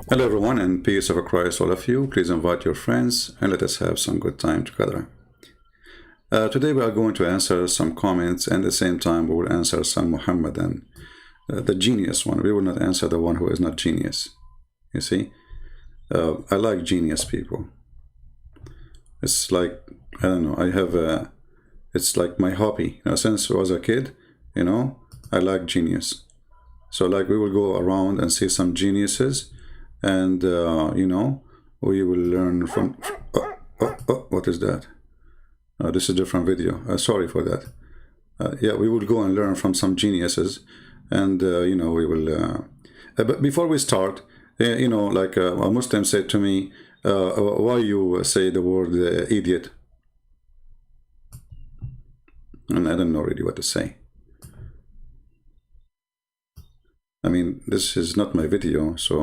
Hello everyone, and peace of Christ all of you. Please invite your friends and let us have some good time together. Today we are going to answer some comments, and at the same time we will answer some Muhammadan, the genius one. We will not answer the one who is not genius. You see, I like genius people. It's like, I don't know, I have it's like my hobby. Since I was a kid, I like genius. So like we will go around and see some geniuses, and we will learn from what is that? This is a different video. Sorry for that. Yeah, we will go and learn from some geniuses, and we will but before we start, like a Muslim said to me, why you say the word idiot? And I don't know really what to say. I mean, this is not my video, so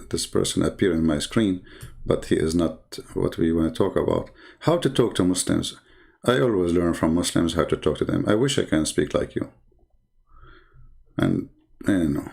this person appeared on my screen, but he is not what we want to talk about. How to talk to Muslims. I always learn from Muslims how to talk to them. I wish I can speak like you. And, I don't know.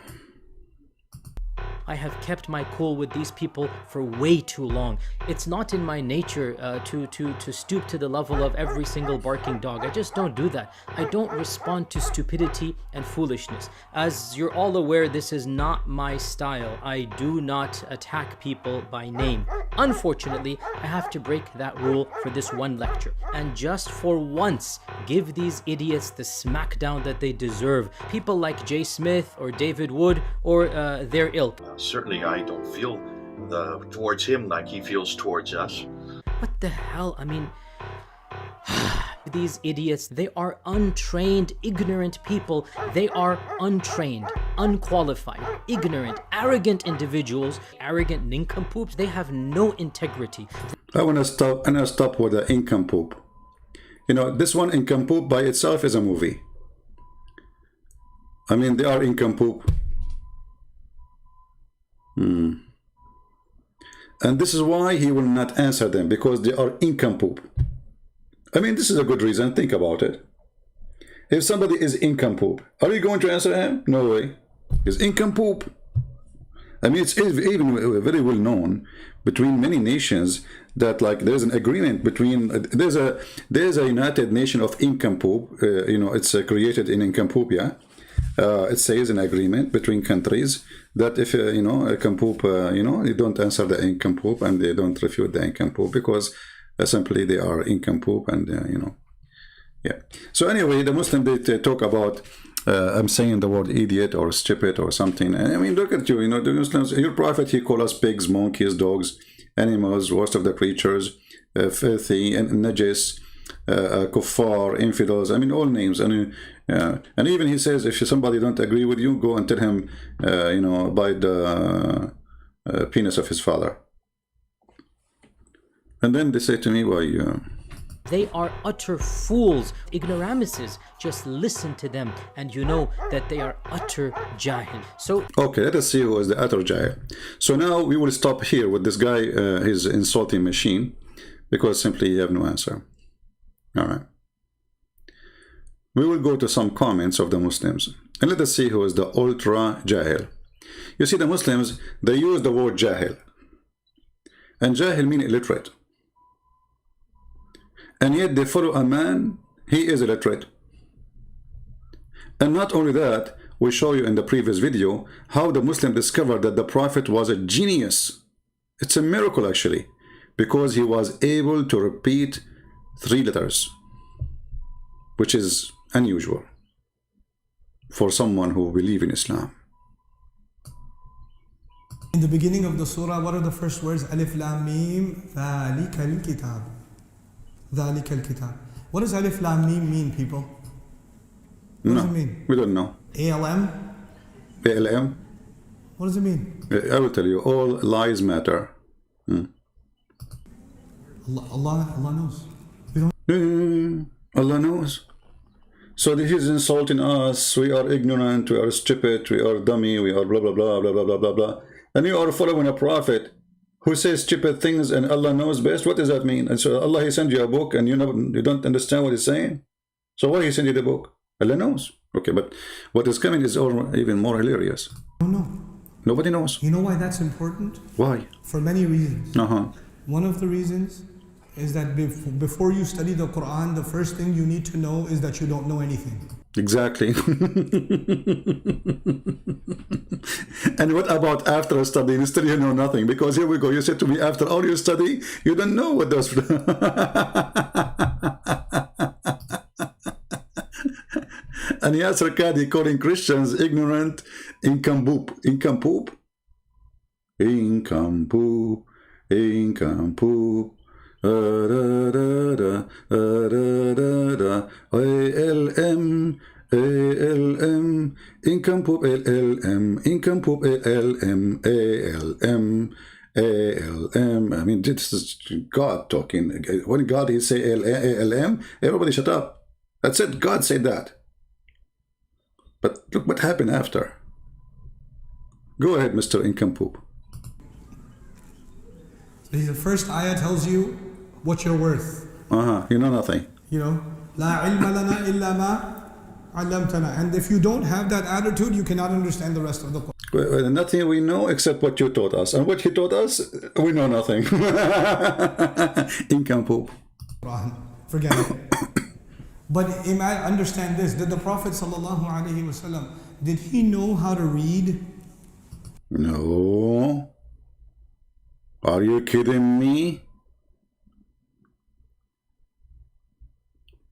I have kept my cool with these people for way too long. It's not in my nature to stoop to the level of every single barking dog. I just don't do that. I don't respond to stupidity and foolishness. As you're all aware, this is not my style. I do not attack people by name. Unfortunately, I have to break that rule for this one lecture. And just for once, give these idiots the smackdown that they deserve. People like Jay Smith or David Wood or their ilk. Certainly I don't feel towards him like he feels towards us. What the hell? I mean, these idiots, they are untrained, ignorant people. They are untrained, unqualified, ignorant, arrogant individuals, arrogant nincompoops. They have no integrity. I want to stop with the nincompoop. This one nincompoop by itself is a movie. I mean, they are nincompoop. And this is why he will not answer them, because they are nincompoop. I mean, this is a good reason. Think about it. If somebody is nincompoop, are you going to answer him? No way. He's nincompoop. I mean, it's even very well known between many nations that like there's an agreement between there's a United Nation of nincompoop. It's created in Nincompoopia. It says an agreement between countries that if a nincompoop, you don't answer the nincompoop and they don't refute the nincompoop, because simply they are nincompoop, and yeah. So anyway, the Muslim, they talk about I'm saying the word idiot or stupid or something. I mean, look at you, the Muslims, your prophet, he call us pigs, monkeys, dogs, animals, worst of the creatures, filthy and najis, kuffar, infidels. I mean, all names. And even he says, if somebody don't agree with you, go and tell him, bite the penis of his father. And then they say to me, why? They are utter fools, ignoramuses. Just listen to them, and you know that they are utter jahil. So, okay, let us see who is the utter jahil. So now we will stop here with this guy, his insulting machine, because simply you have no answer. All right. We will go to some comments of the Muslims, and let us see who is the ultra jahil. You see, the Muslims, they use the word jahil, and jahil means illiterate. And yet they follow a man, he is illiterate. And not only that, we show you in the previous video how the Muslim discovered that the Prophet was a genius. It's a miracle actually, because he was able to repeat 3 letters, which is unusual for someone who believes in Islam. In the beginning of the surah, what are the first words? Alif Lam Mim, Thalikal Kitab. ذَلِكَ الْكِتَابِ. What does Alif Lam Mim mean, people? What does it mean? We don't know. ALM? ALM? What does it mean? I will tell you, all lies matter. Allah knows. We don't. Allah knows. So this is insulting us. We are ignorant, we are stupid, we are dummy, we are blah blah blah blah blah blah blah blah. And you are following a prophet who says stupid things and Allah knows best. What does that mean? And so Allah, he sent you a book and you don't understand what he's saying. So why he sent you the book? Allah knows. Okay, but what is coming is even more hilarious. No. Nobody knows. You know why that's important? Why? For many reasons. Uh-huh. One of the reasons is that before you study the Quran, the first thing you need to know is that you don't know anything. Exactly. And what about after studying? Still you know nothing. Because here we go. You said to me, after all you study, you don't know what those... And Yasser Qadhi calling Christians ignorant, incompoop. Incompoop? Incompoop. Incompoop. ALM, ALM, incompoop, ALM, incompoop, ALM, ALM, ALM. I mean, this is God talking. When God he say ALM, everybody shut up. That's it. God said that. But look what happened after. Go ahead, Mr. Incompoop. The first ayah tells you what you're worth. You know nothing. You know, لا علم لنا إلا ما علمتنا. And if you don't have that attitude, you cannot understand the rest of the Quran. Nothing we know except what you taught us. And what he taught us, we know nothing. Incompoop. Forget it. But understand this. Did the Prophet ﷺ, did he know how to read? No. Are you kidding me?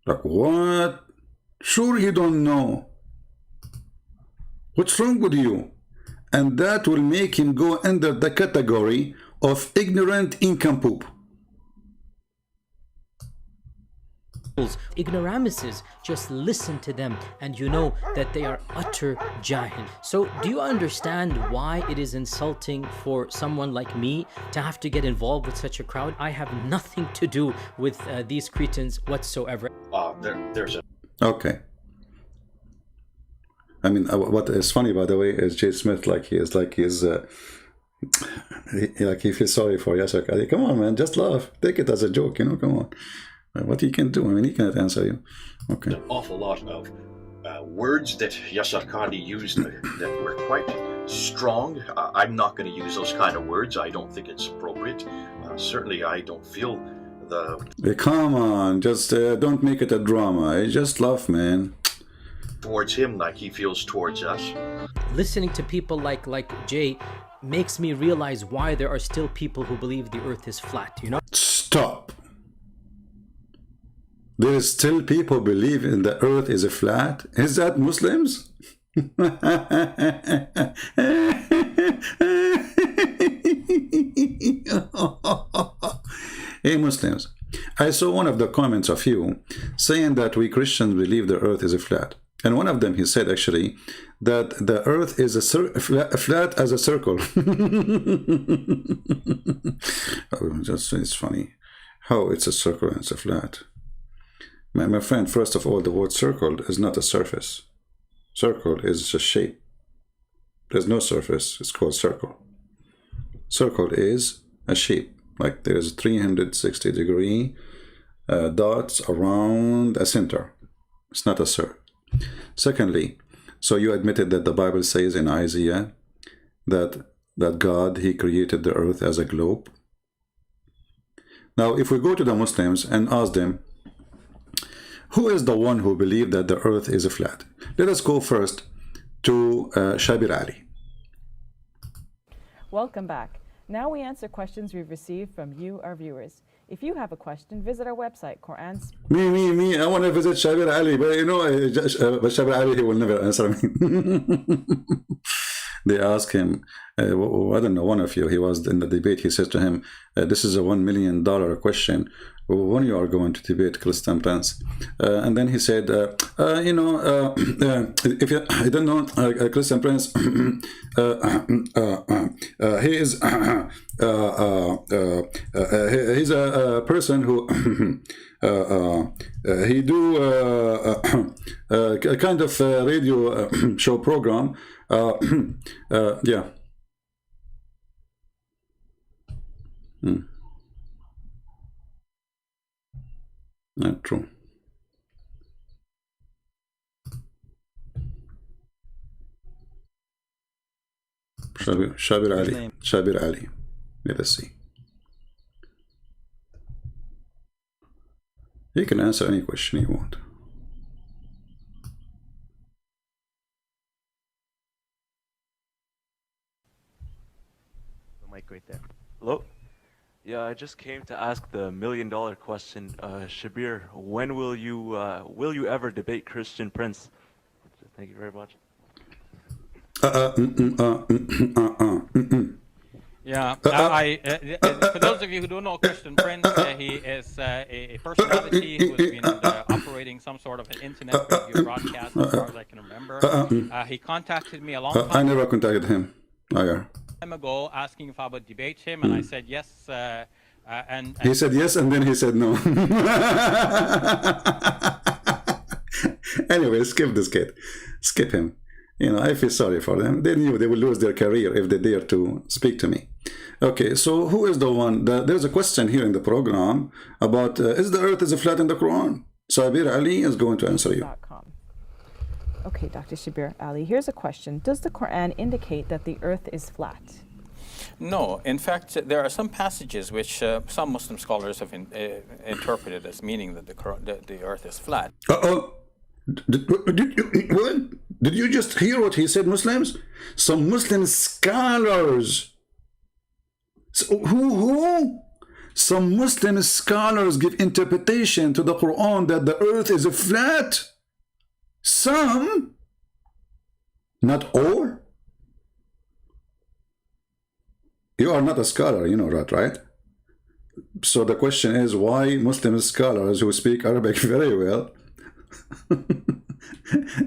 Like what? Sure you don't know. What's wrong with you? And that will make him go under the category of ignorant incompoop. Ignoramuses, just listen to them and you know that they are utter jahil. So do you understand why it is insulting for someone like me to have to get involved with such a crowd? I have nothing to do with these cretins whatsoever. There's a... Okay. I mean, what is funny, by the way, is Jay Smith, he feels sorry for Yasser Qadhi. Come on, man, just laugh. Take it as a joke, come on. What he can do? I mean, he cannot answer you. Okay. An awful lot of words that Yasser Qadhi used that were quite strong. I'm not going to use those kind of words. I don't think it's appropriate. Certainly, I don't feel the... Come on, just don't make it a drama. Just laugh, man. Towards him like he feels towards us. Listening to people like Jay makes me realize why there are still people who believe the earth is flat, Stop. There is still people believe in the earth is a flat. Is that Muslims? Hey Muslims, I saw one of the comments of you saying that we Christians believe the earth is a flat. And one of them, he said actually that the earth is a flat as a circle. It's funny how it's a circle and it's a flat. My friend, first of all, the word circle is not a surface. Circle is a shape. There's no surface. It's called circle. Circle is a shape. Like there's 360-degree dots around a center. It's not a circle. Secondly, so you admitted that the Bible says in Isaiah that God, he created the earth as a globe. Now, if we go to the Muslims and ask them, who is the one who believed that the earth is a flat? Let us go first to Shabir Ali. Welcome back. Now we answer questions we've received from you, our viewers. If you have a question, visit our website, Quran. Me. I want to visit Shabir Ali, but but Shabir Ali, he will never answer me. They ask him, I don't know, one of you, he was in the debate, he says to him, this is a $1 million question. when you are going to debate Christian Prince, and then he said, you know, if you don't know Christian Prince, he is he's a person who he do a kind of radio show program. Yeah. Not true. Shabir Ali. Shabir Ali. Let us see. You can answer any question you want. The mic right there. Hello? Yeah, I just came to ask the $1,000,000 question. Shabir, when will you ever debate Christian Prince? Thank you very much. Yeah, for those of you who don't know Christian Prince, he is a personality who has been operating some sort of an internet radio broadcast as far as I can remember. He contacted me a long time I never contacted him. ago asking if I would debate him, and I said yes. And he said yes, and then he said no. Anyway, skip this kid. Skip him. You know, I feel sorry for them. They knew they would lose their career if they dare to speak to me. Okay, so who is the one? There's a question here in the program about is the earth is flat in the Quran? Shabir Ali is going to answer you. Okay, Dr. Shabir Ali, here's a question. Does the Quran indicate that the earth is flat? no, in fact, there are some passages which some Muslim scholars have interpreted as meaning that the earth is flat. Did you just hear what he said, Muslims? Some Muslim scholars. Who? Some Muslim scholars give interpretation to the Quran that the earth is flat. Some, not all. You are not a scholar, you know that, right? So the question is, why Muslim scholars who speak Arabic very well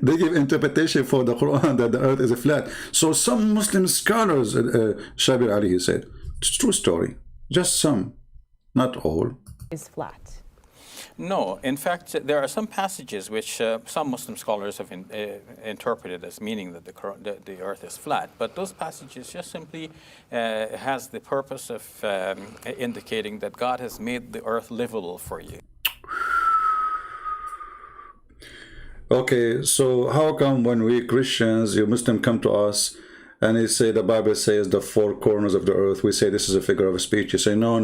they give interpretation for the Quran that the earth is flat. So some Muslim scholars, Shabir Ali, he said, it's a true story, just some, not all. Is flat. No, in fact, there are some passages which some Muslim scholars have interpreted as meaning that the earth is flat, but those passages just simply has the purpose of indicating that God has made the earth livable for you. Okay, so how come when we Christians, you Muslim, come to us and they say the Bible says the four corners of the earth, we say this is a figure of speech. You say no.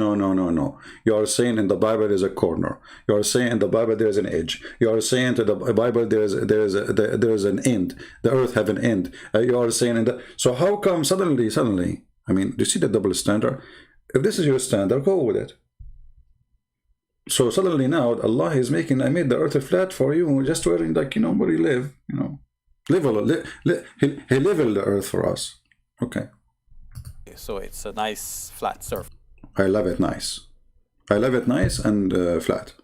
You are saying in the Bible there's a corner. You are saying in the Bible there's an edge. You are saying to the Bible there is an end. The earth have an end. You are saying in the, so how come suddenly? I mean, do you see the double standard? If this is your standard, go with it. So suddenly now Allah is making, I made the earth flat for you, just where, like, you know, where you live, you know, he leveled the earth for us. Okay. So it's a nice flat surface. I love it nice. I love it nice and flat.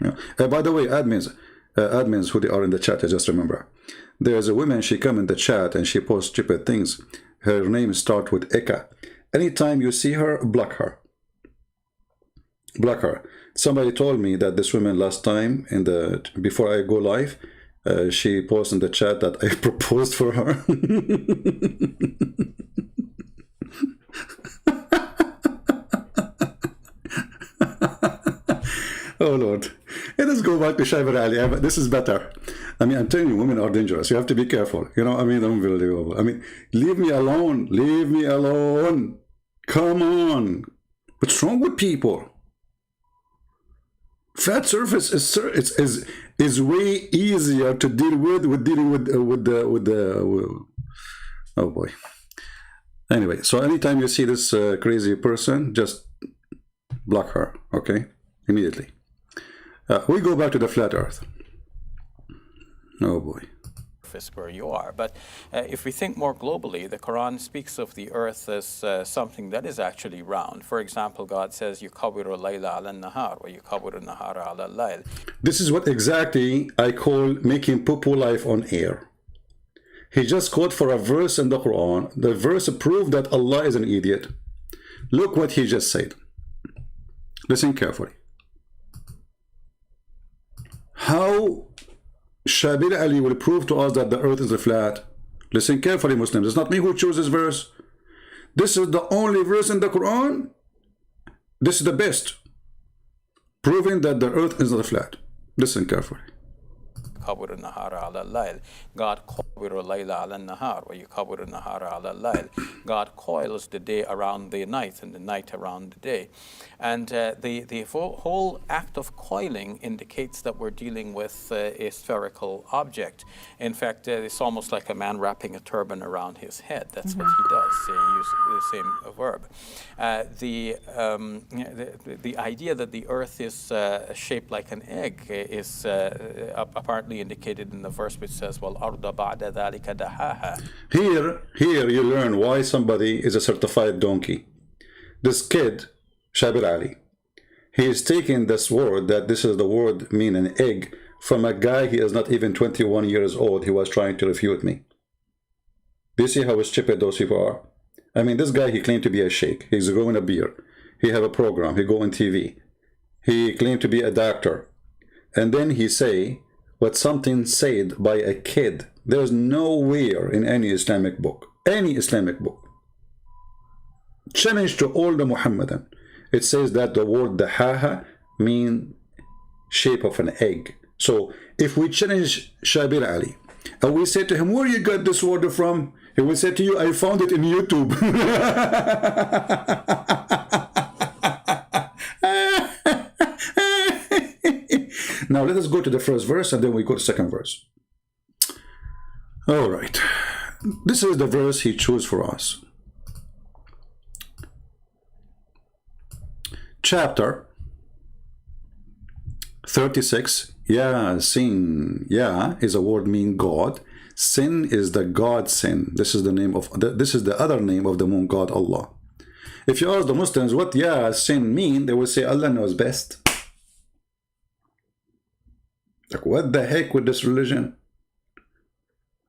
Yeah. By the way, admins who they are in the chat, I just remember, there's a woman, she come in the chat and she posts stupid things. Her name starts with Eka. Anytime you see her, block her. Block her. Somebody told me that this woman last time before I go live, she posted in the chat that I proposed for her. Oh Lord. Let's go back to Shabir Ali. This is better. I mean, I'm telling you, women are dangerous. You have to be careful. You know, I mean, unbelievable. I mean, leave me alone. Leave me alone. Come on. What's wrong with people? Flat surface is way easier to deal with oh boy. Anyway, so anytime you see this crazy person, just block her, okay? Immediately. We go back to the flat earth. Oh boy. surface where you are. But if we think more globally, the Quran speaks of the earth as something that is actually round. For example, God says, يُكَوِّرُ اللَّيْلَ عَلَى النَّهَارِ وَيُكَوِّرُ النَّهَارَ عَلَى اللَّيْلِ. This is what exactly I call making poo-poo life on air. He just quoted for a verse in the Quran. The verse proved that Allah is an idiot. Look what he just said. Listen carefully. How Shabir Ali will prove to us that the earth is flat. Listen carefully, Muslims. It's not me who chose this verse. This is the only verse in the Quran. This is the best, proving that the earth is not flat. Listen carefully. يُكَوِّرُ النَّهَارَ عَلَى اللَّيْلِ. God يُكَوِّرُ اللَّيْلَ عَلَى النَّهَارِ وَيُكَوِّرُ النَّهَارَ عَلَى اللَّيْلِ. God coils the day around the night and the night around the day. And the whole act of coiling indicates that we're dealing with a spherical object. In fact, it's almost like a man wrapping a turban around his head. That's what he does. He uses the same verb. The idea that the earth is shaped like an egg is apparently indicated in the verse which says, وَالْأَرْضَ بَعْدَ ذَلِكَ دَحَاهَا. Here you learn why somebody is a certified donkey. This kid, Shabir Ali, he is taking this word, that this is the word mean an egg, from a guy he is not even 21 years old. He was trying to refute me. Do you see how stupid those people are? I mean, this guy, he claimed to be a sheikh. He's growing a beard. He have a program. He go on TV. He claimed to be a doctor. And then he say what something said by a kid. There's nowhere in any Islamic book, challenge to all the Muhammadan, it says that the word dahaha mean shape of an egg. So if we challenge Shabir Ali and we say to him, where you got this word from? He will say to you, I found it in YouTube. Now let us go to the first verse and then we go to the second verse. All right. This is the verse he chose for us. Chapter 36. Ya, sin. Ya is a word mean God. Sin is the God sin. This is the name of this is the other name of the moon god Allah. If you ask the Muslims what ya sin mean, they will say Allah knows best. Like, what the heck with this religion?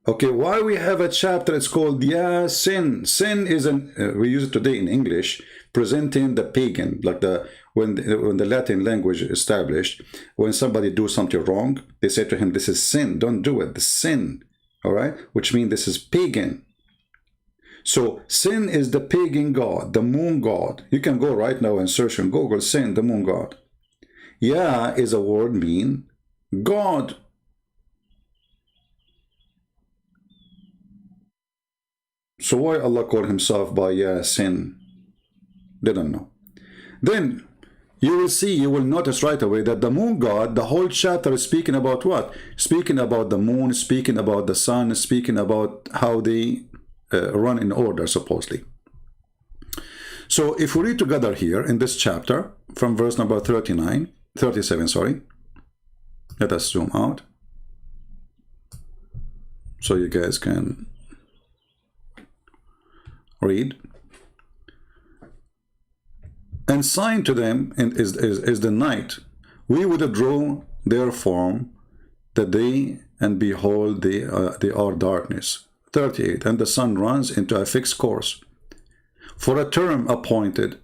Okay, why we have a chapter, it's called Ya Sin. Sin is we use it today in English, presenting the pagan, like when the Latin language is established, when somebody do something wrong, they say to him, this is sin, don't do it, the sin, all right? Which means this is pagan. So sin is the pagan god, the moon god. You can go right now and search on Google, sin, the moon god. Ya is a word mean God. So why Allah called himself by Yasin? Didn't know. Then you will see, you will notice right away that the moon god, the whole chapter is speaking about what? Speaking about the moon, speaking about the sun, speaking about how they run in order, supposedly. So if we read together here in this chapter, from verse number 37, sorry. Let us zoom out so you guys can read. And sign to them is the night. We withdraw their form the day, and behold, they are darkness. 38. And the sun runs into a fixed course for a term appointed.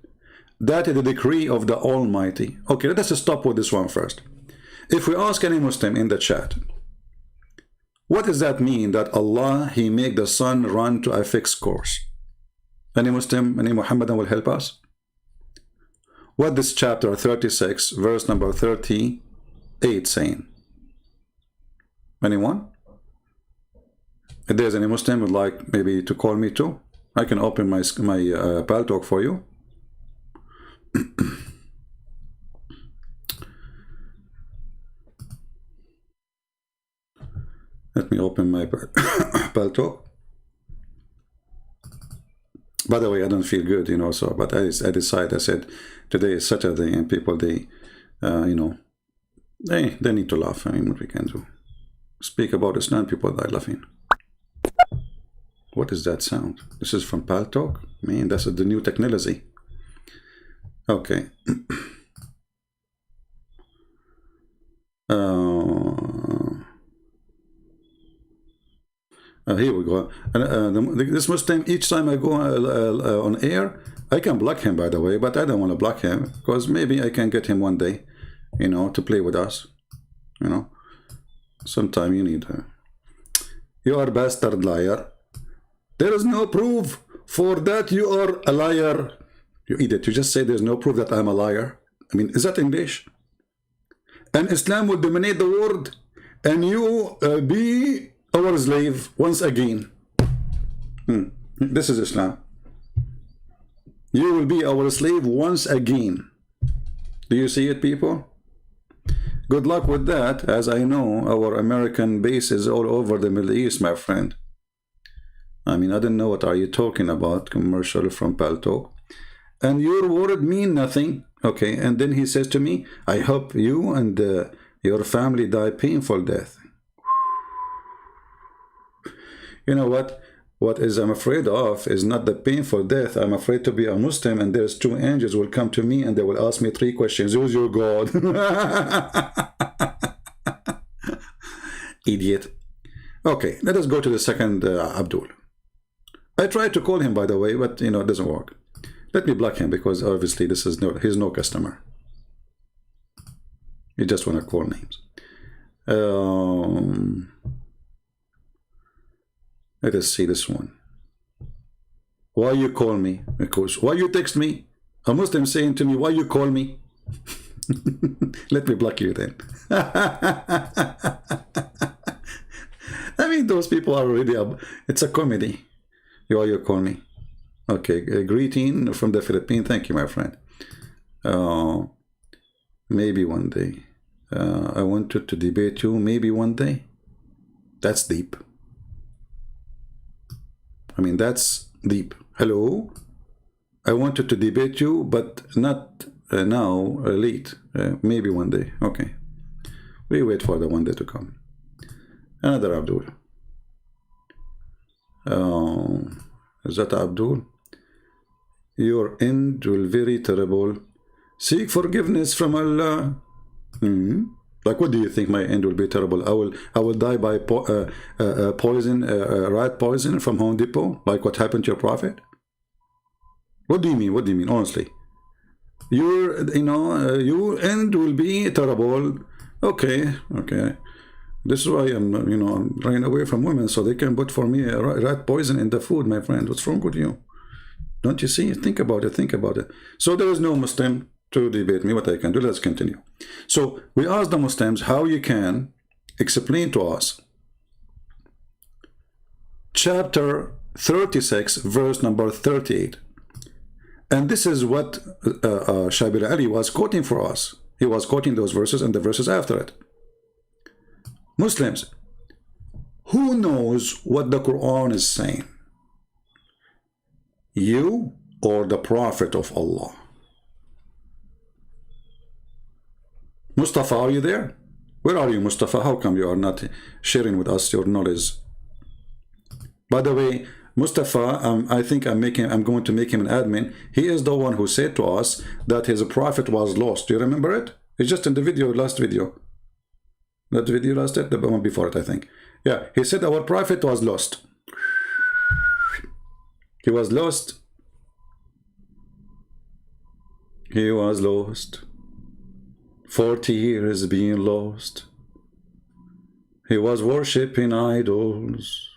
That is the decree of the Almighty. Okay, let us stop with this one first. If we ask any Muslim in the chat, what does that mean that Allah, he make the sun run to a fixed course? Any Muslim, any Muhammadan will help us? What this chapter 36, verse number 38 saying? Anyone? If there's any Muslim would like maybe to call me too, I can open my Paltalk for you. Let me open my Paltalk. By the way, I don't feel good, you know, so, but I decided, I said, today is Saturday and people, they, you know, they need to laugh. I mean, what we can do. speak about Islam, people die laughing. What is that sound? This is from Paltalk? Man, that's the new technology. Okay. Here we go. This Muslim, each time I go on air, I can block him, by the way, but I don't want to block him because maybe I can get him one day, you know, to play with us. You know, sometime you need her. You are a bastard liar. There is no proof for that you are a liar. You idiot. You just say there's no proof that I'm a liar. I mean, is that English? And Islam will dominate the world and you be our slave once again. This is Islam. You will be our slave once again. Do you see it, people? Good luck with that, as I know our American base is all over the Middle East, my friend. I mean, I don't know what are you talking about, commercial from Paltalk. And your word mean nothing. Okay, and then he says to me, I hope you and your family die painful death. You know what? What is I'm afraid of is not the painful death. I'm afraid to be a Muslim and there's two angels will come to me and they will ask me 3 questions. Who's your God? Idiot. Okay, let us go to the second Abdul. I tried to call him, by the way, but you know, it doesn't work. Let me block him because obviously this is he's no customer. You just want to call names. Let us see this one. Why you call me? Because why you text me? A Muslim saying to me, why you call me? Let me block you then. I mean, those people are really it's a comedy. Why you call me? Okay, greeting from the Philippines. Thank you, my friend. Maybe one day. I wanted to debate you. Maybe one day. That's deep. I mean, that's deep. Hello? I wanted to debate you, but not now, late. Maybe one day. Okay. We wait for the one day to come. Another Abdul. Is that Abdul? Your end will be terrible. Seek forgiveness from Allah. Like, what do you think my end will be terrible? I will die by poison, rat poison from Home Depot, like what happened to your prophet. What do you mean? What do you mean? Honestly, your end will be terrible. Okay. This is why I'm running away from women so they can put for me a rat poison in the food, my friend. What's wrong with you? Don't you see? Think about it. Think about it. So there is no Muslim to debate me what I can do. Let's continue. So we asked the Muslims how you can explain to us chapter 36 verse number 38, and this is what Shabir Ali was quoting for us. He was quoting those verses and the verses after it. Muslims, who knows what the Quran is saying? You or the Prophet of Allah? Mustafa, are you there? Where are you, Mustafa? How come you are not sharing with us your knowledge? By the way, Mustafa, I think I'm going to make him an admin. He is the one who said to us that his prophet was lost. Do you remember it? It's just in the video, last video. That video last it, the one before it, I think. Yeah, he said our prophet was lost. He was lost. He was lost. 40 years being lost. He was worshipping idols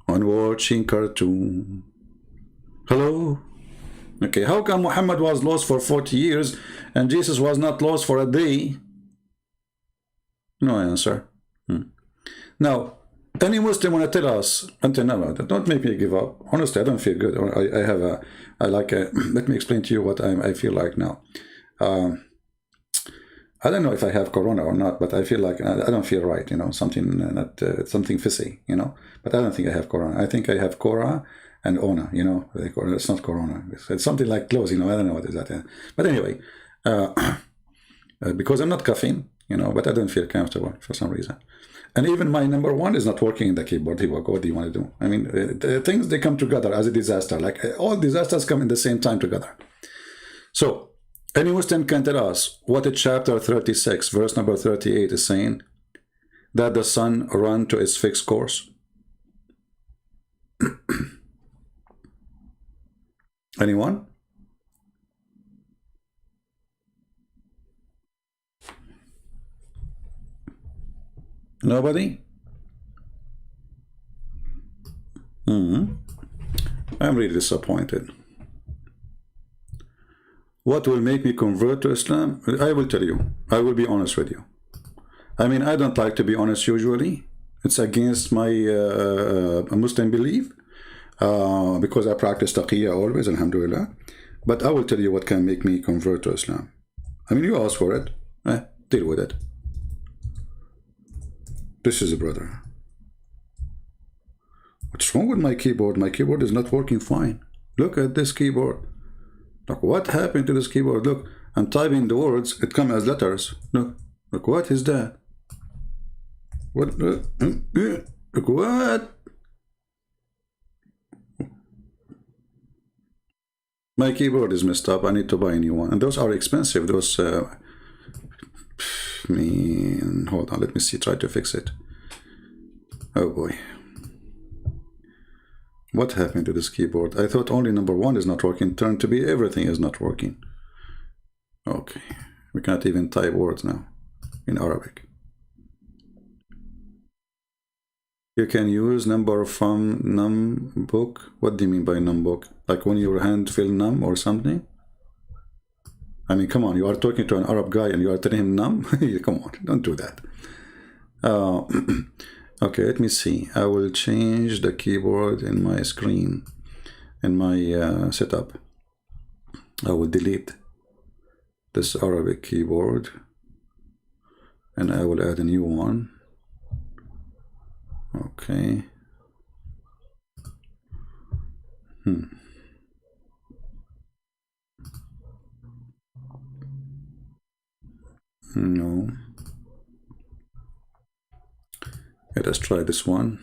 and watching cartoon. Hello? Okay, how come Muhammad was lost for 40 years and Jesus was not lost for a day? No answer. Now, any Muslim want to tell us, until now, don't make me give up. Honestly, I don't feel good. Let me explain to you what I feel like now. I don't know if I have corona or not, but I feel like I don't feel right, something fishy, but I don't think I have corona. I think I have Cora and Ona, it's not corona. It's something like close, I don't know what is that. But anyway, because I'm not coughing, you know, but I don't feel comfortable for some reason. And even my number one is not working in the keyboard. What do you want to do? I mean, the things, they come together as a disaster. Like all disasters come in the same time together. So any Muslim can tell us what chapter 36, verse number 38 is saying? That the sun run to its fixed course. Anyone? Nobody? I'm really disappointed. What will make me convert to Islam? I will tell you. I will be honest with you. I mean, I don't like to be honest usually. It's against my Muslim belief because I practice taqiyya always, alhamdulillah. But I will tell you what can make me convert to Islam. I mean, you ask for it. Deal with it. This is a brother. What's wrong with my keyboard? My keyboard is not working fine. Look at this keyboard. Look, what happened to this keyboard? Look, I'm typing the words, it comes as letters. Look, what is that? What? Look, what? My keyboard is messed up. I need to buy a new one. And those are expensive. Those, hold on, let me see, try to fix it. Oh boy. What happened to this keyboard? I thought only number one is not working. Turned to be everything is not working. Okay. We can't even type words now in Arabic. You can use number from numbook. What do you mean by numbook? Like when your hand feel numb or something? I mean, come on, you are talking to an Arab guy and you are telling him numb? Come on, don't do that. Okay, let me see. I will change the keyboard in my screen, in my setup. I will delete this Arabic keyboard and I will add a new one. Okay. No. Let us try this one.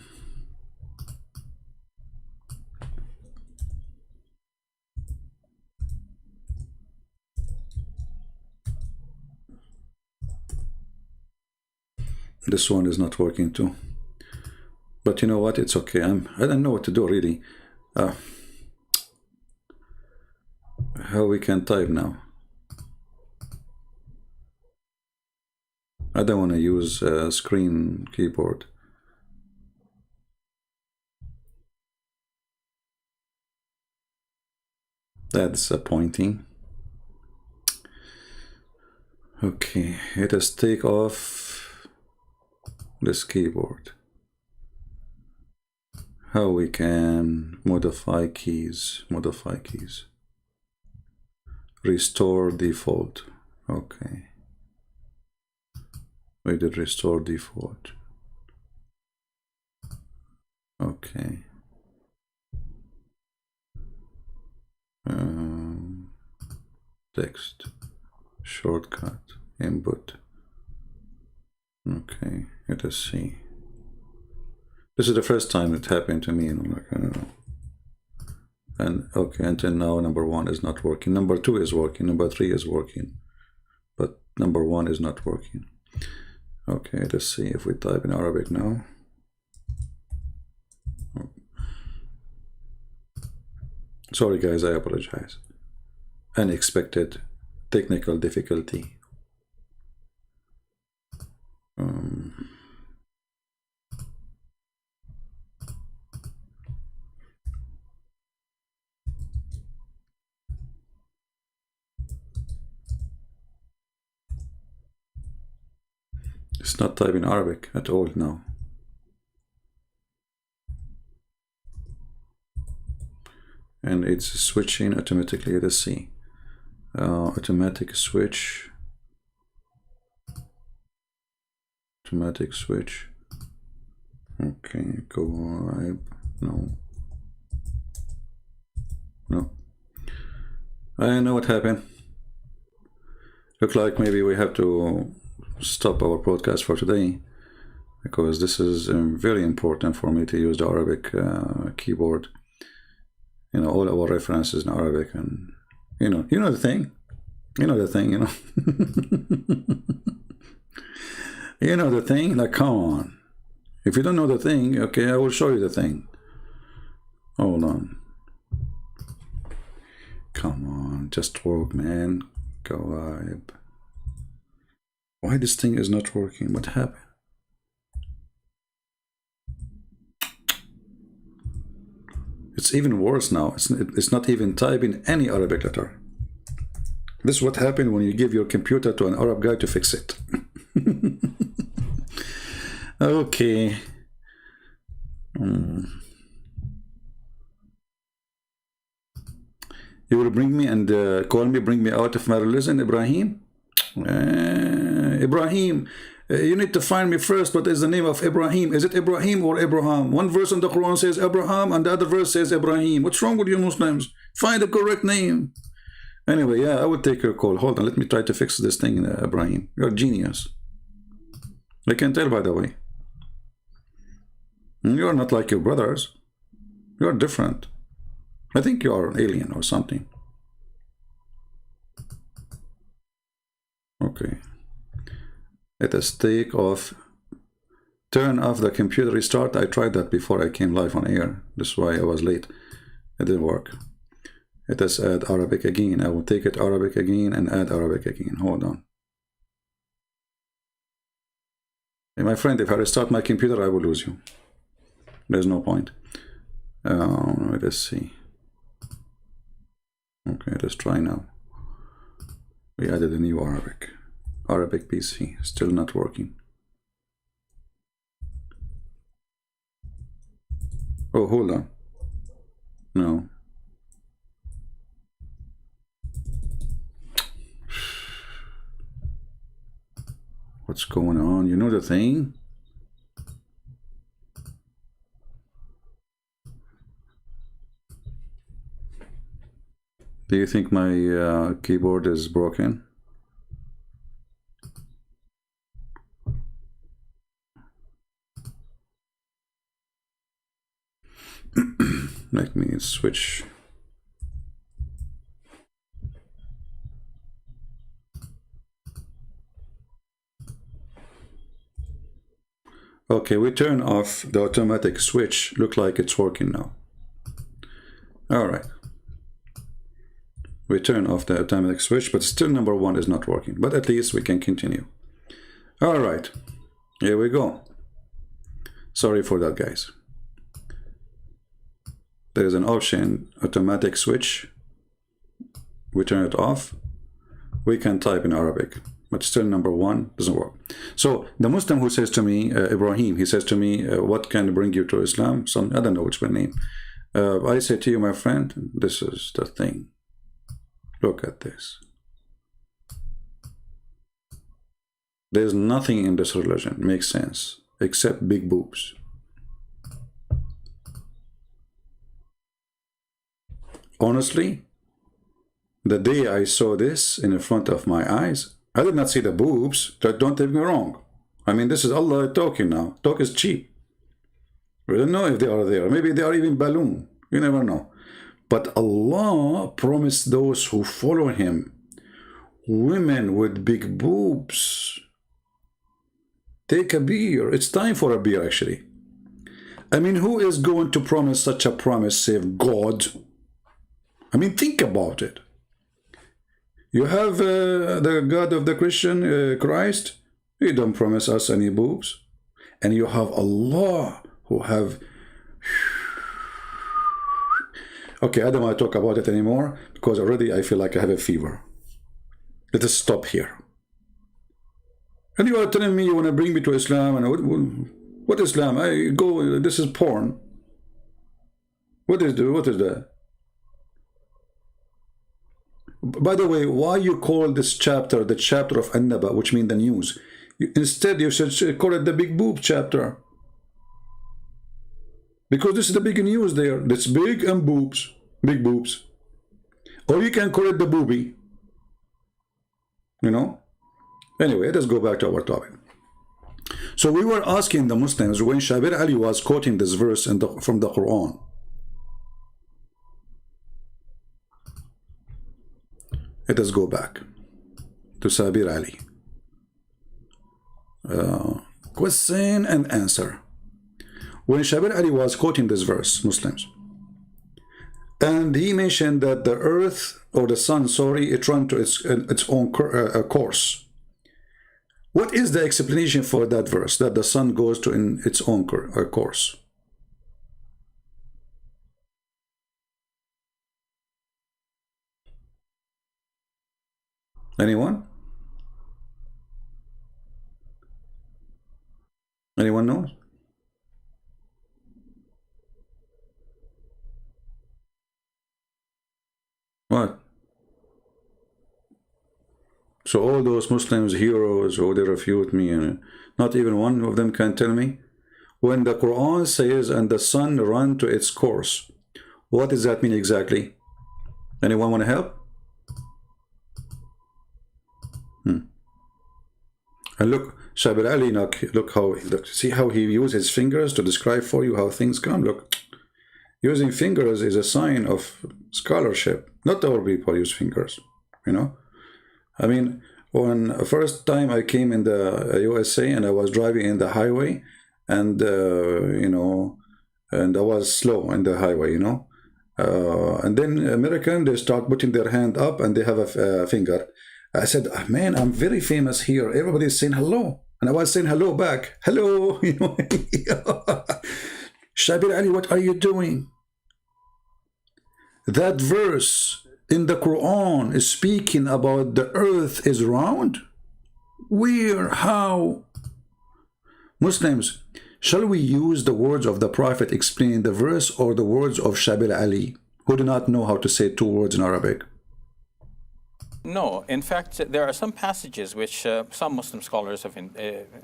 This one is not working too. But you know what? It's okay. I don't know what to do really. How we can type now? I don't want to use a screen keyboard. That's disappointing. Okay, let us take off this keyboard. How we can modify keys, restore default. Okay, we did restore default. Okay, text, shortcut, input. Okay, let us see. This is the first time it happened to me, and I'm like, I don't know. And okay, until now, number one is not working. Number two is working. Number three is working, but number one is not working. Okay, let's see if we type in Arabic now. Sorry guys, I apologize. Unexpected technical difficulty. It's not typing Arabic at all now. And it's switching automatically. Let's see. Automatic switch. Automatic switch. Okay, go live. No. No. I know what happened. Look like maybe we have to stop our podcast for today, because this is very important for me to use the Arabic keyboard. You know, all our references in Arabic, and you know the thing. You know the thing, you know. You know the thing, like, come on. If you don't know the thing, okay, I will show you the thing. Hold on. Come on, just work, man. Kawaib. Why this thing is not working? What happened? It's even worse now. It's not even typing any Arabic letter. This is what happened when you give your computer to an Arab guy to fix it. Okay. You will bring me and call me, bring me out of my religion, Ibrahim? Ibrahim, you need to find me first. What is the name of Ibrahim? Is it Ibrahim or Abraham? One verse in the Quran says Abraham and the other verse says Ibrahim. What's wrong with you Muslims? Find the correct name. Anyway, yeah, I would take your call. Hold on, let me try to fix this thing, Ibrahim. You're a genius. I can tell, by the way. You're not like your brothers. You're different. I think you're an alien or something. Okay. Let us take off. Turn off the computer restart. I tried that before I came live on air. That's why I was late. It didn't work. Let us add Arabic again. I will take it Arabic again and add Arabic again. Hold on. Hey, my friend, if I restart my computer, I will lose you. There's no point. Let us see. Okay, let's try now. We added a new Arabic PC. Still not working. Oh, hold on. No. What's going on? You know the thing? Do you think my keyboard is broken? Let me switch. Okay, we turn off the automatic switch. Look like it's working now. All right. We turn off the automatic switch, but still number one is not working. But at least we can continue. All right. Here we go. Sorry for that, guys. There's an option, automatic switch. We turn it off. We can type in Arabic, but still number one doesn't work. So the Muslim who says to me, Ibrahim, he says to me, what can bring you to Islam? I don't know which one name. I say to you, my friend, this is the thing. Look at this. There's nothing in this religion makes sense except big boobs. Honestly, the day I saw this in front of my eyes, I did not see the boobs. Don't take me wrong. I mean, this is Allah talking now. Talk is cheap. We don't know if they are there. Maybe they are even balloon. You never know. But Allah promised those who follow Him women with big boobs. Take a beer. It's time for a beer, actually. I mean, who is going to promise such a promise save God? I mean, think about it. You have the God of the Christian, Christ. He don't promise us any boobs. And you have Allah who have... Okay, I don't want to talk about it anymore because already I feel like I have a fever. Let us stop here. And you are telling me you want to bring me to Islam, and what Islam? I go. This is porn. What is that? By the way, why you call this chapter the chapter of An-Naba, which means the news? Instead, you should call it the big boob chapter. Because this is the big news there. That's big and boobs. Big boobs. Or you can call it the booby. You know? Anyway, let's go back to our topic. So we were asking the Muslims when Shabir Ali was quoting this verse from the Quran. Let us go back to Shabir Ali. Question and answer. When Shabir Ali was quoting this verse, Muslims, and he mentioned that the earth, or the sun, sorry, it ran to its own course. What is the explanation for that verse, that the sun goes to its own course? Anyone? Anyone knows? What? So all those Muslims, heroes, who they refute me, and not even one of them can tell me. When the Quran says, and the sun ran to its course, what does that mean exactly? Anyone want to help? And look, Shabir Ali, look, see how he uses his fingers to describe for you how things come. Look, using fingers is a sign of scholarship. Not all people use fingers, you know. I mean, when the first time I came in the USA and I was driving in the highway, and you know, and I was slow in the highway, you know, and then American, they start putting their hand up and they have a finger. I said, man, I'm very famous here. Everybody's saying hello, and I was saying hello back, hello, you know. Shabir Ali, what are you doing? That verse in the Quran is speaking about the earth is round? Where? How? Muslims, shall we use the words of the Prophet explaining the verse, or the words of Shabir Ali, who do not know how to say two words in Arabic? No, in fact, there are some passages which some Muslim scholars have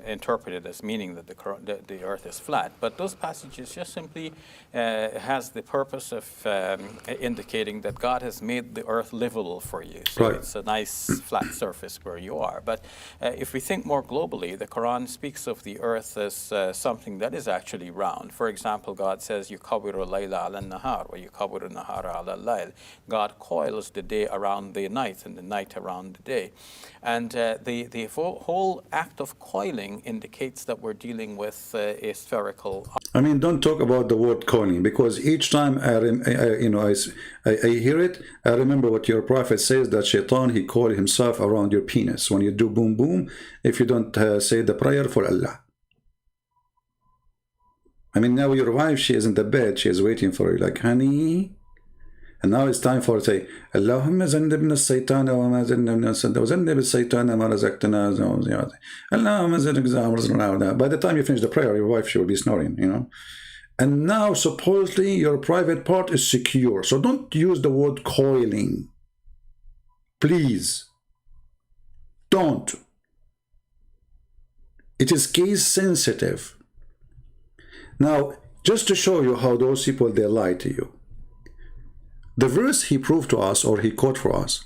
interpreted as meaning that the earth is flat, but those passages just simply has the purpose of indicating that God has made the earth livable for you. So it's a nice flat surface where you are. But if we think more globally, the Quran speaks of the earth as something that is actually round. For example, God says, يُكَوِّرُ اللَّيْلَ عَلَى النَّهَارِ وَيُكَوِّرُ النَّهَارَ عَلَى اللَّيْلِ. God coils the day around the night and the night around the day. And the whole act of coiling indicates that we're dealing with a spherical. I mean, don't talk about the word coiling, because each time I hear it, I remember what your Prophet says, that Shaitan, he coiled himself around your penis when you do boom boom, if you don't say the prayer for Allah. I mean, now your wife, she is in the bed, she is waiting for you, like, honey. And now it's time for say, Allahumma zannibna as-saytana wa ma zannibna as-saytana wa zannib as-saytana ma razaqtana. Allahumma zannib. By the time you finish the prayer, your wife, she will be snoring, you know. And now supposedly your private part is secure. So don't use the word coiling. Please. Don't. It is case sensitive. Now, just to show you how those people, they lie to you. The verse he proved to us, or he quote for us,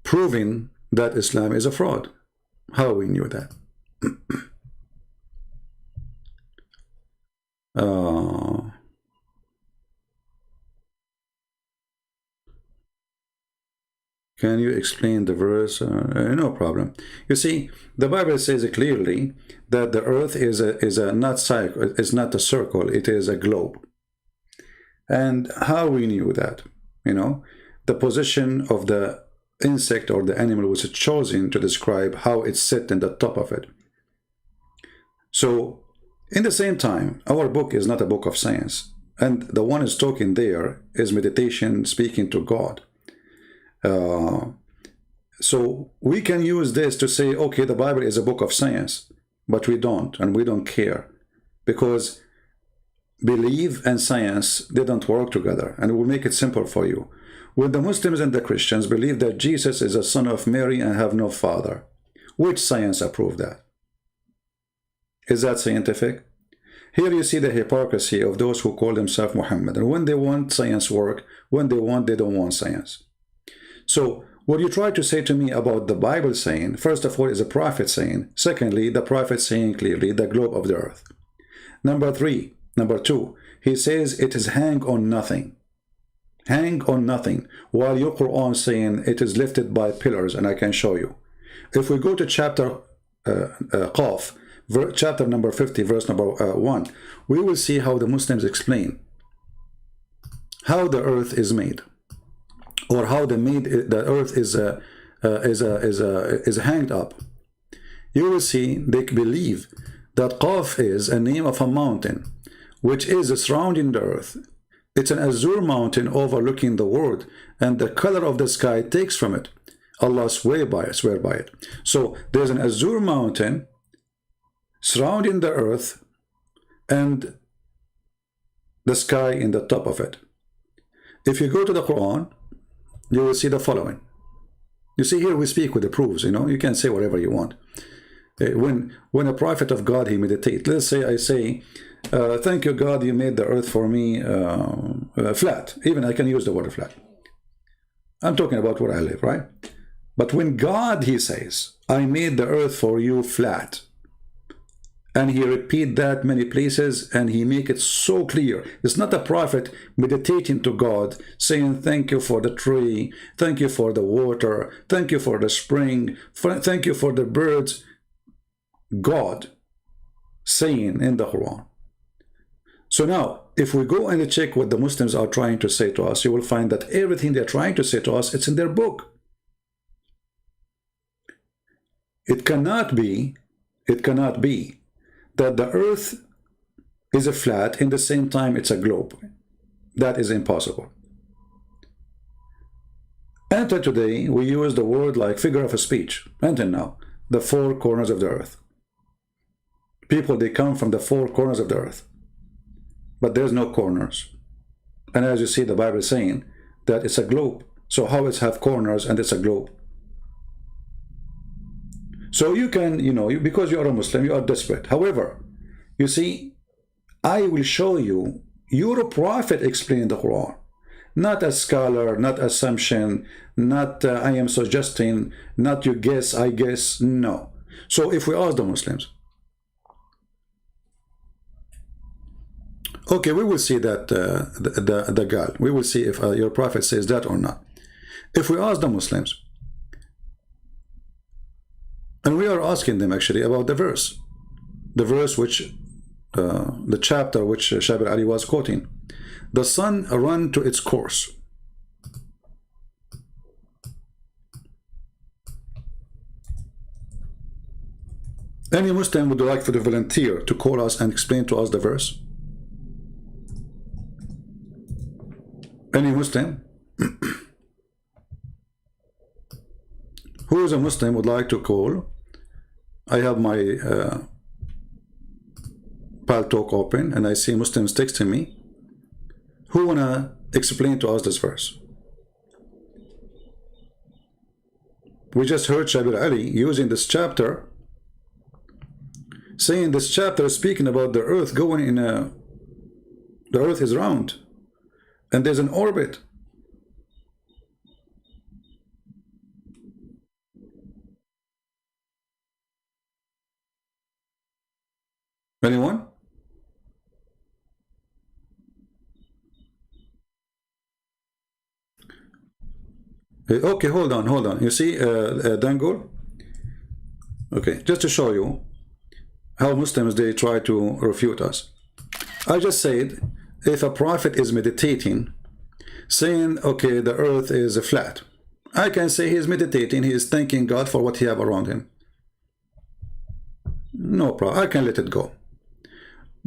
proving that Islam is a fraud. How we knew that? Can you explain the verse? No problem. You see, the Bible says clearly that the earth is not a circle, it is a globe. And how we knew that? You know, the position of the insect or the animal was chosen to describe how it sits in the top of it. So, in the same time, our book is not a book of science. And the one is talking there is meditation, speaking to God. So we can use this to say, okay, the Bible is a book of science, but we don't, and we don't care, because belief and science, they don't work together. And we'll make it simple for you. When the Muslims and the Christians believe that Jesus is a son of Mary and have no father, which science approves that? Is that scientific? Here you see the hypocrisy of those who call themselves Muhammad. And when they want science work, when they don't want science. So what you try to say to me about the Bible saying, first of all, is a prophet saying. Secondly, the prophet saying clearly the globe of the earth. Number two, he says it is hang on nothing. Hang on nothing. While your Quran saying it is lifted by pillars, and I can show you. If we go to chapter Qaf, chapter number 50, verse number 1, we will see how the Muslims explain how the earth is made, or how the earth is hanged up. You will see they believe that Qaf is a name of a mountain which is surrounding the earth. It's an azure mountain overlooking the world, and the color of the sky takes from it. Allah swear by it. So there's an azure mountain surrounding the earth and the sky in the top of it. If you go to the Quran, you will see the following. You see, here we speak with the proofs, you know, you can say whatever you want. When a prophet of God, he meditate, let's say I say, thank you God, you made the earth for me flat. Even I can use the word flat. I'm talking about where I live, right? But when God, he says, I made the earth for you flat, and he repeat that many places, and he make it so clear. It's not a prophet meditating to God, saying thank you for the tree, thank you for the water, thank you for the spring, thank you for the birds. God saying in the Quran. So now, if we go and check what the Muslims are trying to say to us, you will find that everything they're trying to say to us, it's in their book. It cannot be that the earth is a flat in the same time it's a globe. That is impossible. Until today, we use the word like figure of speech. Until now, the four corners of the earth. People, they come from the four corners of the earth. But there's no corners. And as you see, the Bible is saying that it's a globe. So how it's have corners and it's a globe? So you can, you know, because you are a Muslim, you are desperate. However, you see, I will show you, your prophet explained the Quran. Not a scholar, not assumption, not I am suggesting, not you guess, I guess, no. So if we ask the Muslims, okay, we will see that the God, we will see if your prophet says that or not. If we ask the Muslims, and we are asking them actually about the verse which, the chapter which Shabir Ali was quoting, the sun run to its course. Any Muslim would like to volunteer to call us and explain to us the verse? Any Muslim? Who is a Muslim would like to call? I have my Paltalk open and I see Muslims texting me. Who wanna explain to us this verse? We just heard Shabir Ali using this chapter, saying this chapter is speaking about the earth going in a, the earth is round and there's an orbit. Anyone? Okay, hold on. You see, Dangur? Okay, just to show you how Muslims, they try to refute us. I just said, if a prophet is meditating, saying, okay, the earth is flat, I can say he is meditating, he is thanking God for what he have around him. No problem, I can let it go.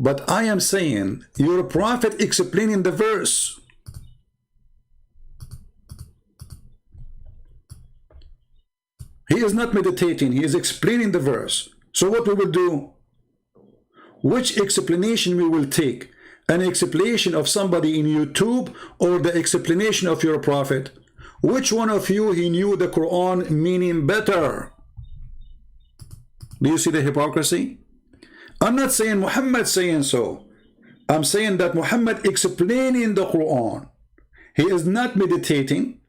But I am saying, your prophet explaining the verse. He is not meditating, he is explaining the verse. So what we will do? Which explanation we will take? An explanation of somebody in YouTube or the explanation of your prophet? Which one of you he knew the Quran meaning better? Do you see the hypocrisy? I'm not saying Muhammad saying so. I'm saying that Muhammad explaining the Quran. He is not meditating.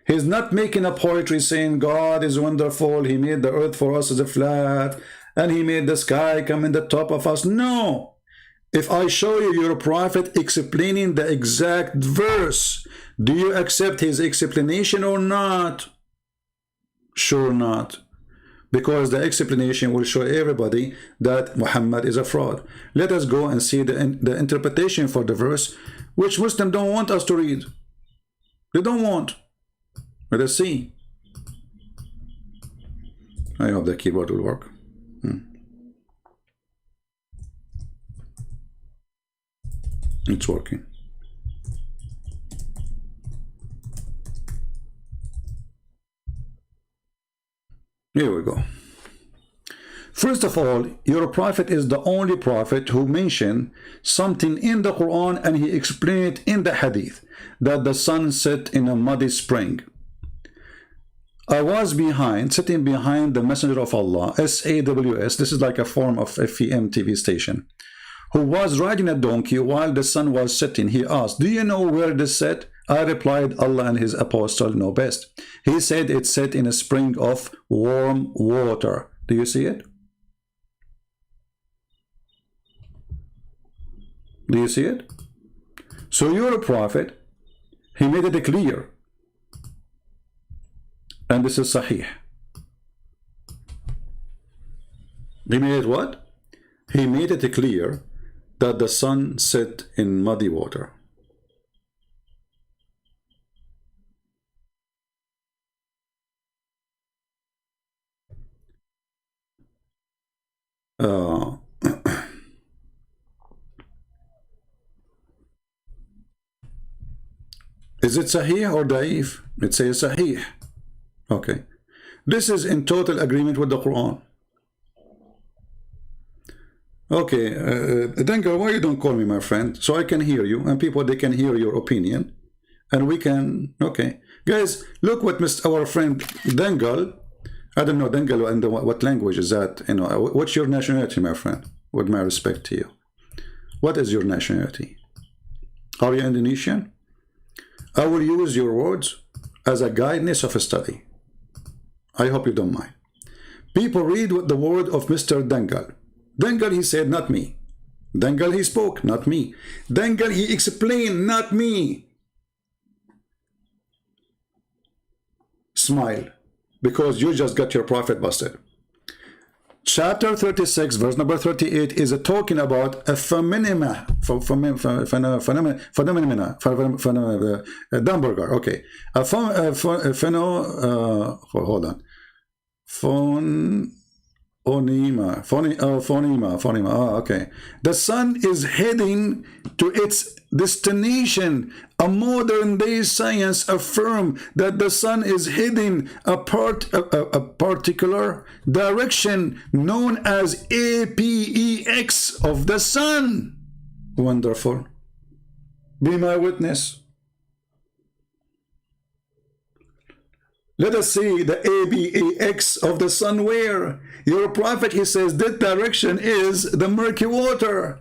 He's not making a poetry saying God is wonderful, he made the earth for us as a flat, and he made the sky come in the top of us. No. If I show you your prophet explaining the exact verse, do you accept his explanation or not? Sure not. Because the explanation will show everybody that Muhammad is a fraud. Let us go and see the interpretation for the verse, which Muslims don't want us to read. They don't want. Let us see. I hope the keyboard will work. It's working. Here we go. First of all, your prophet is the only prophet who mentioned something in the Quran and he explained it in the hadith, that the sun set in a muddy spring. I was sitting behind the Messenger of Allah, SAWS, this is like a form of FEM TV station, who was riding a donkey while the sun was setting. He asked, do you know where it is set? I replied, Allah and his apostle know best. He said it's set in a spring of warm water. Do you see it? Do you see it? So you're a prophet. He made it clear. And this is Sahih. He made it what? He made it clear that the sun set in muddy water. Is it Sahih or Da'if? It says Sahih. Okay. This is in total agreement with the Quran. Okay, Dengar, why you don't call me my friend? So I can hear you, and people, they can hear your opinion. And we can, okay. Guys, look what our friend Dengal, I don't know, Dengal, and what language is that? You know, what's your nationality, my friend? With my respect to you. What is your nationality? Are you Indonesian? I will use your words as a guidance of a study. I hope you don't mind. People read what the word of Mr. Dengal. Dengal, he said, not me. Dengal, he spoke, not me. Dengal, he explained, not me. Smile, because you just got your prophet busted. Chapter 36, verse number 38 is talking about a phenomena, Dumburger, okay. Hold on. Phonema. Okay. The sun is heading to its destination. A modern day science affirms that the sun is heading a particular direction known as APEX of the sun. Wonderful. Be my witness. Let us see the ABEX of the sun where? Your prophet, he says, that direction is the murky water.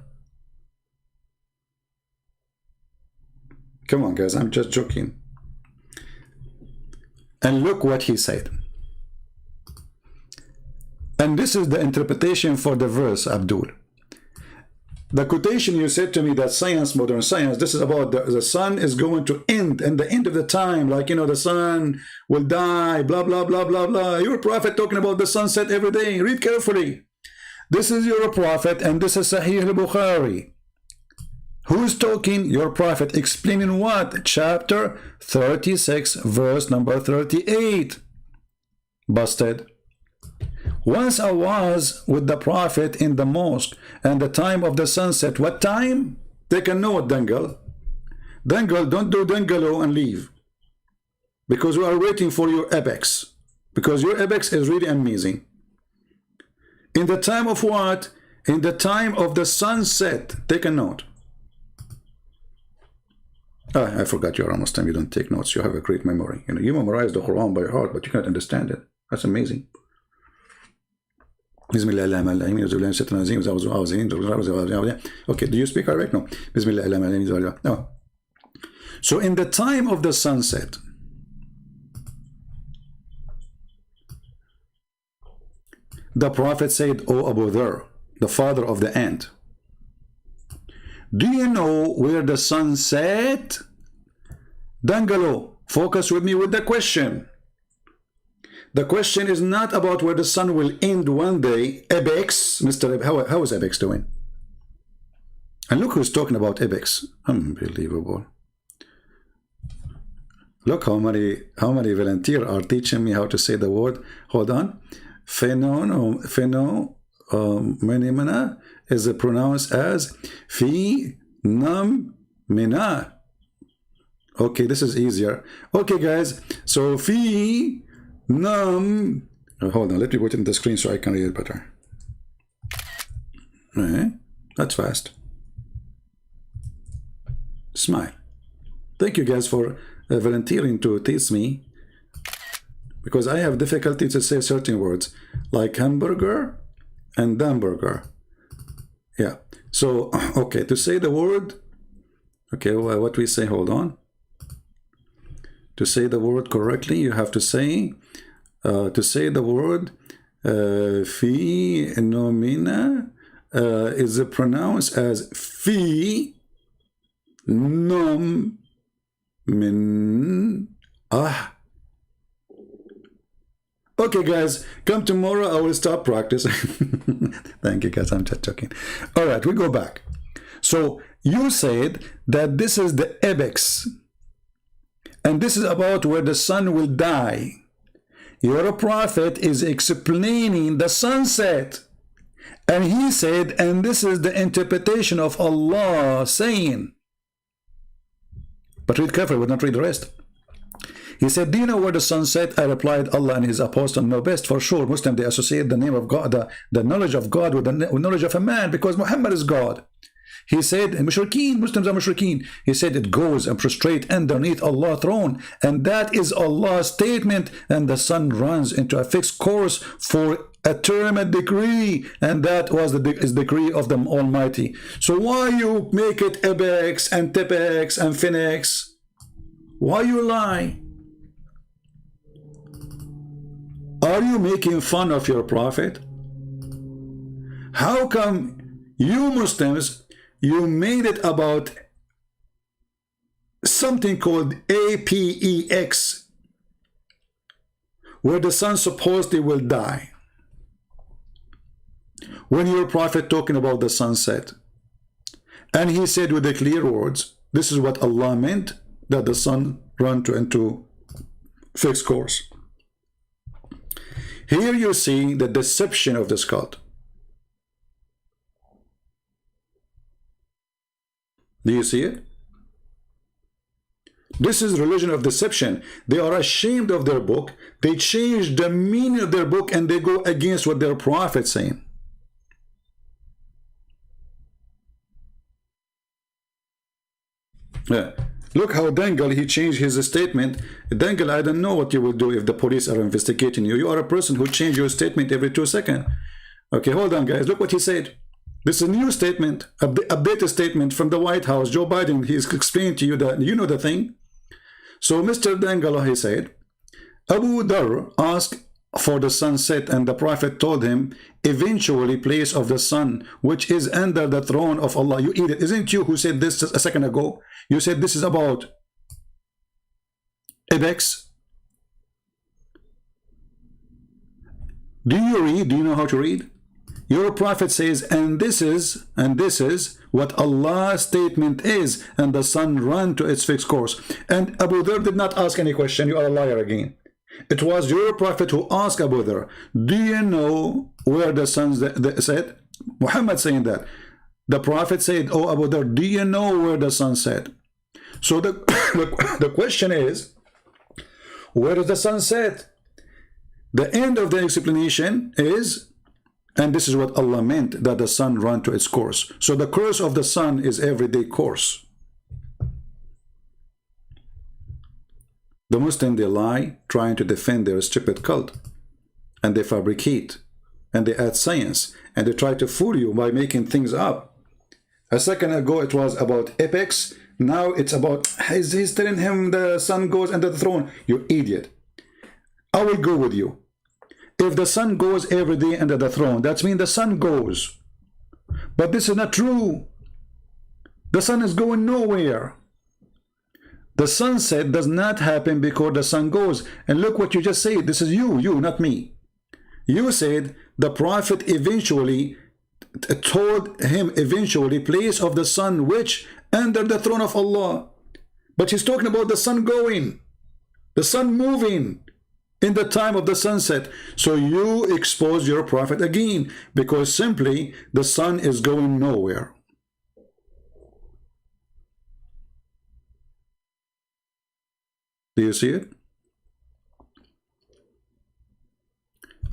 Come on, guys, I'm just joking. And look what he said. And this is the interpretation for the verse, Abdul. The quotation you said to me that science, modern science, this is about the sun is going to end, and the end of the time, like, you know, the sun will die, blah, blah, blah, blah, blah. Your prophet talking about the sunset every day. Read carefully. This is your prophet, and this is Sahih al-Bukhari. Who's talking? Your prophet. Explaining what? Chapter 36, verse number 38. Busted. Once I was with the prophet in the mosque and the time of the sunset. What time? Take a note, Dengal. Dengal, don't do Dengalo and leave. Because we are waiting for your apex. Because your apex is really amazing. In the time of what? In the time of the sunset. Take a note. Ah, I forgot you're a Muslim. You don't take notes. You have a great memory. You know, you memorize the Quran by heart, but you can't understand it. That's amazing. Okay, do you speak Arabic? No. No. So in the time of the sunset, the Prophet said, O Abu Dharr, the father of the ant, do you know where the sun set? Dangalo, focus with me with the question. The question is not about where the sun will end one day. Ibex, Mr. How is Ibex doing? And look who's talking about Ibex. Unbelievable. Look how many volunteers are teaching me how to say the word. Hold on. Phenomena is pronounced as phenomena. Okay, this is easier. Okay, guys. So hold on. Let me put it in the screen so I can read it better. That's fast. Smile. Thank you guys for volunteering to teach me, because I have difficulty to say certain words like hamburger and hamburger. Yeah. So okay, to say the word, okay, well, what we say, hold on. To say the word correctly, you have to say the word phenomena is pronounced as Okay, guys, come tomorrow. I will stop practicing. Thank you, guys. I'm just joking. All right, we go back. So you said that this is the ibex, and this is about where the sun will die. Your prophet is explaining the sunset, and he said, and this is the interpretation of Allah saying. But read carefully, we'll not read the rest. He said, do you know where the sun set? I replied, Allah and his apostle know best. For sure, Muslims, they associate the name of God, the knowledge of God with the knowledge of a man, because Muhammad is God. He said, Mushrikeen, Muslims are Mushrikeen. He said, it goes and prostrate underneath Allah's throne. And that is Allah's statement. And the sun runs into a fixed course for a term and decree. And that was the decree of the Almighty. So why you make it Ibex and Tipex and Phoenix? Why you lie? Are you making fun of your prophet? How come you Muslims, you made it about something called APEX, where the sun supposedly will die, when your prophet talking about the sunset? And he said with the clear words, this is what Allah meant, that the sun run into fixed course. Here you see the deception of this cult. Do you see it? This is religion of deception. They are ashamed of their book. They change the meaning of their book and they go against what their prophet saying. Yeah. Look how Dangle, he changed his statement. Dangle, I don't know what you will do if the police are investigating you. You are a person who changes your statement every 2 seconds. Okay, hold on, guys. Look what he said. This is a new statement, updated statement from the White House. Joe Biden, he's explained to you that, you know the thing. So Mr. Dangle, he said, Abu Dharr asked for the sunset, and the Prophet told him, eventually place of the sun, which is under the throne of Allah. You eat it. Isn't you who said this a second ago? You said this is about Ibex. Do you read? Do you know how to read? Your prophet says, and this is what Allah's statement is, and the sun ran to its fixed course. And Abu Dharr did not ask any question. You are a liar again. It was your prophet who asked Abu Dharr, do you know where the sun set? Muhammad saying that. The prophet said, oh Abu Dharr, do you know where the sun set? So the question is, where does the sun set? The end of the explanation is, and this is what Allah meant, that the sun ran to its course. So the course of the sun is everyday course. The Muslims, they lie, trying to defend their stupid cult. And they fabricate. And they add science. And they try to fool you by making things up. A second ago, it was about Apex. Now it's about, he's telling him the sun goes under the throne. You idiot. I will go with you. if the sun goes every day under the throne, that means the sun goes. But this is not true. The sun is going nowhere. The sunset does not happen because the sun goes. And look what you just said. This is you, not me. You said the prophet eventually told him eventually place of the sun which under the throne of Allah. But he's talking about the sun going, the sun moving in the time of the sunset. So you expose your prophet again, because simply the sun is going nowhere. Do you see it?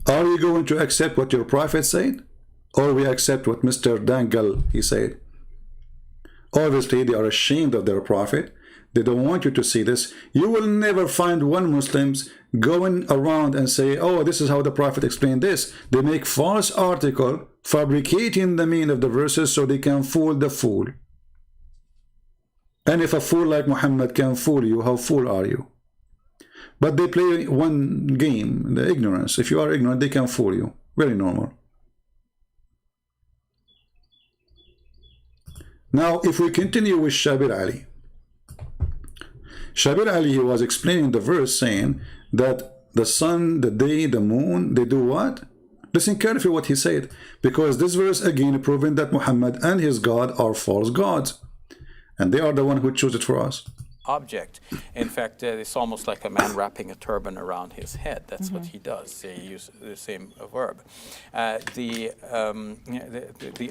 Are you going to accept what your prophet said, or we accept what Mr. Dangle he said? Obviously they are ashamed of their prophet. They don't want you to see this. You will never find one Muslims going around and say, oh, this is how the prophet explained this. They make false article fabricating the meaning of the verses so they can fool the fool. And if a fool like Muhammad can fool you, how fool are you? But they play one game, the ignorance. If you are ignorant, they can fool you. Very normal. Now, if we continue with Shabir Ali. Shabir Ali, he was explaining the verse saying that the sun, the day, the moon, they do what? Listen carefully what he said. Because this verse again proving that Muhammad and his God are false gods. And they are the one who chose it for us. Object. In fact, it's almost like a man wrapping a turban around his head. That's what he does. He uses the same verb. The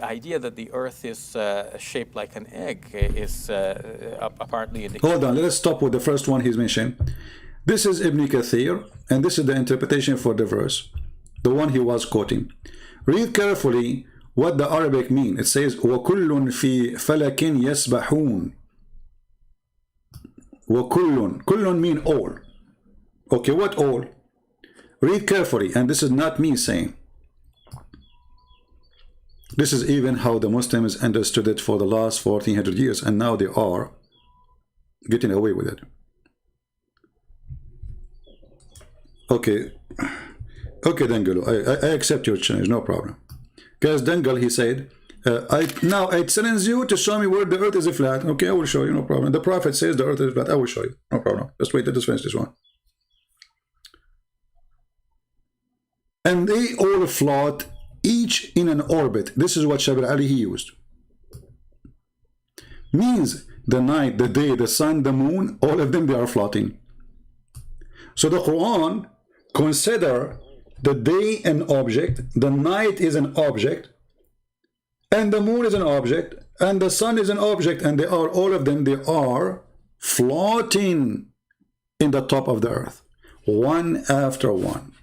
idea that the earth is shaped like an egg is apparently indicated. Hold on, let us stop with the first one he's mentioned. This is Ibn Kathir, and this is the interpretation for the verse, the one he was quoting. Read carefully what the Arabic means. It says, وَكُلٌّ فِي فَلَكٍ يَسْبَحُونَ. وَكُلٌّ. Kullun mean all. Okay, what all? Read carefully, and this is not me saying. This is even how the Muslims understood it for the last 1400 years, and now they are getting away with it. Okay, Dangal, I accept your challenge, no problem. Because Dangal, he said, I challenge you to show me where the earth is flat. Okay, I will show you, no problem. The prophet says the earth is flat. I will show you, no problem. Just wait, let us finish this one. And they all float, each in an orbit. This is what Shabir Ali he used. Means the night, the day, the sun, the moon, all of them, they are floating. So the Quran consider the day an object, the night is an object, and the moon is an object, and the sun is an object, and they are, all of them, they are floating in the top of the earth, one after one.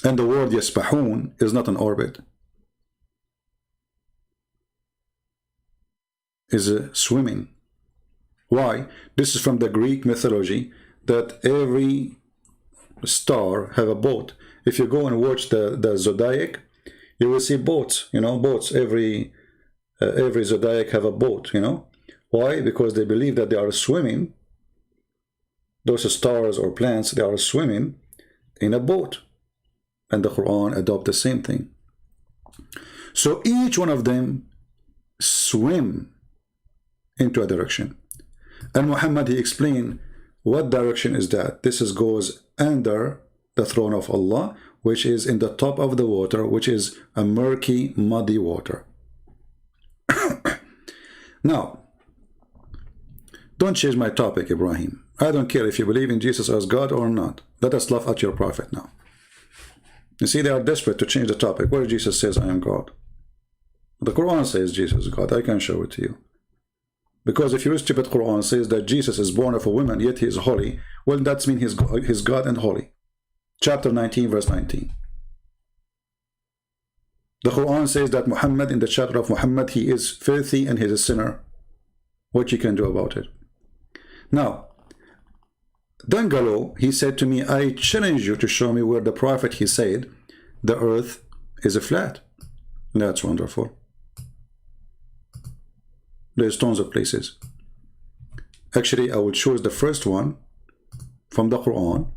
And the word yasbahun is not an orbit. Is swimming. Why? This is from the Greek mythology, that every star have a boat. If you go and watch the zodiac, you will see boats, you know, boats. Every zodiac have a boat, you know. Why? Because they believe that they are swimming. Those stars or planets, they are swimming in a boat. And the Quran adopt the same thing. So each one of them swim into a direction. And Muhammad, he explained what direction is that. This goes under the throne of Allah, which is in the top of the water, which is a murky, muddy water. Now, don't change my topic, Ibrahim. I don't care if you believe in Jesus as God or not. Let us laugh at your prophet now. You see, they are desperate to change the topic. Where Jesus says, I am God. The Quran says Jesus is God. I can show it to you. Because if your stupid Quran says that Jesus is born of a woman, yet he is holy, well, that means he's God and holy. Chapter 19, verse 19. The Quran says that Muhammad, in the chapter of Muhammad, he is filthy and he is a sinner. What you can do about it? Now, Dangalo, he said to me, I challenge you to show me where the prophet, he said, the earth is a flat. That's wonderful. There's tons of places. Actually, I will choose the first one from the Quran,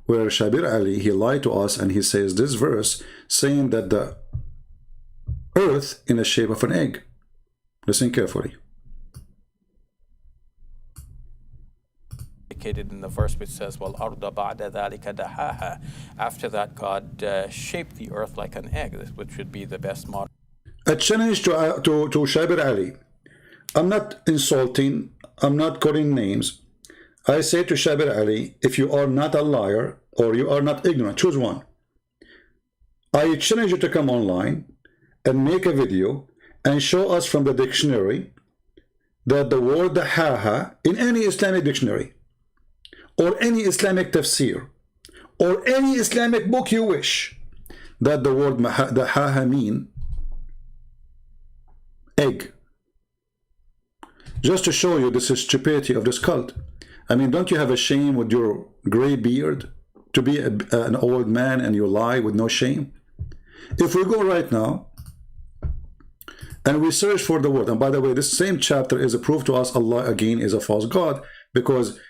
where Shabir Ali, he lied to us and he says this verse saying that the earth in the shape of an egg. Listen carefully. In the verse which says, "Well, arda ba'da dhalika dahaha." After that, God shaped the earth like an egg, which would be the best model. A challenge to Shabir Ali. I'm not insulting, I'm not calling names. I say to Shabir Ali, if you are not a liar or you are not ignorant, choose one. I challenge you to come online and make a video and show us from the dictionary that the word dahaha in any Islamic dictionary or any Islamic tafsir or any Islamic book you wish, that the word dahaha mean egg. Just to show you this is stupidity of this cult. I mean, don't you have a shame with your gray beard to be an old man and you lie with no shame? If we go right now and we search for the word, and by the way, this same chapter is a proof to us Allah again is a false God, because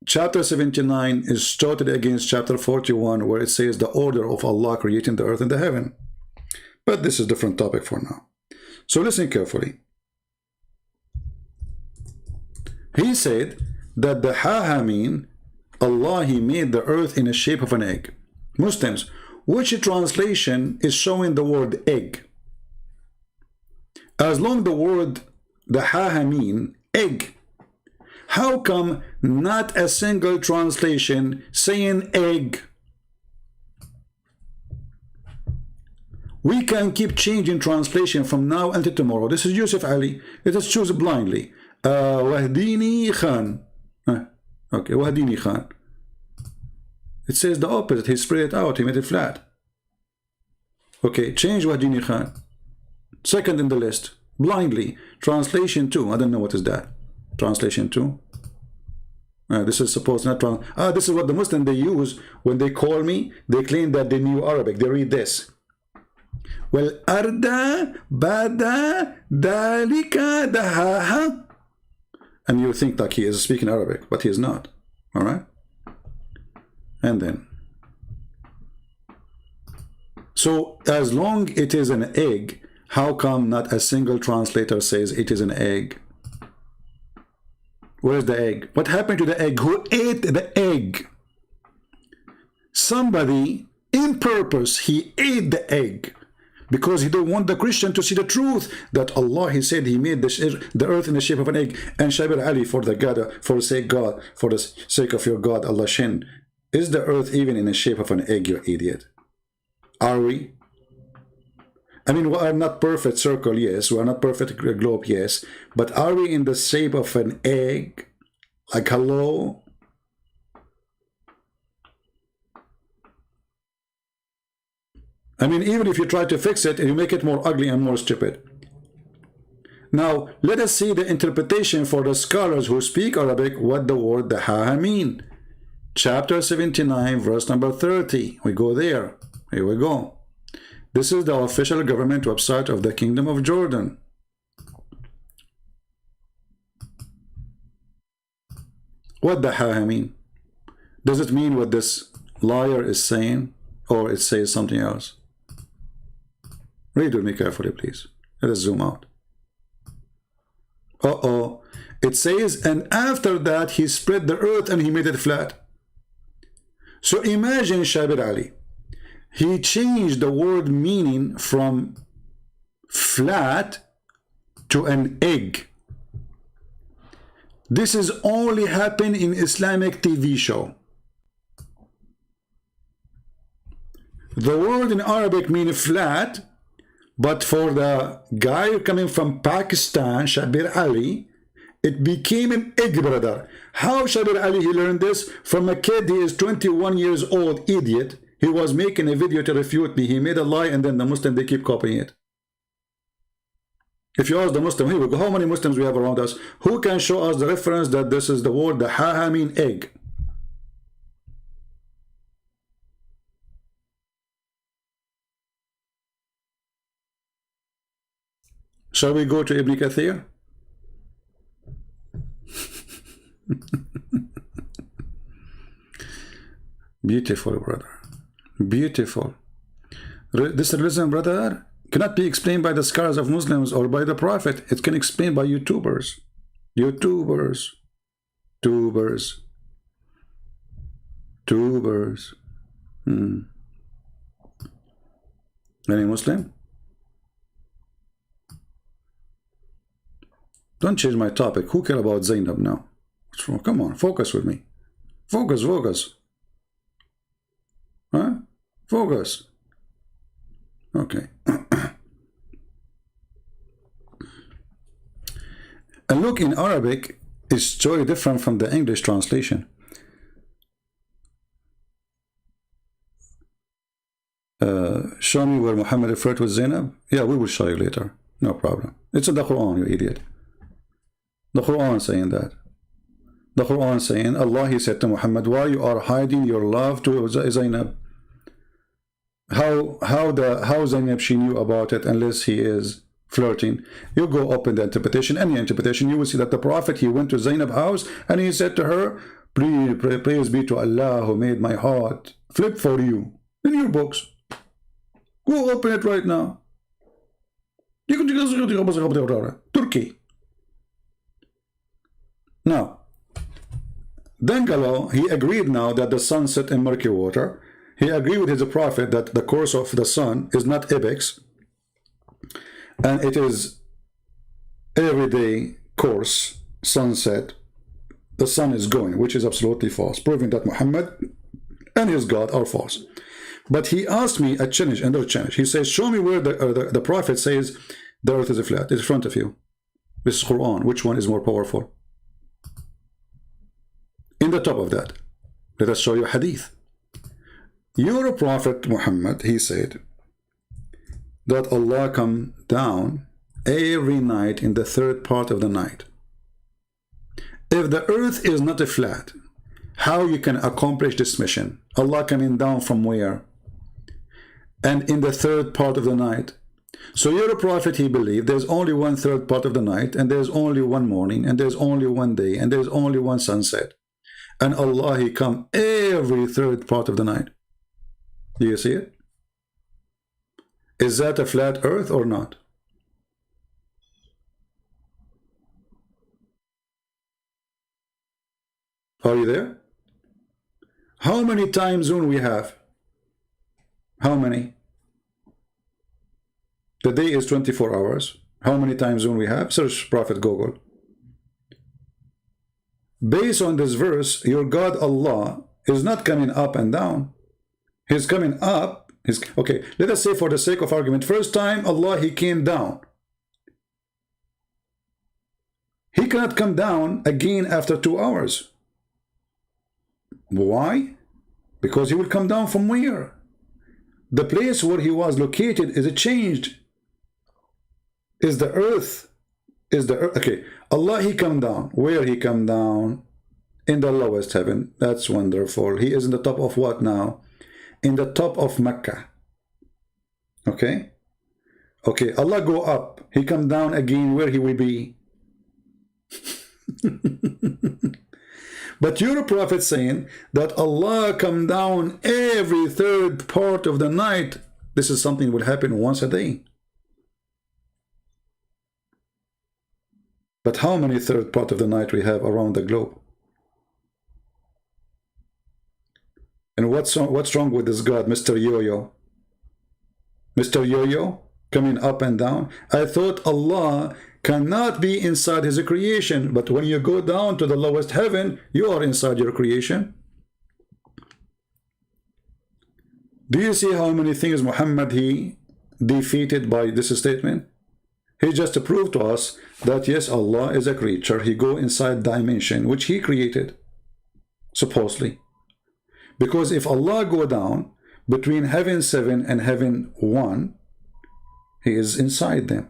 chapter 79 is totally against chapter 41, where it says the order of Allah creating the earth and the heaven. But this is a different topic for now. So listen carefully. He said that the haha mean Allah, he made the earth in the shape of an egg. Muslims, which translation is showing the word egg? As long the word the haha mean egg, how come not a single translation saying egg? We can keep changing translation from now until tomorrow. This is Yusuf Ali. Let us choose blindly. Wahdini Khan. Okay, Wahdini Khan. It says the opposite. He spread it out. He made it flat. Okay, change Wahdini Khan. Second in the list. Blindly. Translation 2. I don't know what is that. Translation 2. This is supposed not this is what the Muslim they use when they call me. They claim that they knew Arabic. They read this. Well, arda bada dalika dahaha. And you think like he is speaking Arabic, but he is not. All right? And then. So, as long it is an egg, how come not a single translator says it is an egg? Where's the egg? What happened to the egg? Who ate the egg? Somebody, in purpose, he ate the egg. Because he don't want the Christian to see the truth that Allah, he said he made the earth in the shape of an egg. And Shabir Ali, for the sake of your God, Allah Shin, is the earth even in the shape of an egg, you idiot? Are we? I mean, we are not perfect circle, yes. We are not perfect globe, yes. But are we in the shape of an egg? Like, hello? I mean, even if you try to fix it, you make it more ugly and more stupid. Now, let us see the interpretation for the scholars who speak Arabic, what the word dahaha mean. Chapter 79, verse number 30. We go there. Here we go. This is the official government website of the Kingdom of Jordan. What dahaha mean? Does it mean what this liar is saying, or it says something else? Read with me carefully, please. Let us zoom out. It says, and after that he spread the earth and he made it flat. So imagine Shabir Ali. He changed the word meaning from flat to an egg. This is only happened in Islamic TV show. The word in Arabic means flat, but for the guy coming from Pakistan, Shabir Ali, it became an egg, brother. How Shabir Ali, he learned this? From a kid, he is 21 years old, idiot. He was making a video to refute me. He made a lie, and then the Muslim, they keep copying it. If you ask the Muslim, here we go, how many Muslims we have around us? Who can show us the reference that this is the word, the ha mean egg? Shall we go to Ibn Kathir? Beautiful, brother. Beautiful. This religion, brother, cannot be explained by the scholars of Muslims or by the Prophet. It can explain by YouTubers. YouTubers. Tubers. Tubers. Any Muslim? Don't change my topic. Who care about Zainab now? What's wrong? Come on, focus with me. Focus, focus. Huh? Focus. Okay. And look, in Arabic, it's totally different from the English translation. Show me where Muhammad referred to Zainab. Yeah, we will show you later. No problem. It's in the Quran, you idiot. The Quran saying that. The Quran saying, Allah, he said to Muhammad, why you are hiding your love to Zainab? How Zainab, she knew about it unless he is flirting? You go open the interpretation, any interpretation, you will see that the Prophet, he went to Zainab's house and he said to her, praise be to Allah who made my heart flip for you. In your books. Go open it right now. Turkey. Now, Dangalo, he agreed now that the sun set in murky water. He agreed with his prophet that the course of the sun is not ibex, and it is everyday course, sunset. The sun is going, which is absolutely false, proving that Muhammad and his God are false. But he asked me a challenge, another challenge. He says, show me where the prophet says the earth is flat. It's in front of you. This is Quran. Which one is more powerful? In the top of that, let us show you hadith. Your prophet Muhammad, he said that Allah come down every night in the third part of the night. If the earth is not flat, how you can accomplish this mission? Allah coming down from where? And in the third part of the night. So your prophet, he believed there's only 1/3 part of the night, and there's only one morning, and there's only one day, and there's only one sunset. And Allah, he come every third part of the night. Do you see it? Is that a flat earth or not? Are you there? How many time zone we have? How many? The day is 24 hours. How many time zone we have? Search Prophet Google. Based on this verse, your God Allah is not coming up and down. He's coming up. Okay, let us say for the sake of argument, first time Allah, he came down. He cannot come down again after 2 hours. Why? Because he will come down from where? The place where he was located is changed. Is the earth? Is the earth? Okay, Allah, he come down. Where he come down? In the lowest heaven. That's wonderful. He is in the top of what now? In the top of Mecca. Okay? Okay, Allah go up. He come down again. Where he will be? But your prophet saying that Allah come down every third part of the night. This is something will happen once a day. But how many third part of the night we have around the globe? And what's wrong with this God, Mr. Yo-Yo? Mr. Yo-Yo, coming up and down? I thought Allah cannot be inside his creation, but when you go down to the lowest heaven, you are inside your creation. Do you see how many things Muhammad he defeated by this statement? He just proved to us that yes, Allah is a creature. He go inside dimension which he created, supposedly. Because if Allah go down between heaven 7 and heaven 1, he is inside them.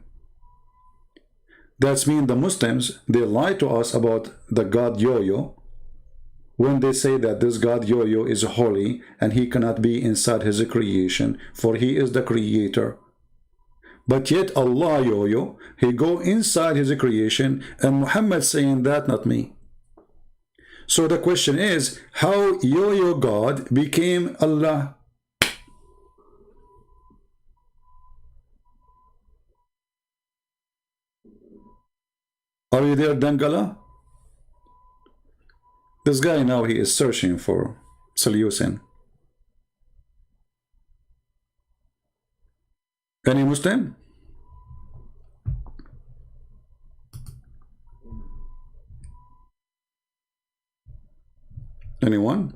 That's mean the Muslims, they lie to us about the God Yo-Yo when they say that this God Yo-Yo is holy and he cannot be inside his creation, for he is the creator. But yet Allah Yo-Yo, he go inside his creation, and Muhammad saying that, not me. So the question is, how Yo-Yo God became Allah? Are you there, Dangala? This guy now, he is searching for solution. Any Muslim? Anyone?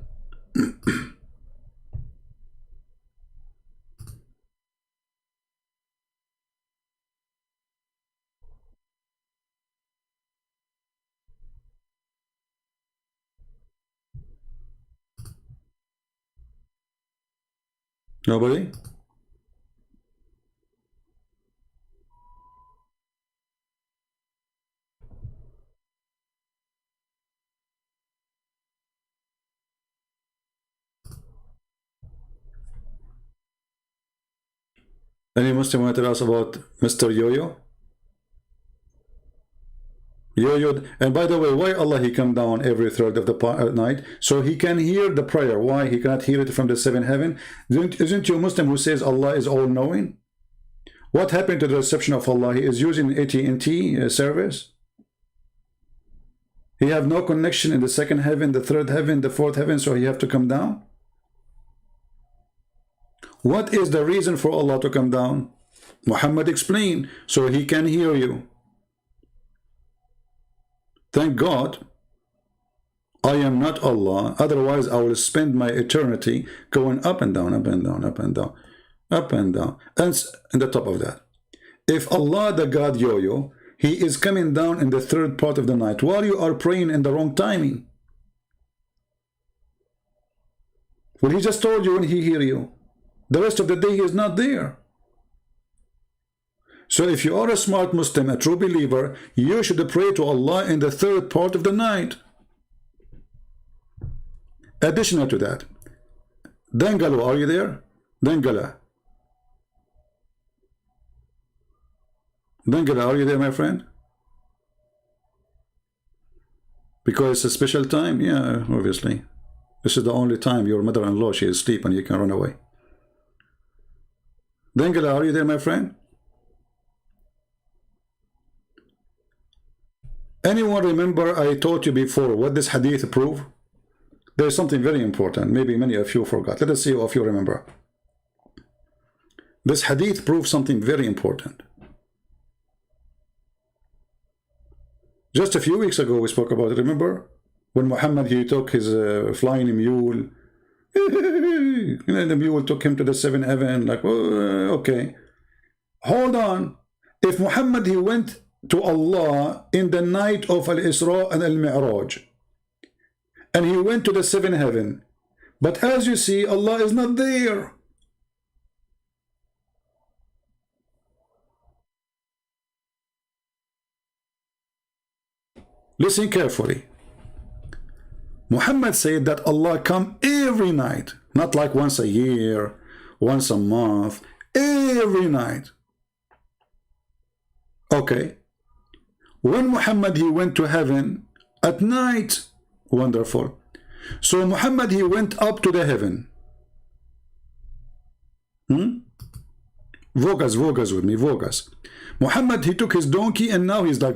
Nobody? Any Muslim want to tell us about Mr. Yo-Yo? Yo-Yo, and by the way, why Allah he come down every third of the night? So he can hear the prayer. Why he cannot hear it from the seventh heaven? Isn't you a Muslim who says Allah is all-knowing? What happened to the reception of Allah? He is using AT&T service. He have no connection in the second heaven, the third heaven, the fourth heaven, so he have to come down. What is the reason for Allah to come down? Muhammad explained, so he can hear you. Thank God I am not Allah, otherwise I will spend my eternity going up and down, up and down, up and down, up and down, and in the top of that. If Allah the God Yo-Yo, he is coming down in the third part of the night while you are praying in the wrong timing. Well, he just told you when he hear you. The rest of the day he is not there. So if you are a smart Muslim, a true believer, you should pray to Allah in the third part of the night. Additional to that, Dangalo, are you there? Dangala. Dangala, are you there, my friend? Because it's a special time? Yeah, obviously. This is the only time your mother-in-law, she is asleep and you can run away. Dangala, are you there, my friend? Anyone remember I taught you before what this hadith prove? There is something very important. Maybe many of you forgot. Let us see if you remember. This hadith proves something very important. Just a few weeks ago we spoke about it, remember? When Muhammad, he took his flying mule. And the mule took him to the seventh heaven. Like, oh, okay. Hold on. If Muhammad, he went to Allah in the night of Al-Isra and Al-Mi'raj, and he went to the seventh heaven, but as you see, Allah is not there. Listen carefully. Muhammad said that Allah come every night, not like once a year, once a month, every night. Okay. When Muhammad, he went to heaven at night, wonderful. So Muhammad, he went up to the heaven. Vogas with me, Vogas. Muhammad, he took his donkey and now he's like,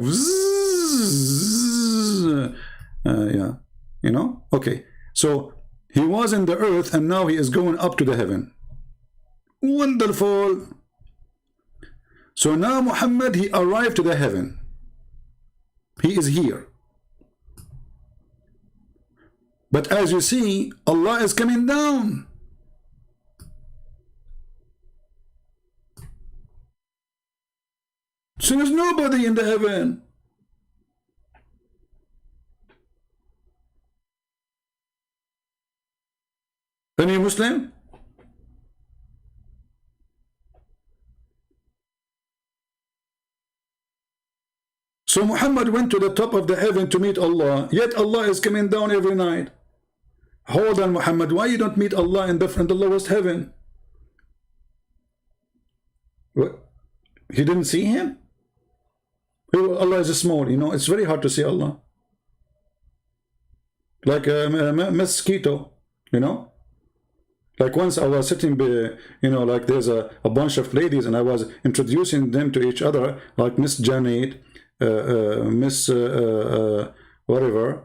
yeah, you know? Okay, so he was in the earth and now he is going up to the heaven. Wonderful. So now Muhammad, he arrived to the heaven. He is here. But as you see, Allah is coming down. So there's nobody in the heaven. Any Muslim? So Muhammad went to the top of the heaven to meet Allah, yet Allah is coming down every night. Hold on, Muhammad, why you don't meet Allah in the lowest heaven? What? He didn't see him? Allah is small, you know, it's very hard to see Allah. like a mosquito, you know. Like once I was sitting, you know, like there's a bunch of ladies, and I was introducing them to each other, like Miss Janet, Miss whatever,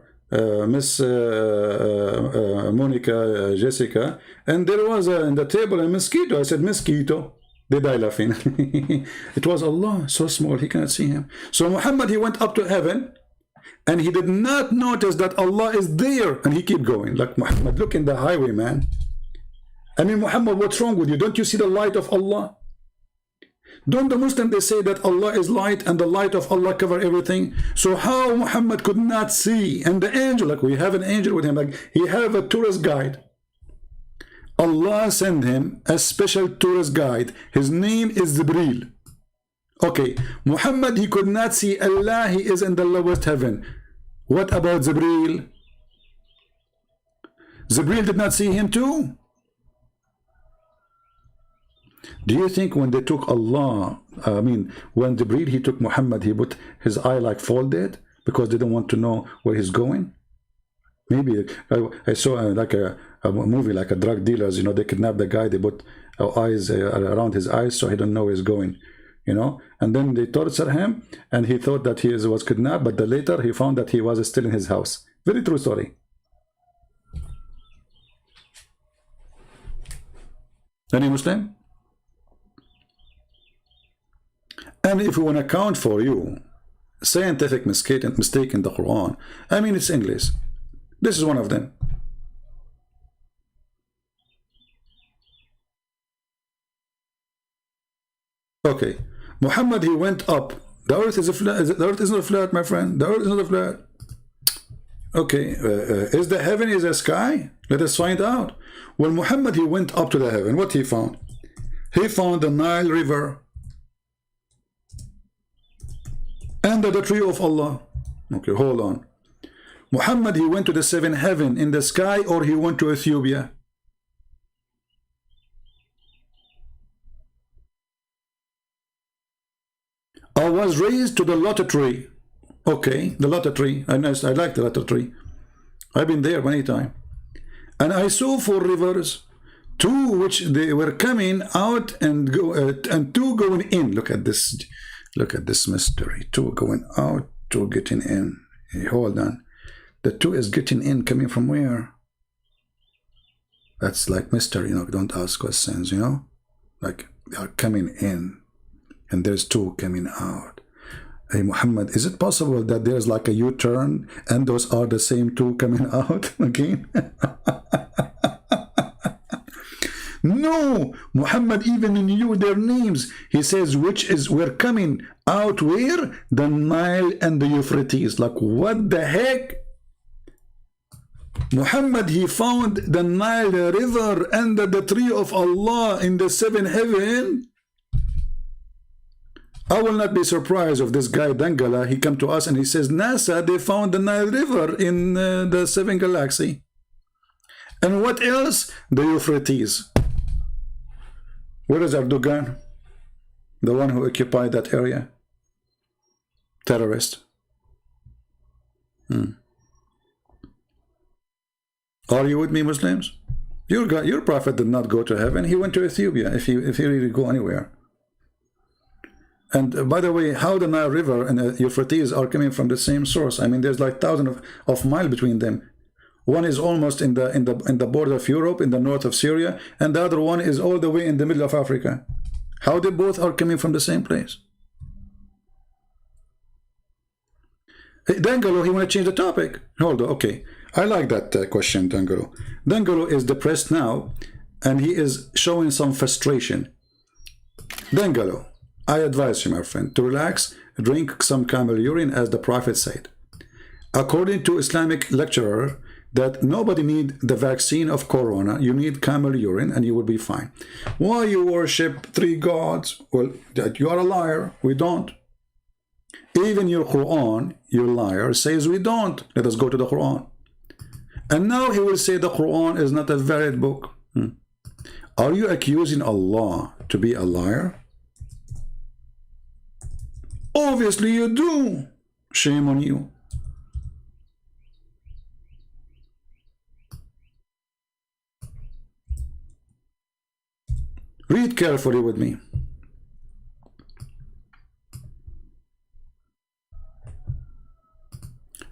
Miss Monica, Jessica, and there was in the table a mosquito. I said, mosquito. They die laughing. It was Allah, so small, he cannot see him. So Muhammad, he went up to heaven, and he did not notice that Allah is there, and he kept going. Like, Muhammad, look in the highway, man. I mean, Muhammad, what's wrong with you? Don't you see the light of Allah? Don't the Muslims, they say that Allah is light and the light of Allah cover everything? So how Muhammad could not see? And the angel, like we have an angel with him, like he have a tourist guide. Allah sent him a special tourist guide. His name is Jibreel. Okay, Muhammad, he could not see Allah, he is in the lowest heaven. What about Jibreel? Jibreel did not see him too? Do you think when they took Allah, I mean, when Jibreel, he took Muhammad, he put his eye like folded because they don't want to know where he's going? Maybe I saw like a movie, like a drug dealers, you know, they kidnap the guy, they put eyes around his eyes so he don't know where he's going, you know, and then they torture him and he thought that he was kidnapped, but later he found that he was still in his house. Very true story. Any Muslim? And if we want to count for you scientific mistake in the Quran, I mean, it's English. This is one of them. Okay, Muhammad, he went up. The earth is a flat. The earth is not flat, my friend. The earth is not flat. Okay, is the heaven is a sky? Let us find out. Well, Muhammad, he went up to the heaven. What he found? He found the Nile River and the tree of Allah. Okay, hold on. Muhammad, he went to the seventh heaven in the sky, or he went to Ethiopia? I was raised to the lotus tree. Okay, the lotus tree. I like the lotus tree. I've been there many times. And I saw 4 rivers, 2 which they were coming out and two going in. Look at this. Look at this mystery. 2 going out, 2 getting in. Hey, hold on. The 2 is getting in, coming from where? That's like mystery, you know, don't ask questions, you know? Like, they are coming in, and there's 2 coming out. Hey, Muhammad, is it possible that there's like a U-turn, and those are the same 2 coming out again? No, Muhammad even knew their names. He says, which is, we're coming out where? The Nile and the Euphrates. Like, what the heck? Muhammad, he found the Nile River and the tree of Allah in the 7th heaven. I will not be surprised if this guy Dangala, he come to us and he says, NASA, they found the Nile River in the 7th galaxy. And what else? The Euphrates. Where is Erdogan? The one who occupied that area? Terrorist. Are you with me, Muslims? Your prophet did not go to heaven. He went to Ethiopia, if he really go anywhere. And by the way, how the Nile River and the Euphrates are coming from the same source? I mean, there's like thousands of miles between them. One is almost in the border of Europe, in the north of Syria, and the other one is all the way in the middle of Africa. How they both are coming from the same place? Hey, Dangalo, he want to change the topic. Hold on, okay. I like that question, Dangalo. Dangalo is depressed now, and he is showing some frustration. Dangalo, I advise you, my friend, to relax, drink some camel urine, as the Prophet said. According to Islamic lecturer, that nobody need the vaccine of corona. You need camel urine and you will be fine. Why you worship 3 gods? Well, you are a liar. We don't. Even your Quran, your liar, says we don't. Let us go to the Quran. And now he will say the Quran is not a valid book. Are you accusing Allah to be a liar? Obviously you do. Shame on you. Read carefully with me.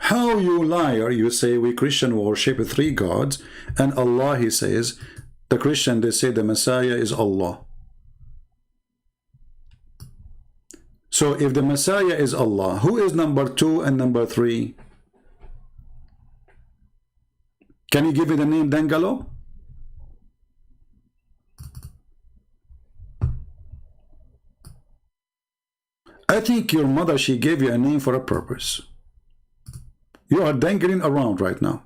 How, you liar, you say we Christian worship 3 gods, and Allah, he says, the Christian, they say the Messiah is Allah. So if the Messiah is Allah, who is number 2 and number 3? Can you give me the name Dangalo? I think your mother, she gave you a name for a purpose. You are dangling around right now.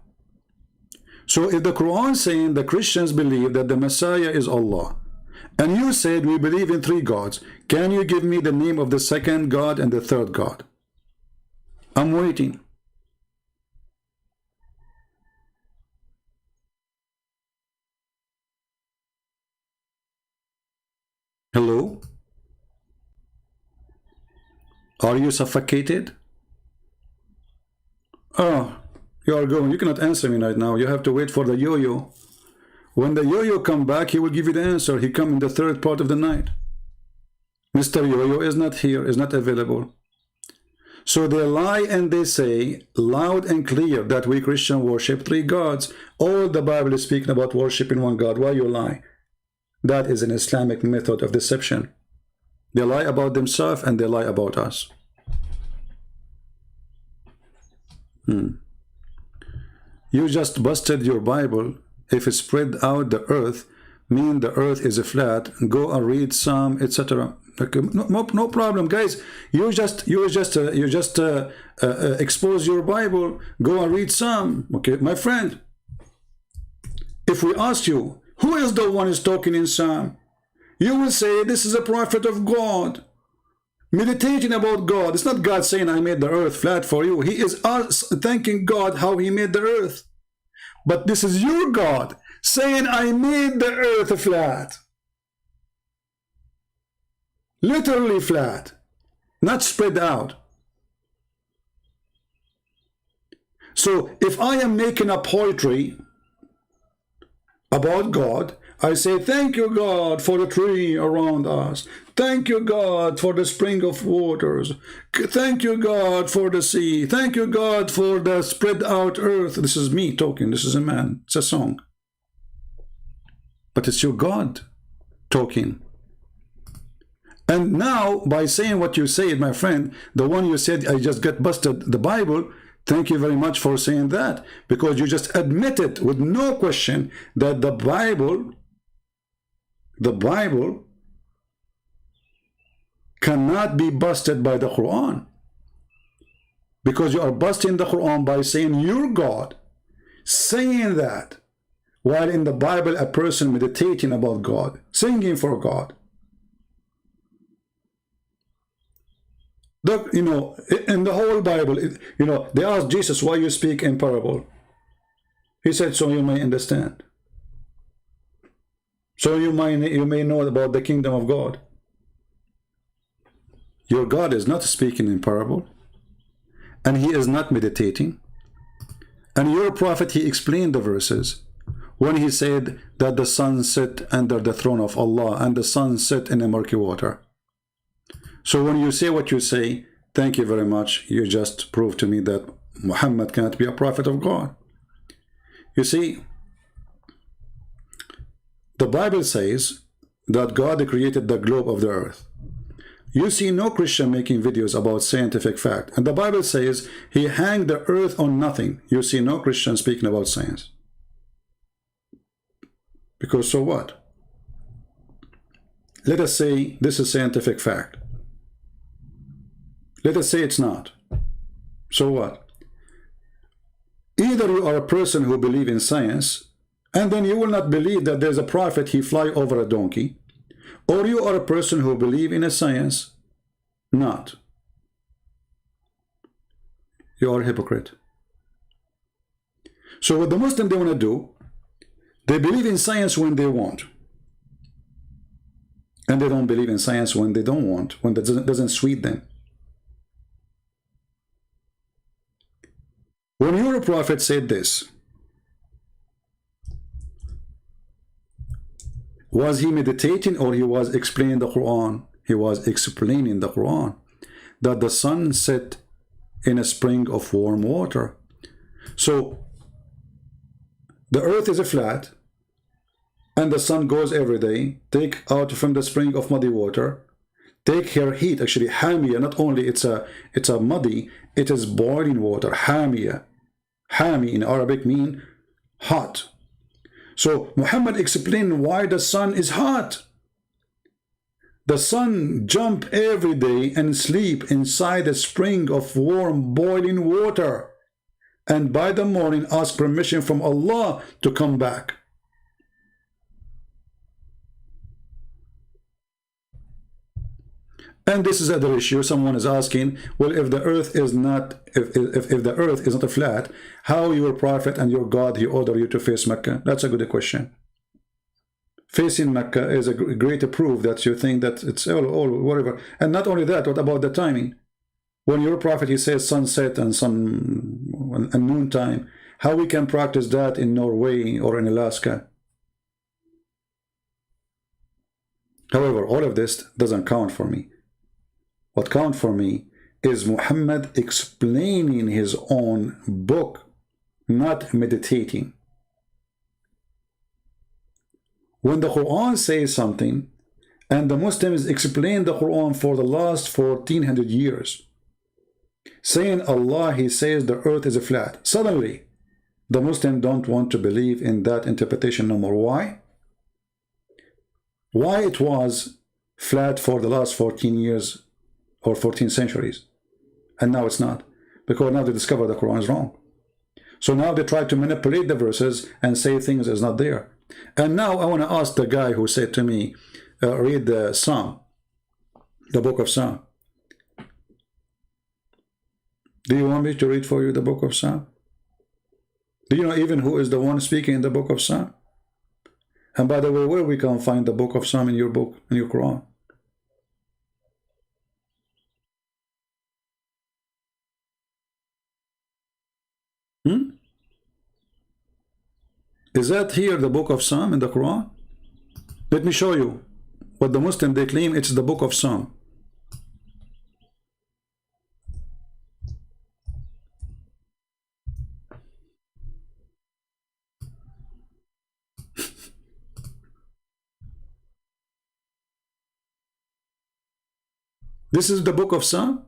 So if the Quran is saying the Christians believe that the Messiah is Allah, and you said we believe in 3 gods, can you give me the name of the 2nd God and the 3rd God? I'm waiting. Hello? Are you suffocated? Oh, you are going. You cannot answer me right now. You have to wait for the yo-yo. When the yo-yo come back, he will give you the answer. He come in the 3rd part of the night. Mr. Yo-yo is not here, is not available. So they lie and they say loud and clear that we Christian worship 3 gods. All the Bible is speaking about worshiping 1 God. Why you lie? That is an Islamic method of deception. They lie about themselves and they lie about us. You just busted your Bible. If it spread out the earth, mean the earth is flat, go and read Psalm, etc. Okay, no problem, guys. You just expose your Bible, go and read Psalm. Okay, my friend. If we ask you, who is the one who is talking in Psalm? You will say, this is a prophet of God, meditating about God. It's not God saying, I made the earth flat for you. He is thanking God how he made the earth. But this is your God saying, I made the earth flat. Literally flat, not spread out. So if I am making a poetry about God, I say, thank you, God, for the tree around us. Thank you, God, for the spring of waters. Thank you, God, for the sea. Thank you, God, for the spread out earth. This is me talking. This is a man. It's a song. But it's your God talking. And now, by saying what you said, my friend, the one you said, I just got busted the Bible, thank you very much for saying that. Because you just admitted with no question that the Bible cannot be busted by the Quran, because you are busting the Quran by saying your God, saying that, while in the Bible a person meditating about God, singing for God. You know, in the whole Bible, you know, they asked Jesus, why you speak in parable? He said, so you may understand. So you may know about the kingdom of God. Your God is not speaking in parable, and he is not meditating. And your prophet, he explained the verses when he said that the sun set under the throne of Allah and the sun set in a murky water. So when you say what you say, thank you very much. You just proved to me that Muhammad cannot be a prophet of God. You see, the Bible says that God created the globe of the earth. You see no Christian making videos about scientific fact. And the Bible says he hanged the earth on nothing. You see no Christian speaking about science. Because so what? Let us say this is scientific fact. Let us say it's not. So what? Either you are a person who believes in science, and then you will not believe that there's a prophet, he fly over a donkey, or you are a person who believes in a science, not. You are a hypocrite. So what the Muslim they want to do, they believe in science when they want. And they don't believe in science when they don't want, when that doesn't suit them. When your prophet said this, Was he meditating or he was explaining the Quran? He was explaining the Quran, that the sun set in a spring of warm water. So the earth is a flat, and the sun goes every day, take out from the spring of muddy water, take her heat, actually hamia, not only it's a muddy, it is boiling water, hamia. Hami in Arabic mean hot. So Muhammad explained why the sun is hot. The sun jump every day and sleep inside a spring of warm boiling water, and by the morning ask permission from Allah to come back. And this is another issue. Someone is asking, well, if the earth is not, if the earth is not a flat, how your prophet and your God, he ordered you to face Mecca? That's a good question. Facing Mecca is a great proof that you think that it's all whatever. And not only that, what about the timing? When your prophet, he says sunset and noon time, how we can practice that in Norway or in Alaska? However, all of this doesn't count for me. What counts for me is Muhammad explaining his own book, not meditating. When the Quran says something, and the Muslims explain the Quran for the last 1400 years, saying Allah, he says the earth is flat. Suddenly, the Muslims don't want to believe in that interpretation no more. Why? Why it was flat for the last 14 years or 14 centuries, and now it's not? Because now they discover the Quran is wrong. So now they try to manipulate the verses and say things is not there. And now I want to ask the guy who said to me, read the Psalm, the book of Psalm. Do you want me to read for you the book of Psalm? Do you know even who is the one speaking in the book of Psalm? And by the way, where we can find the book of Psalm in your book, in your Quran? Is that here the book of Psalm in the Quran? Let me show you what the Muslim, they claim it's the book of Psalm. This is the book of Psalm.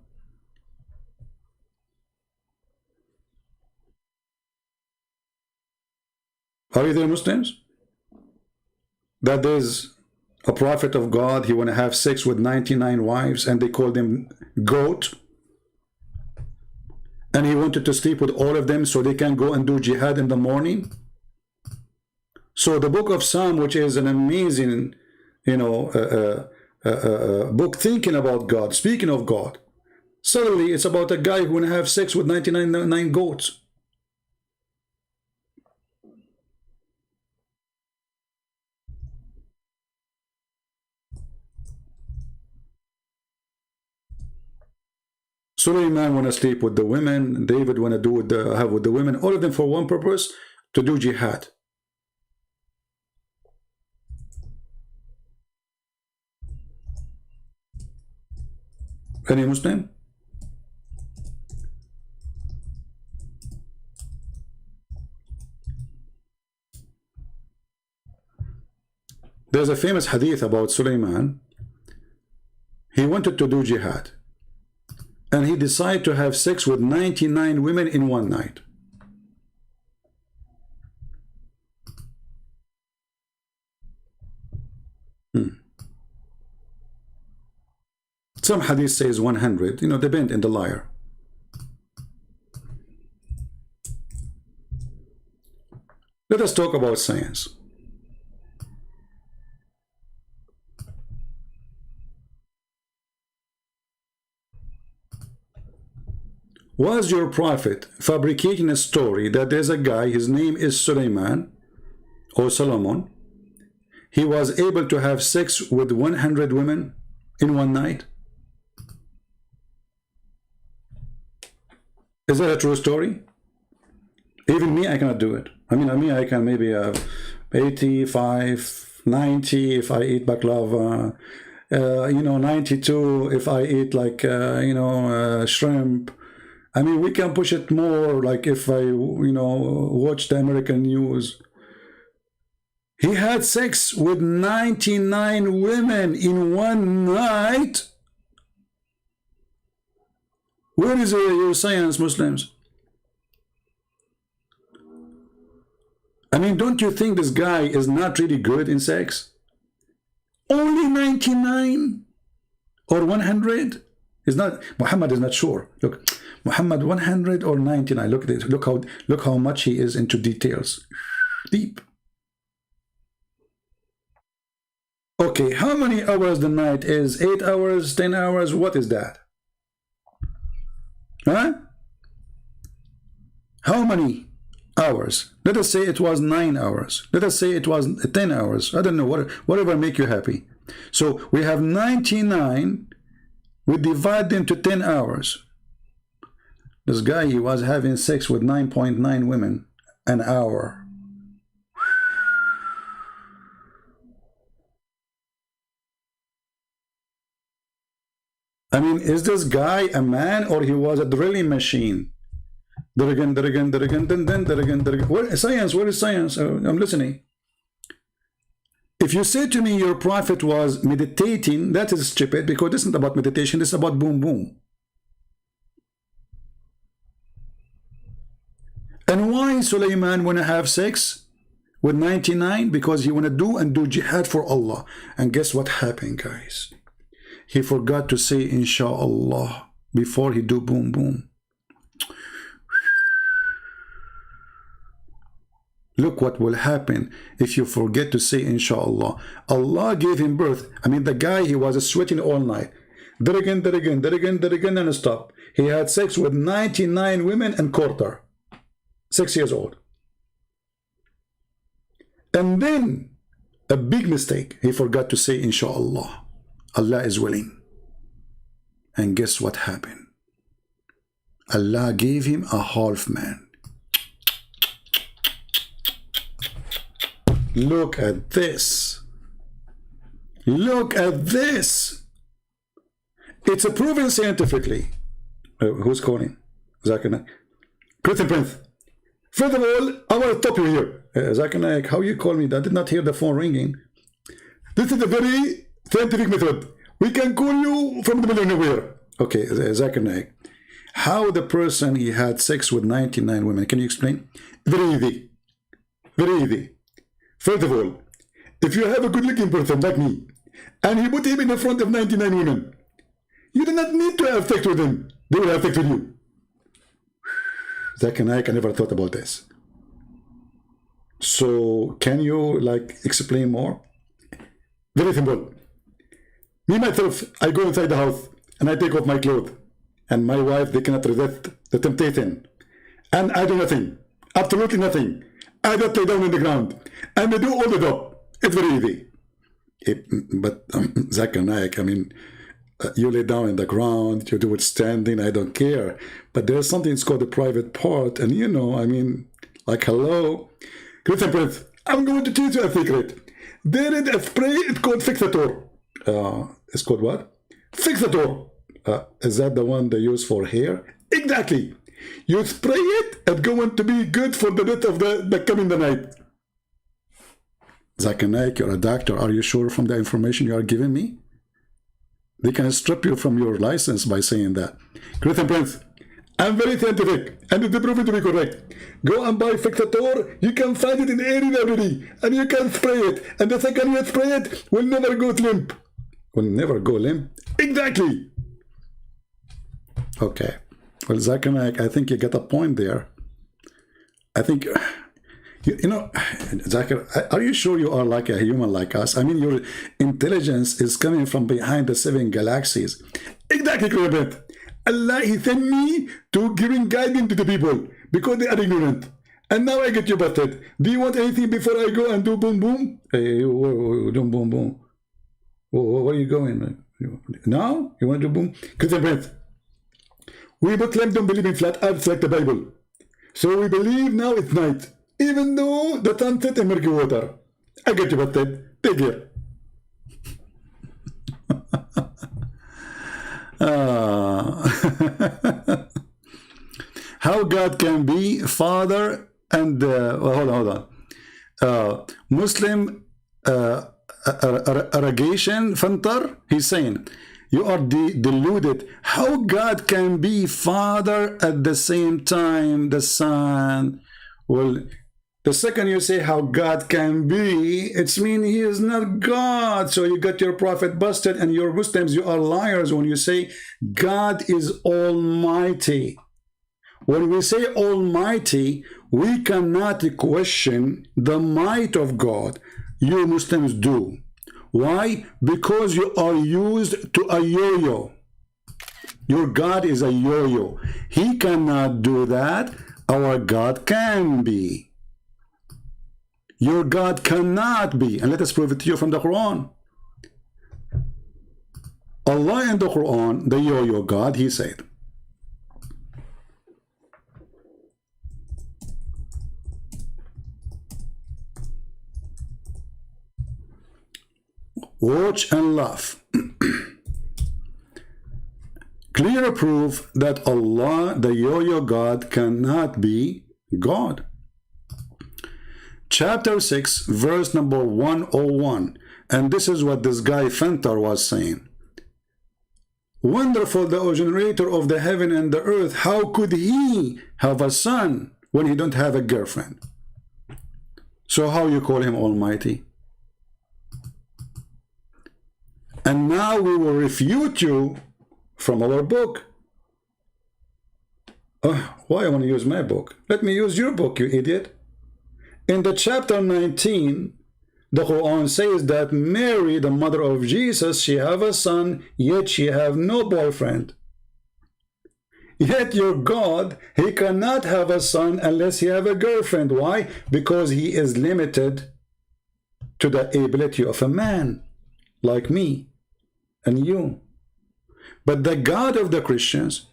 Are you there, Muslims? That there's a prophet of God, he want to have sex with 99 wives, and they called him goat. And he wanted to sleep with all of them so they can go and do jihad in the morning. So the book of Psalm, which is an amazing, book thinking about God, speaking of God, suddenly it's about a guy who want to have sex with 99 goats. Sulaiman want to sleep with the women. David want to do have with the women. All of them for one purpose, to do jihad. Any Muslim? There's a famous hadith about Sulaiman. He wanted to do jihad, and he decided to have sex with 99 women in one night. Some hadith says 100, depend in the liar. Let us talk about science. Was your prophet fabricating a story that there's a guy, his name is Sulaiman or Solomon, he was able to have sex with 100 women in one night? Is that a true story? Even me, I cannot do it. I mean, I can maybe 85, 90 if I eat baklava, 92 if I eat like, shrimp. I mean, we can push it more, like if I, watch the American news. He had sex with 99 women in one night. Where is your science, Muslims? I mean, don't you think this guy is not really good in sex? Only 99 or 100? Is not Muhammad is not sure. Look, Muhammad 100 or 99. Look at it. Look how much he is into details. Deep. Okay, how many hours the night is? 8 hours, 10 hours? What is that? Huh? How many hours? Let us say it was 9 hours. Let us say it was 10 hours. I don't know, whatever make you happy. So we have 99. We divide them to 10 hours. This guy, he was having sex with 9.9 women an hour. I mean, is this guy a man or he was a drilling machine? What, science, where is science? I'm listening. If you say to me your prophet was meditating, that is stupid, because this isn't about meditation, this is about boom boom. And why Sulaiman want to have sex with 99? Because he want to do jihad for Allah. And guess what happened, guys? He forgot to say inshallah before he do boom boom. Look what will happen if you forget to say inshallah. Allah gave him birth. I mean, the guy, he was sweating all night. And stop. He had sex with 99 women and quarter. 6 years old. And then, a big mistake. He forgot to say inshallah. Allah is willing. And guess what happened? Allah gave him a half man. Look at this. Look at this. It's proven scientifically. Who's calling? Zakir Naik. Christian Prince. First of all, I want to stop you here. Zakir Naik, how you call me? I did not hear the phone ringing. This is a very scientific method. We can call you from the middle of nowhere. Okay, Zakir Naik. How the person, he had sex with 99 women. Can you explain? Very easy. Very easy. First of all, if you have a good-looking person like me, and you put him in the front of 99 women, you do not need to have sex with him. They will have sex with you. Zakir Naik, I never thought about this. So, can you, explain more? Very simple. Me, myself, I go inside the house, and I take off my clothes. And my wife, they cannot resist the temptation. And I do nothing. Absolutely nothing. I just lay down on the ground. And they do all the job. It's very easy. But Zakir Naik, I mean, you lay down in the ground, you do it standing, I don't care. But there's something that's called the private part. And I mean, hello. Christian Prince, I'm going to teach you a secret. There is a spray, it's called Fixator. It's called what? Fixator. Is that the one they use for hair? Exactly. You spray it, it's going to be good for the rest of the coming the night. Zakir Naik, you're a doctor. Are you sure from the information you are giving me? They can strip you from your license by saying that. Christian Prince, I'm very scientific, and it's proven to be correct. Go and buy Fixator. You can find it in any library, and you can spray it. And the second you spray it, will never go limp. Will never go limp? Exactly. Okay. Well, Zakir Naik, I think you get a point there. I think, Zakir, are you sure you are like a human like us? I mean, your intelligence is coming from behind the 7 galaxies. Exactly, correct. Allah, He sent me to giving guidance to the people because they are ignorant. And now I get you busted. Do you want anything before I go and do boom boom? Hey, do boom boom. Where are you going? Now? You want to do boom? Christian Prince. We Muslims don't believe in flat earth like the Bible. So we believe now it's night. Even though the sun set in murky water. أجل تبطل تقر. How God can be father and hold on. Muslim arrogation Fantar, he's saying you are deluded. How God can be father at the same time the son? Well, the second you say how God can be, it's mean he is not God. So you got your prophet busted, and your Muslims, you are liars when you say God is almighty. When we say almighty, we cannot question the might of God. You Muslims do. Why? Because you are used to a yo-yo. Your God is a yo-yo. He cannot do that. Our God can be. Your God cannot be. And let us prove it to you from the Quran. Allah in the Quran, the yo-yo God, he said, watch and laugh. Clear proof that Allah, the yo-yo God, cannot be God. Chapter 6, verse number 101. And this is what this guy Fantar was saying. Wonderful, the originator of the heaven and the earth. How could he have a son when he don't have a girlfriend? So how you call him almighty? And now we will refute you from our book. Why I want to use my book? Let me use your book, you idiot. In the chapter 19, the Quran says that Mary, the mother of Jesus, she have a son, yet she have no boyfriend. Yet your God, he cannot have a son unless he have a girlfriend. Why? Because he is limited to the ability of a man, like me and you. But the God of the Christians,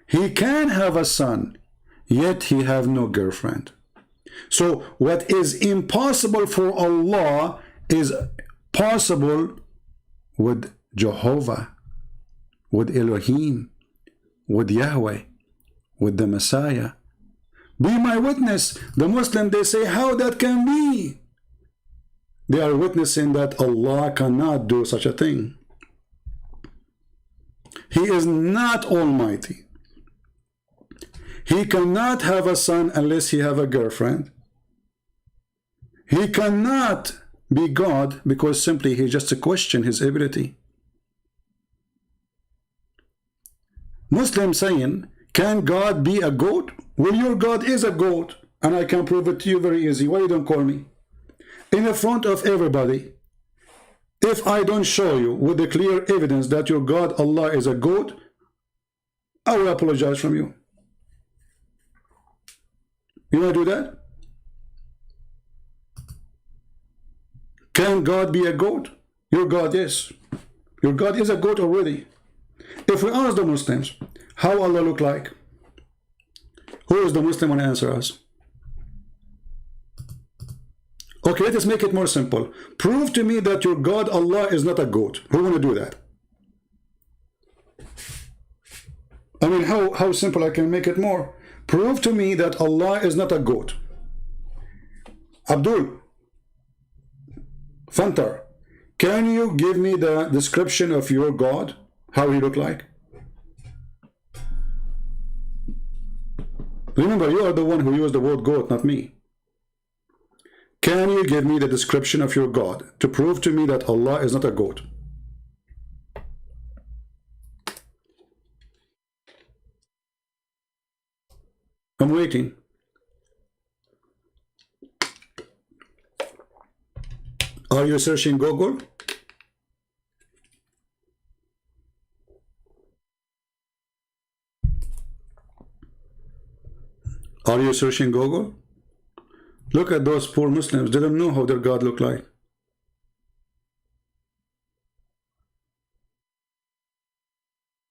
he can have a son, yet he have no girlfriend. So what is impossible for Allah is possible with Jehovah, with Elohim, with Yahweh, with the Messiah. Be my witness. The Muslim, they say, how that can be? They are witnessing that Allah cannot do such a thing. He is not almighty. He cannot have a son unless he have a girlfriend. He cannot be God because simply he just question his ability. Muslim saying, can God be a goat? Well, your God is a goat, and I can prove it to you very easy. Why you don't call me? In the front of everybody, if I don't show you with the clear evidence that your God, Allah, is a goat, I will apologize from you. You want to do that? Can God be a goat? Your God is. Your God is a goat already. If we ask the Muslims, how Allah look like? Who is the Muslim want to answer us? Okay, let us make it more simple. Prove to me that your God, Allah, is not a goat. Who want to do that? I mean, how simple I can make it more. Prove to me that Allah is not a goat. Abdul, Fantar, can you give me the description of your God? How he look like? Remember, you are the one who used the word goat, not me. Can you give me the description of your God to prove to me that Allah is not a goat? I'm waiting. Are you searching Google? Are you searching Google? Look at those poor Muslims. They don't know how their God look like.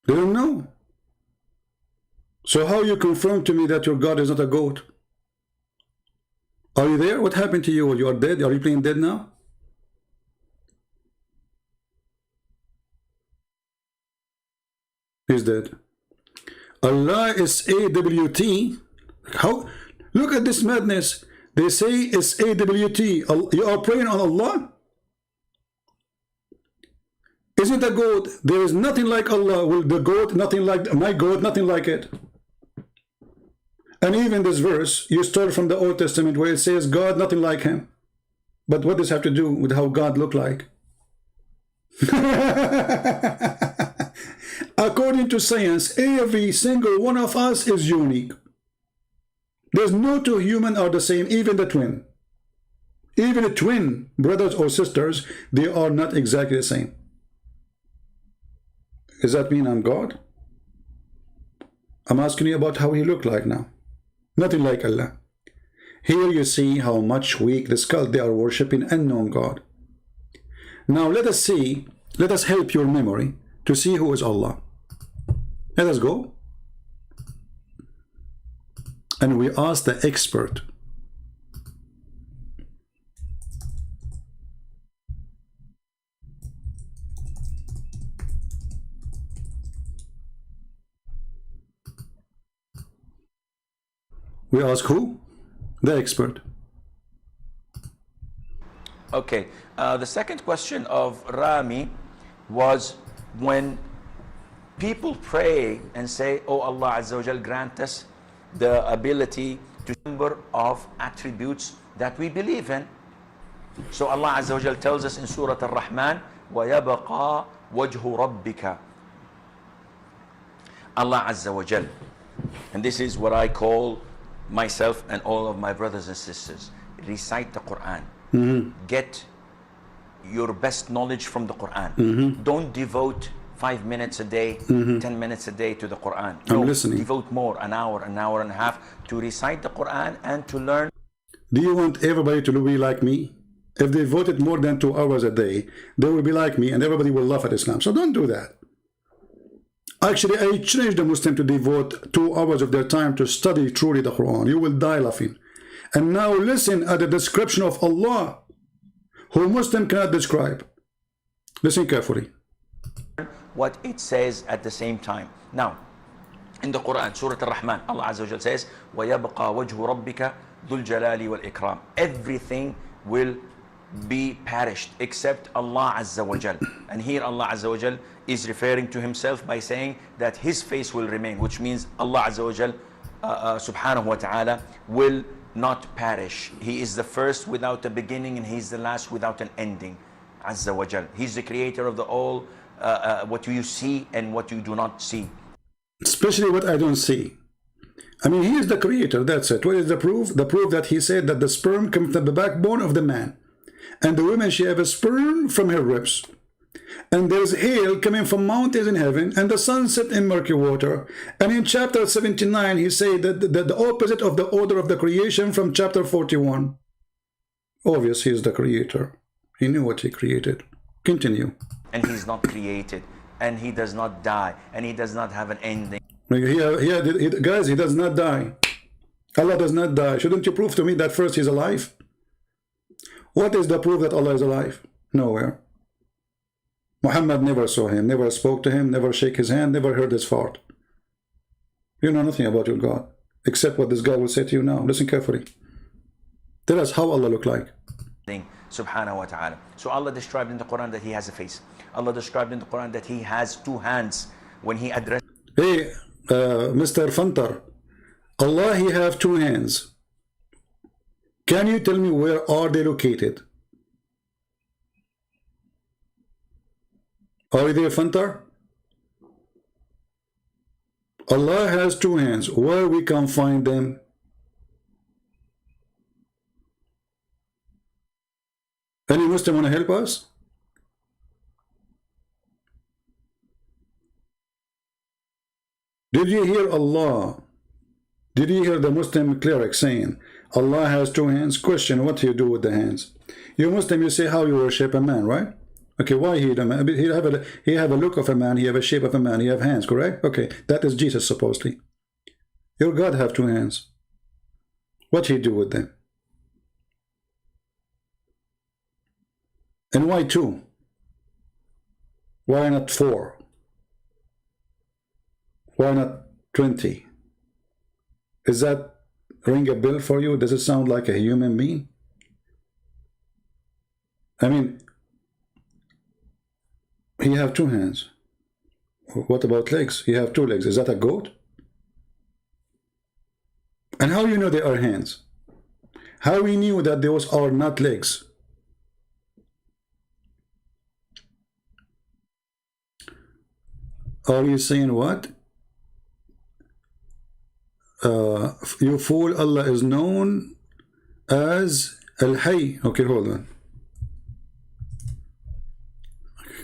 They don't know. So how you confirm to me that your God is not a goat? Are you there? What happened to you? You are dead? Are you playing dead now? He's dead. Allah is AWT. How? Look at this madness. They say it's AWT. You are praying on Allah? Isn't a goat? There is nothing like Allah. Will the goat, nothing like my goat, nothing like it. And even this verse, you start from the Old Testament where it says God, nothing like him. But what does it have to do with how God looked like? According to science, every single one of us is unique. There's no two humans are the same, even the twin. Even the twin brothers or sisters, they are not exactly the same. Does that mean I'm God? I'm asking you about how he looked like now. Nothing like Allah. Here you see how much weak this cult they are worshipping unknown God. Now let us see, let us help your memory to see who is Allah. Let us go. And we ask the expert. We ask who? The expert. Okay, the second question of Rami was when people pray and say, oh Allah Azza wa Jal, grant us the ability to number of attributes that we believe in. So Allah Azza wa Jal tells us in Surah Ar-Rahman, وَيَبَقَى وَجْهُ رَبِّكَ. Allah Azza wa Jal. And this is what I call myself and all of my brothers and sisters. Recite the Quran. Get your best knowledge from the Quran. Don't devote 5 minutes a day, 10 minutes a day to the Quran. No, I'm listening. Devote more, an hour and a half to recite the Quran and to learn. Do you want everybody to be like me? If they voted more than 2 hours a day, they will be like me and everybody will laugh at Islam. So don't do that. Actually, I challenge the Muslim to devote 2 hours of their time to study truly the Quran. You will die laughing. And now listen at the description of Allah, who Muslim cannot describe. Listen carefully. What it says at the same time. Now, in the Quran, Surah Ar-Rahman, Allah Azza wa Jal says, وَيَبْقَى وَجْهُ رَبِّكَ ذُو الْجَلَالِ وَالْإِكْرَامِ. Everything will be perished except Allah Azza wa Jal. And here Allah Azza wa Jal is referring to himself by saying that his face will remain, which means Allah Azza wa Jal subhanahu wa ta'ala will not perish. He is the first without a beginning and he's the last without an ending. Azza wa Jal. He's the creator of the all, what you see and what you do not see. Especially what I don't see. I mean, he is the creator, that's it. What is the proof? The proof that he said that the sperm comes from the backbone of the man. And the woman, she have a sperm from her ribs. And there's hail coming from mountains in heaven, and the sun set in murky water. And in chapter 79, he said that the opposite of the order of the creation from chapter 41. Obvious, he is the creator. He knew what he created. Continue. And he's not created, and he does not die, and he does not have an ending. Guys, he does not die. Allah does not die. Shouldn't you prove to me that first he's alive? What is the proof that Allah is alive? Nowhere. Muhammad never saw him, never spoke to him, never shake his hand, never heard his fart. You know nothing about your God, except what this guy will say to you now. Listen carefully. Tell us how Allah looked like. Subhanahu wa ta'ala. So Allah described in the Quran that he has a face. Allah described in the Quran that he has 2 hands when he addressed. Hey, Mr. Fantar, Allah, he have 2 hands. Can you tell me where are they located? Are you there, Fantar? Allah has 2 hands. Where we can find them? Any Muslim want to help us? Did you hear Allah? Did you hear the Muslim cleric saying, Allah has 2 hands? Question, what do you do with the hands? You Muslim, you say how you worship a man, right? Okay, why he the man? He have a look of a man, he have a shape of a man, he have hands, correct? Okay, that is Jesus supposedly. Your God have 2 hands. What he do with them? And why 2? Why not 4? Why not 20? Is that ring a bell for you? Does it sound like a human being? I mean, he have 2 hands. What about legs? He have 2 legs. Is that a goat? And how you know they are hands? How we knew that those are not legs? Are you saying what? You fool, Allah is known as Al-Hayy. Okay, hold on.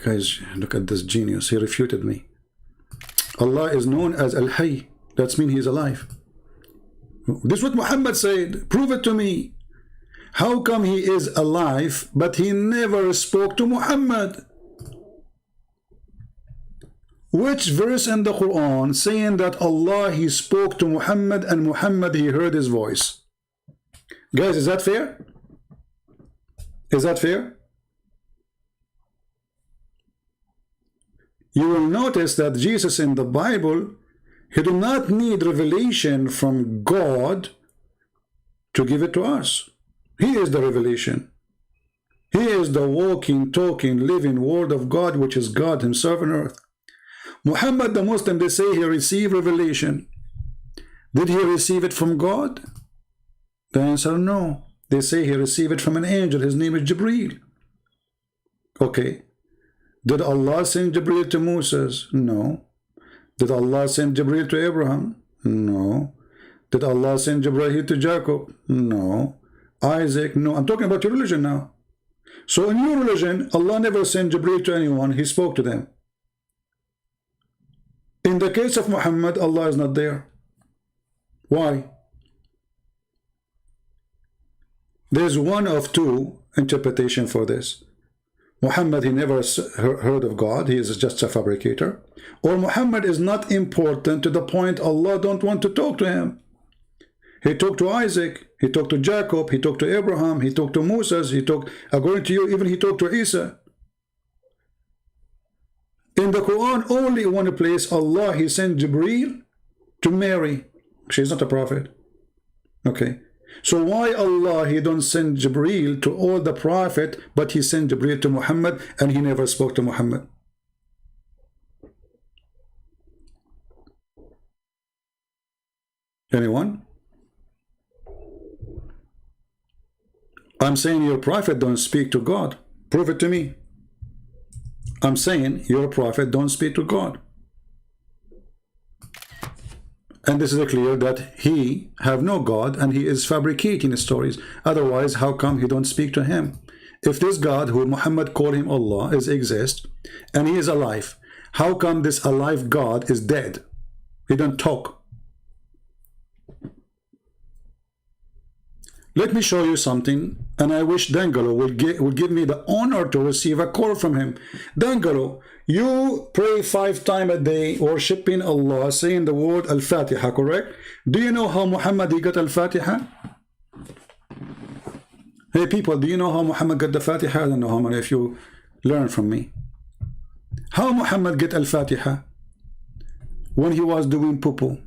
Guys, look at this genius. He refuted me. Allah is known as Al-Hayy. That means he is alive. This is what Muhammad said. Prove it to me. How come he is alive, but he never spoke to Muhammad? Which verse in the Quran saying that Allah, he spoke to Muhammad and Muhammad, he heard his voice? Guys, is that fair? Is that fair? You will notice that Jesus in the Bible, he did not need revelation from God to give it to us. He is the revelation. He is the walking, talking, living word of God, which is God himself on earth. Muhammad the Muslim, they say he received revelation. Did he receive it from God? The answer, no. They say he received it from an angel. His name is Jibreel. Okay. Did Allah send Jibreel to Moses? No. Did Allah send Jibreel to Abraham? No. Did Allah send Jibreel to Jacob? No. Isaac? No. I'm talking about your religion now. So in your religion, Allah never sent Jibreel to anyone. He spoke to them. In the case of Muhammad, Allah is not there. Why? There's one of 2 interpretation for this. Muhammad, he never heard of God. He is just a fabricator. Or Muhammad is not important to the point Allah don't want to talk to him. He talked to Isaac. He talked to Jacob. He talked to Abraham. He talked to Moses. He talked, according to you, even he talked to Isa. In the Quran, only one place Allah, he sent Jibreel to Mary. She's not a prophet. Okay. So why Allah, he don't send Jibreel to all the prophet, but he sent Jibreel to Muhammad and he never spoke to Muhammad? Anyone? I'm saying your prophet don't speak to God. Prove it to me. I'm saying your prophet don't speak to God. And this is clear that he have no God and he is fabricating stories. Otherwise, how come he don't speak to him? If this God, who Muhammad called him Allah, is exist and he is alive, how come this alive God is dead? He don't talk. Let me show you something, and I wish Dangalo would give me the honor to receive a call from him. Dangalo, you pray 5 times a day, worshiping Allah, saying the word Al-Fatiha, correct? Do you know how Muhammad he got Al-Fatiha? Hey people, do you know how Muhammad got the Fatiha? I don't know how many of you learn from me. How Muhammad get Al-Fatiha? When he was doing poo-poo.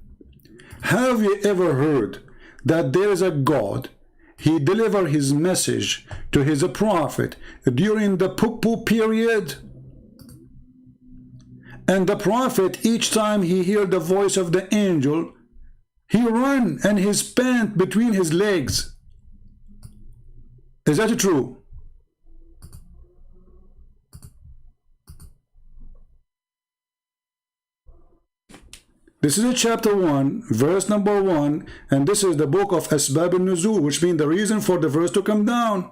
Have you ever heard that there is a God, he delivered his message to his prophet during the poo-poo period? And the prophet, each time he heard the voice of the angel, he ran and his pant between his legs. Is that true? This is chapter 1, verse number 1, and this is the book of Asbab al-Nuzul, which means the reason for the verse to come down.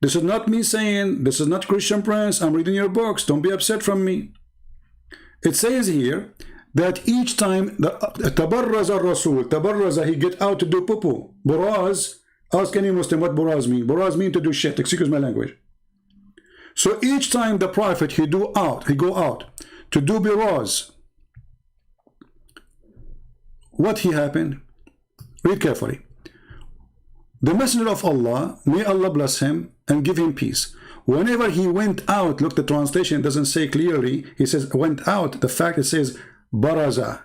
This is not me saying, this is not Christian Prince, I'm reading your books, don't be upset from me. It says here that each time the Tabarraz al-Rasul, Tabarraz, he get out to do poo-poo. Buraz, ask any Muslim what Buraz mean. Buraz mean to do shit, excuse my language. So each time the prophet, he go out to do Buraz, what he happened? Read carefully. The messenger of Allah, may Allah bless him and give him peace, whenever he went out, look, the translation doesn't say clearly. He says went out. The fact it says baraza.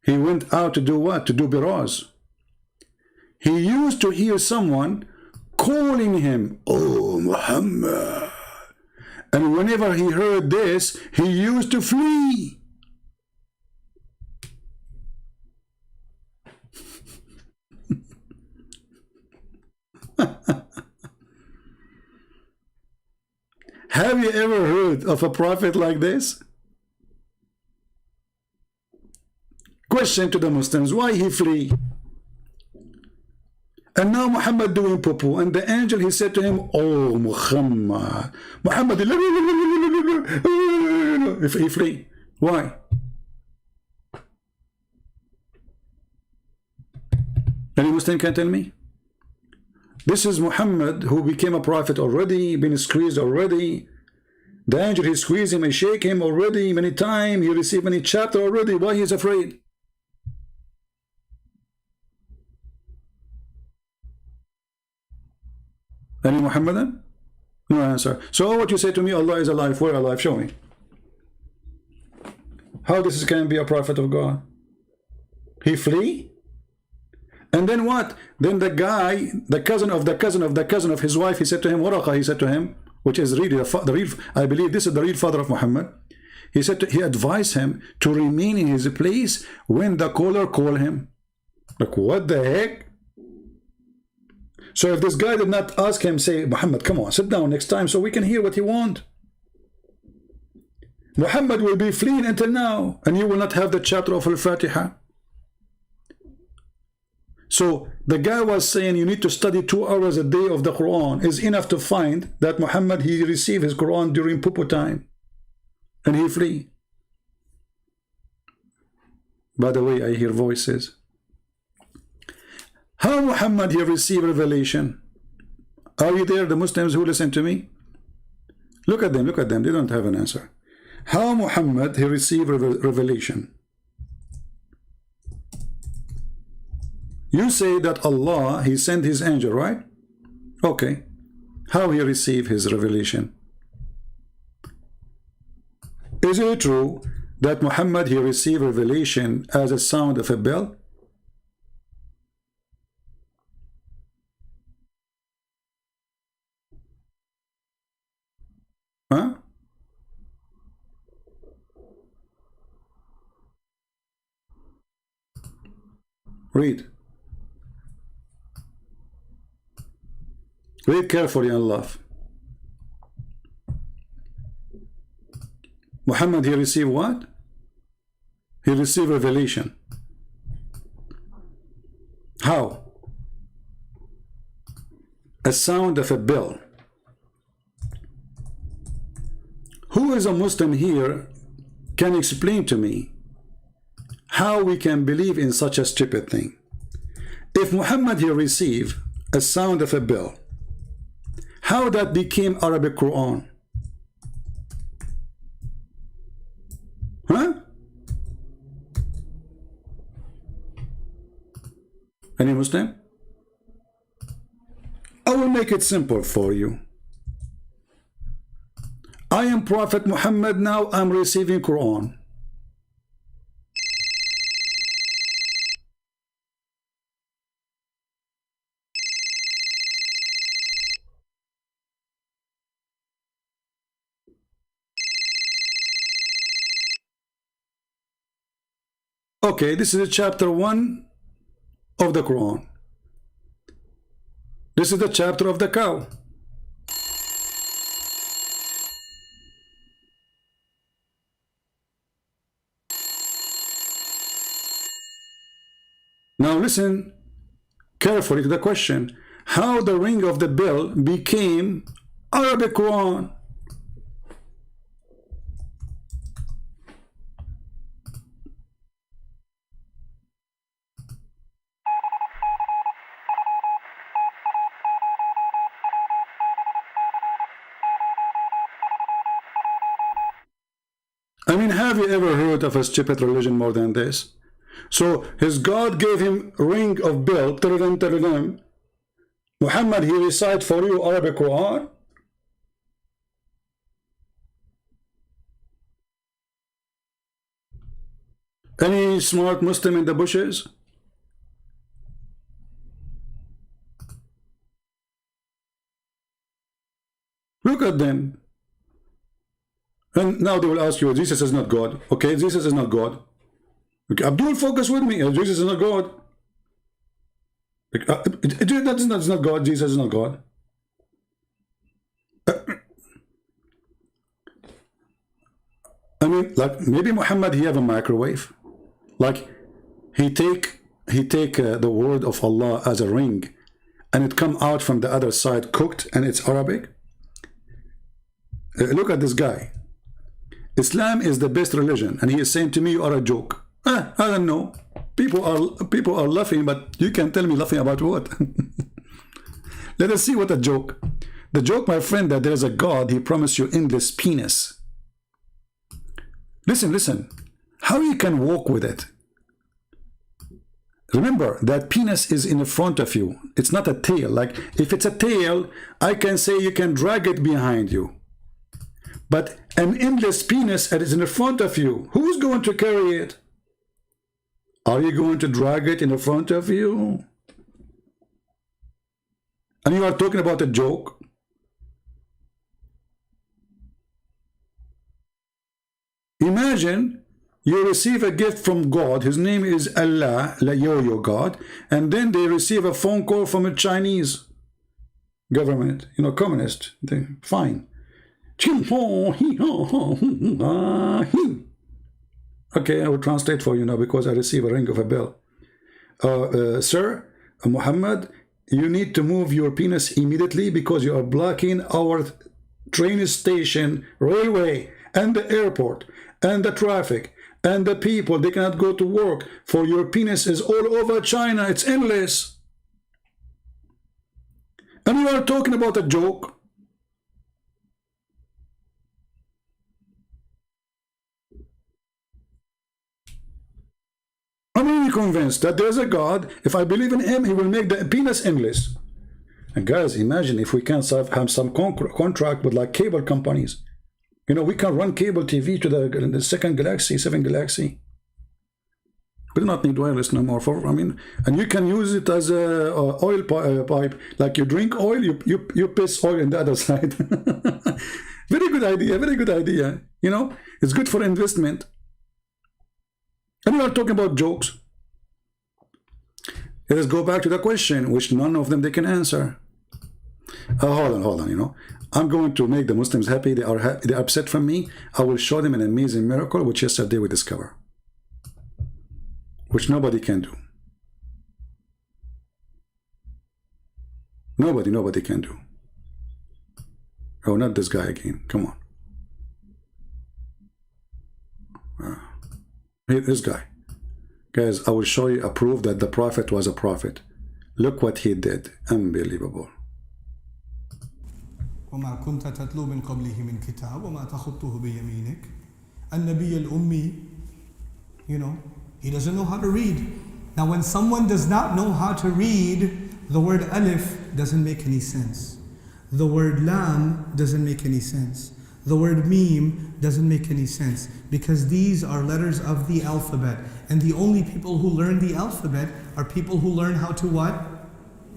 He went out to do what? To do biraz. He used to hear someone calling him, "Oh, Muhammad." And whenever he heard this, he used to flee. Have you ever heard of a prophet like this? Question to the Muslims, why he flee? And now Muhammad doing poo-poo, and the angel, he said to him, "Oh, Muhammad." Muhammad, if he flee, why? Any Muslim can tell me? This is Muhammad who became a prophet already, been squeezed already. The angel, he squeezed him and shake him already many times. He received many chapter already. Why he is afraid? Any Muhammadan? No answer. So what you say to me, Allah is alive, where alive? Show me. How this can be a prophet of God? He flee? And then what? Then the guy, the cousin of the cousin of the cousin of his wife, he said to him, Waraqa, he said to him, which is really the real, I believe this is the real father of Muhammad. He said he advised him to remain in his place when the caller called him. Like, what the heck? So if this guy did not ask him, say, Muhammad, come on, sit down next time so we can hear what he wants. Muhammad will be fleeing until now, and you will not have the chapter of Al-Fatiha. So the guy was saying you need to study 2 hours a day of the Quran is enough to find that Muhammad, he received his Quran during poo-poo time, and he flee. By the way, I hear voices. How Muhammad, he received revelation? Are you there, the Muslims who listen to me? Look at them, they don't have an answer. How Muhammad, he received revelation? You say that Allah, he sent his angel, right? Okay. How he received his revelation? Is it true that Muhammad, he received revelation as a sound of a bell? Huh? Read. Read carefully and laugh. Muhammad, he received what? He received revelation. How? A sound of a bell. Who is a Muslim here can explain to me how we can believe in such a stupid thing? If Muhammad, he received a sound of a bell, how that became Arabic Quran? Huh? Any Muslim? I will make it simple for you. I am Prophet Muhammad now, I'm receiving Quran. Okay, this is chapter 1 of the Quran. This is the chapter of the cow. Now listen carefully to the question. How the ring of the bell became Arabic Quran? I mean, have you ever heard of a stupid religion more than this? So his God gave him ring of bell, Muhammad, he recite for you Arabic Quran? Any smart Muslim in the bushes? Look at them. And now they will ask you, Jesus is not God. Okay, Jesus is not God. Okay, Abdul, focus with me. Jesus is not God. That's not God. Jesus is not God. I mean, like, maybe Muhammad, he have a microwave. Like, he take the word of Allah as a ring, and it come out from the other side cooked, and it's Arabic. Look at this guy. Islam is the best religion, and he is saying to me, you are a joke. I don't know. People are laughing, but you can tell me laughing about what? Let us see what a joke. The joke, my friend, that there is a God, he promised you endless penis. Listen. How you can walk with it? Remember that penis is in the front of you. It's not a tail. Like, if it's a tail, I can say you can drag it behind you. But an endless penis that is in the front of you, who's going to carry it? Are you going to drag it in the front of you? And you are talking about a joke? Imagine you receive a gift from God. His name is Allah, your God, and then they receive a phone call from a Chinese government, communist. Fine. Okay, I will translate for you now because I receive a ring of a bell. Sir, Muhammad, you need to move your penis immediately because you are blocking our train station, railway, and the airport, and the traffic, and the people. They cannot go to work, for your penis is all over China. It's endless. And you are talking about a joke. I'm really convinced that there's a God. If I believe in him, he will make the penis endless. And guys, imagine if we can have some contract with like cable companies. We can run cable TV to the second galaxy, seventh galaxy. We do not need wireless no more. And you can use it as a oil pipe. Like you drink oil, you piss oil on the other side. Very good idea. Very good idea. It's good for investment. And we are talking about jokes. Let us go back to the question, which none of them they can answer. Hold on. I'm going to make the Muslims happy. They are upset from me. I will show them an amazing miracle, which yesterday we discovered, which nobody can do. Nobody can do. Oh, not this guy again. Come on. This guy. Guys, I will show you a proof that the prophet was a prophet. Look what he did. Unbelievable. وما كنت تتلو من قبله من كتاب وما تخطه بيمينك. النبي الأمي, he doesn't know how to read. Now when someone does not know how to read, the word alif doesn't make any sense. The word lam doesn't make any sense. The word meme doesn't make any sense, because these are letters of the alphabet, and the only people who learn the alphabet are people who learn how to what?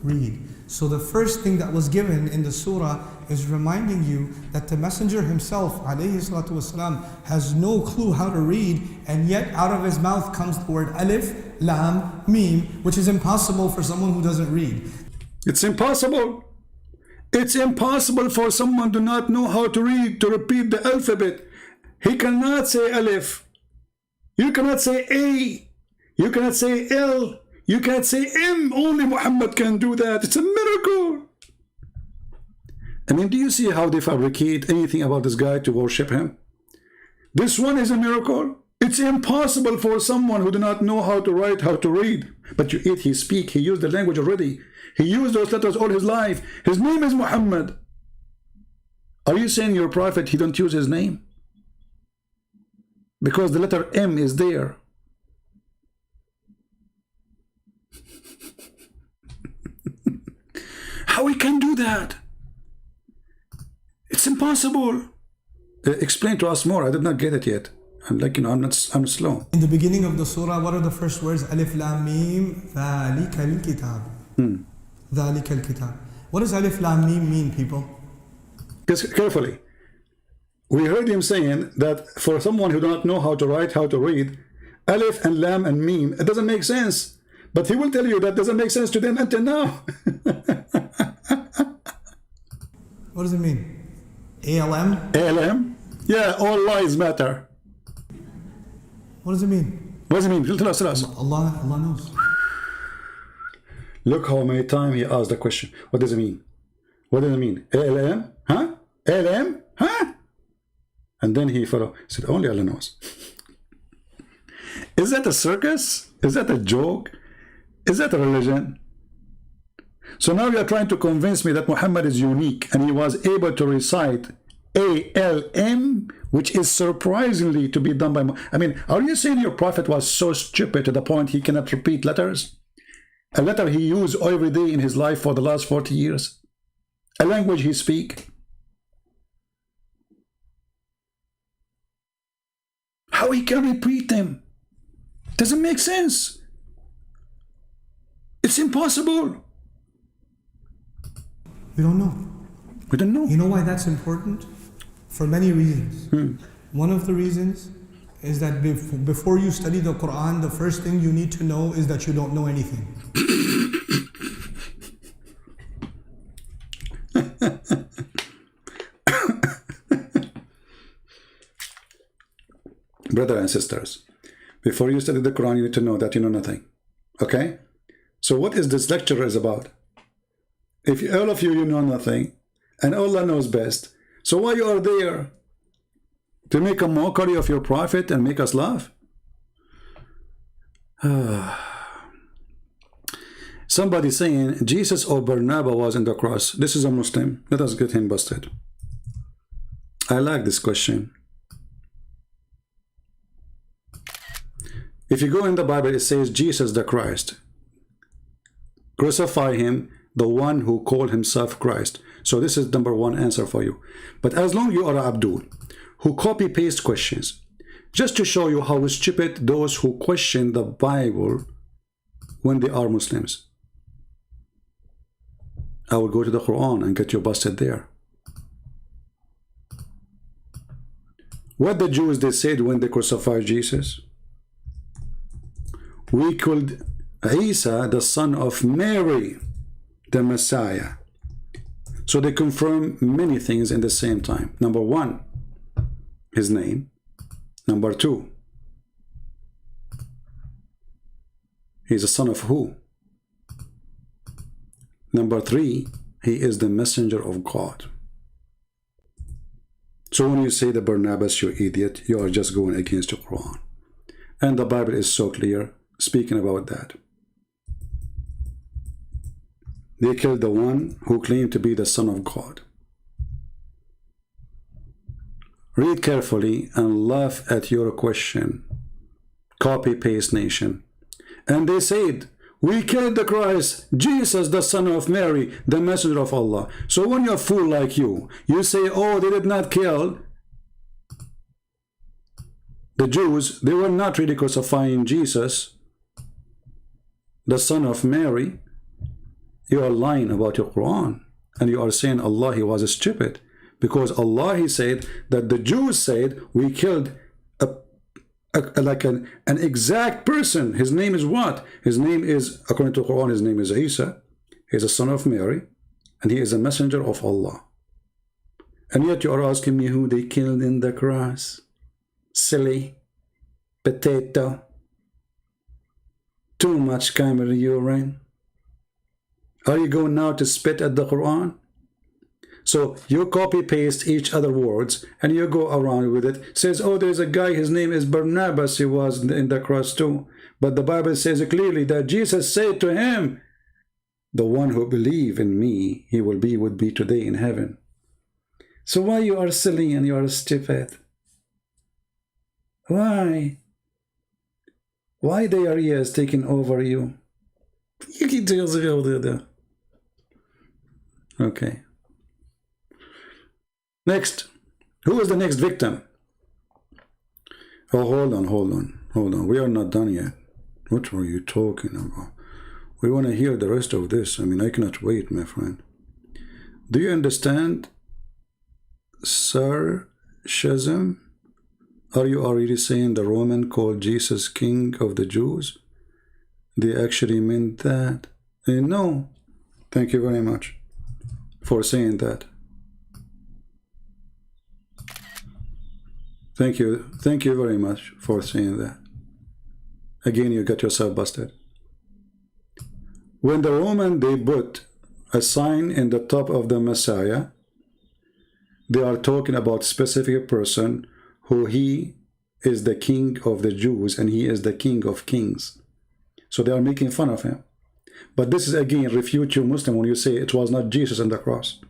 Read. So the first thing that was given in the surah is reminding you that the messenger himself, alayhi salatu wasalam, has no clue how to read, and yet out of his mouth comes the word alif, lam, meme, which is impossible for someone who doesn't read. It's impossible. It's impossible for someone to not know how to read, to repeat the alphabet. He cannot say alif. You cannot say A. You cannot say L. You cannot say M. Only Muhammad can do that. It's a miracle. Do you see how they fabricate anything about this guy to worship him? This one is a miracle. It's impossible for someone who do not know how to write, how to read. But he speak, he used the language already. He used those letters all his life. His name is Muhammad. Are you saying your prophet, he don't use his name? Because the letter M is there. How he can do that? It's impossible. Explain to us more. I did not get it yet. I'm like, I'm slow. In the beginning of the surah, what are the first words? Alif Lam Mim, ذَلِكَ الْكِتَابِ. ذَلِكَ الْكِتَابِ. What does Alif Lam Mim mean, people? Just carefully. We heard him saying that for someone who do not know how to write, how to read, Alif and Lam and Mim, it doesn't make sense. But he will tell you that doesn't make sense to them until now. What does it mean? ALM? ALM? Yeah, all lives matter. What does it mean? What does it mean? Tell us. Allah knows. Look how many times he asked the question. What does it mean? What does it mean? ALM? Huh? ALM? Huh? And then he followed. He said, only Allah knows. Is that a circus? Is that a joke? Is that a religion? So now you are trying to convince me that Muhammad is unique and he was able to recite ALM, which is surprisingly to be done by... I mean, are you saying your prophet was so stupid to the point he cannot repeat letters? A letter he used every day in his life for the last 40 years? A language he speak? How he can repeat them? Doesn't make sense. It's impossible. We don't know. We don't know. You know why that's important? For many reasons. One of the reasons is that before you study the Quran, the first thing you need to know is that you don't know anything. Brothers and sisters, before you study the Quran, you need to know that you know nothing. Okay? So what is this lecture is about? If all of you know nothing, and Allah knows best, so why you are there? To make a mockery of your prophet and make us laugh? Somebody saying Jesus or Barnabas was in the cross. This is a Muslim. Let us get him busted. I like this question. If you go in the Bible, it says Jesus the Christ. Crucify him, the one who called himself Christ. So this is number one answer for you. But as long you are Abdul, who copy-paste questions, just to show you how stupid those who question the Bible when they are Muslims. I will go to the Quran and get you busted there. What the Jews they said when they crucified Jesus? We killed Isa, the son of Mary, the Messiah. So they confirm many things in the same time. Number one, his name. Number two, he's a son of who? Number three, he is the messenger of God. So when you say the Barnabas, you idiot, you are just going against the Quran. And the Bible is so clear speaking about that. They killed the one who claimed to be the Son of God. Read carefully and laugh at your question. Copy-paste nation. And they said, we killed the Christ, Jesus, the son of Mary, the messenger of Allah. So when you're a fool like you say, oh, they did not kill the Jews. They were not really crucifying Jesus, the son of Mary. You are lying about your Quran. And you are saying Allah, he was stupid. Because Allah, he said that the Jews said, we killed an exact person. His name is what? His name is, according to the Quran, his name is Isa. He is a son of Mary. And he is a messenger of Allah. And yet you are asking me who they killed in the cross. Silly. Potato. Too much camel urine. Are you going now to spit at the Quran? So you copy-paste each other words and you go around with it. Says, oh, there's a guy, his name is Barnabas, he was in the cross too. But the Bible says clearly that Jesus said to him, the one who believes in me, he will be with me today in heaven. So why you are silly and you are stupid? Why? Why they are ears taking over you? Okay. Next. Who is the next victim? Oh, hold on. We are not done yet. What were you talking about? We want to hear the rest of this. I mean, I cannot wait, my friend. Do you understand Sarcasm? Are you already saying the Roman called Jesus King of the Jews? They actually meant that? No. Thank you very much for saying that. Thank you very much for saying that. Again, you got yourself busted. When the Roman, they put a sign in the top of the Messiah, they are talking about a specific person who he is the king of the Jews and he is the king of kings. So they are making fun of him. But this is again refute you Muslim when you say it was not Jesus on the cross.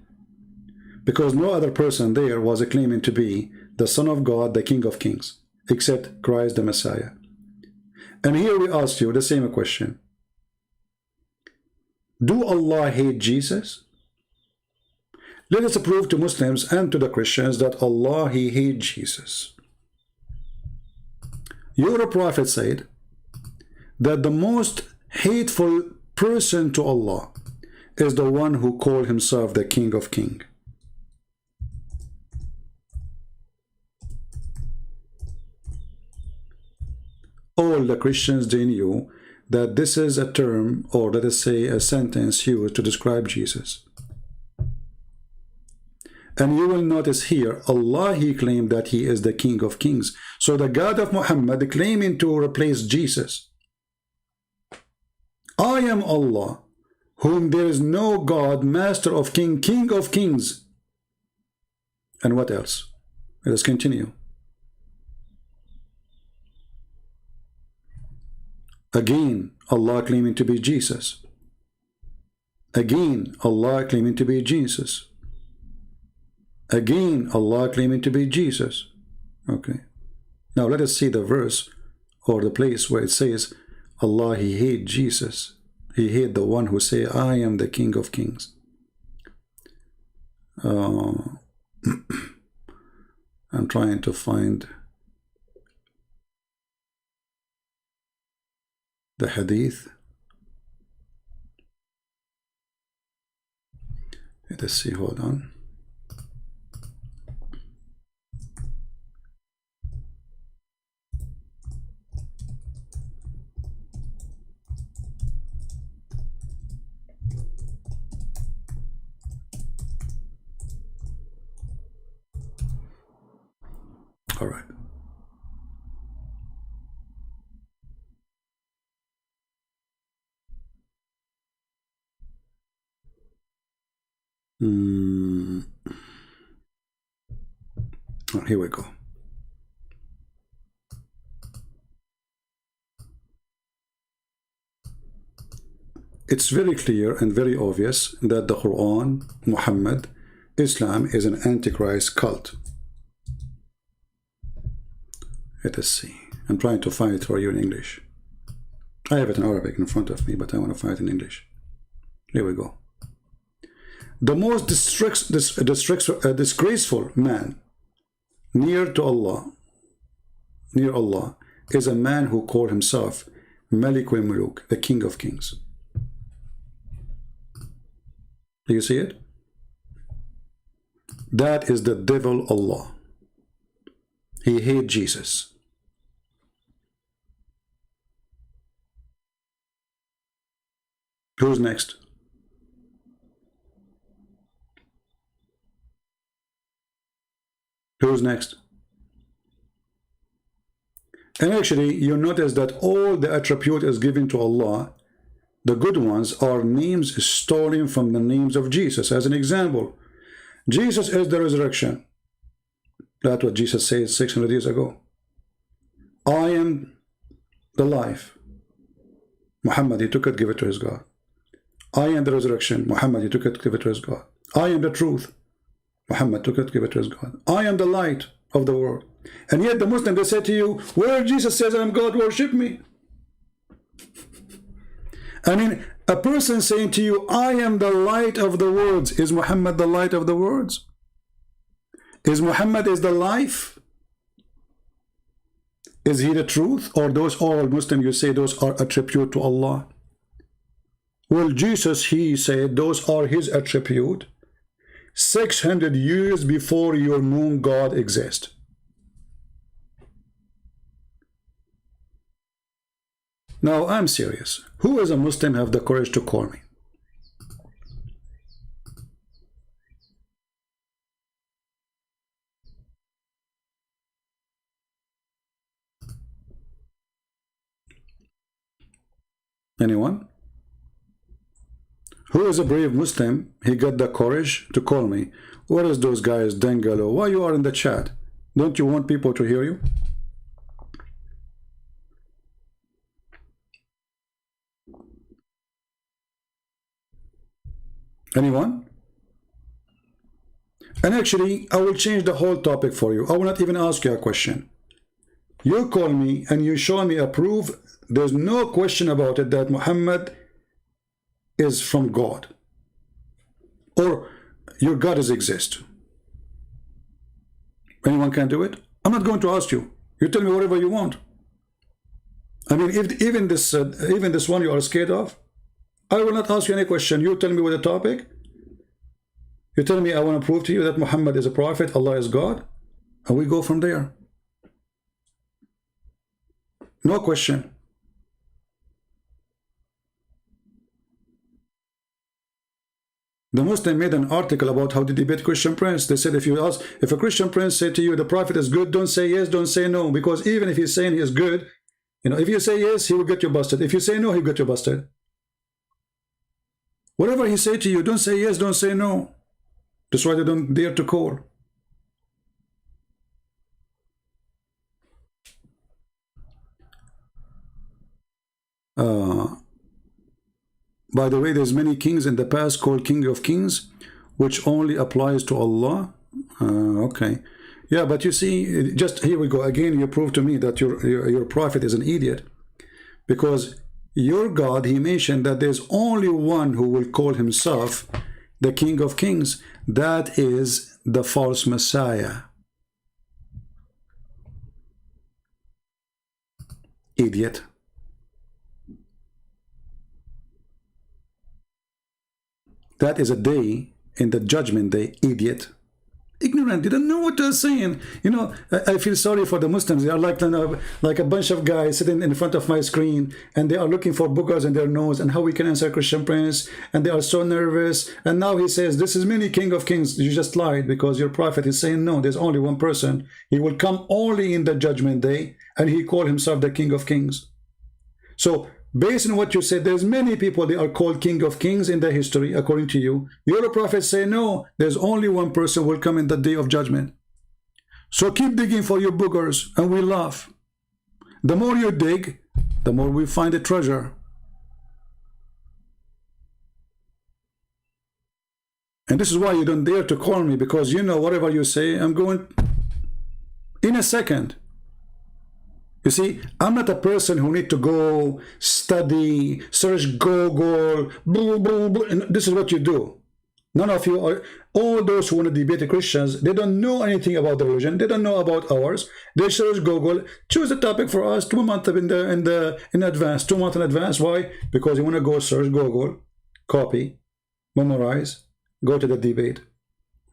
Because no other person there was claiming to be the Son of God, the King of Kings, except Christ the Messiah. And here we ask you the same question. Do Allah hate Jesus? Let us prove to Muslims and to the Christians that Allah, He hates Jesus. Your Prophet said that the most hateful person to Allah is the one who called himself the King of Kings. All the Christians, they knew that this is a term, or let us say a sentence used to describe Jesus. And you will notice here, Allah, He claimed that He is the King of Kings. So the God of Muhammad claiming to replace Jesus. I am Allah, whom there is no God, Master of King, King of Kings. And what else? Let us continue. Again, Allah claiming to be Jesus. Again, Allah claiming to be Jesus. Again, Allah claiming to be Jesus. Okay. Now let us see the verse or the place where it says, Allah, He hate Jesus. He hate the one who say, I am the King of Kings. I'm trying to find the hadith. Let us see, hold on. All right. Oh, here we go. It's very clear and very obvious that the Quran, Muhammad, Islam is an Antichrist cult. Let us see. I'm trying to find it for you in English. I have it in Arabic in front of me, but I want to find it in English. Here we go. The most disgraceful man near Allah is a man who called himself Malikul Muluk, the King of Kings. Do you see it? That is the devil Allah. He hates Jesus. Who's next? Who's next? And actually, you notice that all the attribute is given to Allah. The good ones are names stolen from the names of Jesus. As an example, Jesus is the resurrection. That's what Jesus said 600 years ago. I am the life. Muhammad, he took it, give it to his God. I am the resurrection. Muhammad, he took it, give it to his God. I am the truth. Muhammad took it, give it to his God. I am the light of the world. And yet the Muslim, they say to you, where Jesus says I am God, worship me. I mean, A person saying to you, I am the light of the worlds. Is Muhammad the light of the worlds? Is Muhammad is the life? Is he the truth? Or those all Muslims, you say those are attribute to Allah? Well, Jesus, he said those are his attribute 600 years before your moon God exists. Now, I'm serious. Who as a Muslim have the courage to call me? Anyone? Who is a brave Muslim? He got the courage to call me. What is those guys, Dengalo? Why you are in the chat? Don't you want people to hear you? Anyone? And actually, I will change the whole topic for you. I will not even ask you a question. You call me and you show me a proof. There's no question about it that Muhammad is from God. Or your God does exist. Anyone can do it? I'm not going to ask you. You tell me whatever you want. I mean, if even this one you are scared of, I will not ask you any question. You tell me what the topic. You tell me I want to prove to you that Muhammad is a prophet, Allah is God, and we go from there. No question. The Muslim made an article about how to debate Christian Prince. They said if a Christian Prince said to you the prophet is good, don't say yes, don't say no, because even if he's saying he is good, you know, if you say yes, he will get you busted. If you say no, he'll get you busted. Whatever he say to you, don't say yes, don't say no. That's why they don't dare to call. By the way, there's many kings in the past called King of Kings, which only applies to Allah. Okay. Yeah, but you see, just here we go. Again, you prove to me that your prophet is an idiot. Because your God, he mentioned that there's only one who will call himself the King of Kings. That is the false Messiah. Idiot. That is a day in the judgment day, idiot. Ignorant, they don't know what they're saying. You know, I feel sorry for the Muslims. They are like a bunch of guys sitting in front of my screen, and they are looking for boogers in their nose and how we can answer Christian Prince, and they are so nervous. And now he says, this is many King of Kings. You just lied, because your prophet is saying, no, there's only one person. He will come only in the judgment day, and he called himself the King of Kings. So, based on what you said, there's many people they are called King of Kings in the history, according to you. Your prophets say no, there's only one person who will come in the day of judgment. So keep digging for your boogers, and we laugh. The more you dig, the more we find a treasure. And this is why you don't dare to call me, because you know whatever you say, I'm going in a second. You see, I'm not a person who need to go study, search Google, blah, blah, blah. And this is what you do. None of you are, all those who want to debate the Christians, they don't know anything about the religion. They don't know about ours. They search Google, choose a topic for us 2 months in advance, 2 months in advance. Why? Because you want to go search Google, copy, memorize, go to the debate.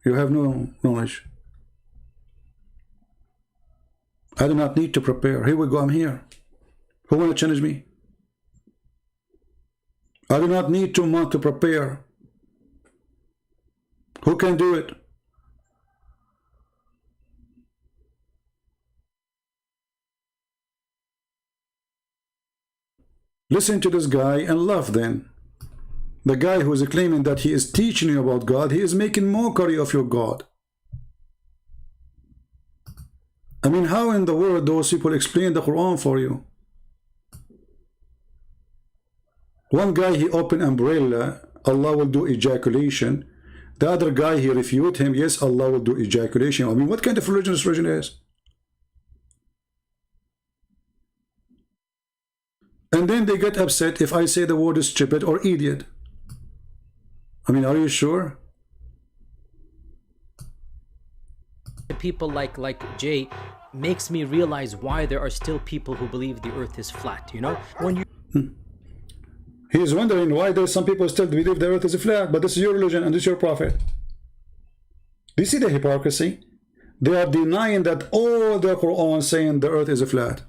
You have no knowledge. I do not need to prepare. Here we go, I'm here. Who want to challenge me? I do not need 2 months to prepare. Who can do it? Listen to this guy and laugh then. The guy who is claiming that he is teaching you about God, he is making mockery of your God. I mean, how in the world those people explain the Quran for you? One guy, he opened umbrella, Allah will do ejaculation. The other guy, he refuted him, yes, Allah will do ejaculation. I mean, what kind of religion this religion is? And then they get upset if I say the word is stupid or idiot. I mean, are you sure? People like Jay makes me realize why there are still people who believe the earth is flat, you know? When you He's wondering why there's some people still believe the earth is flat, but this is your religion and this is your prophet. Do you see the hypocrisy? They are denying that all the Quran saying the earth is flat,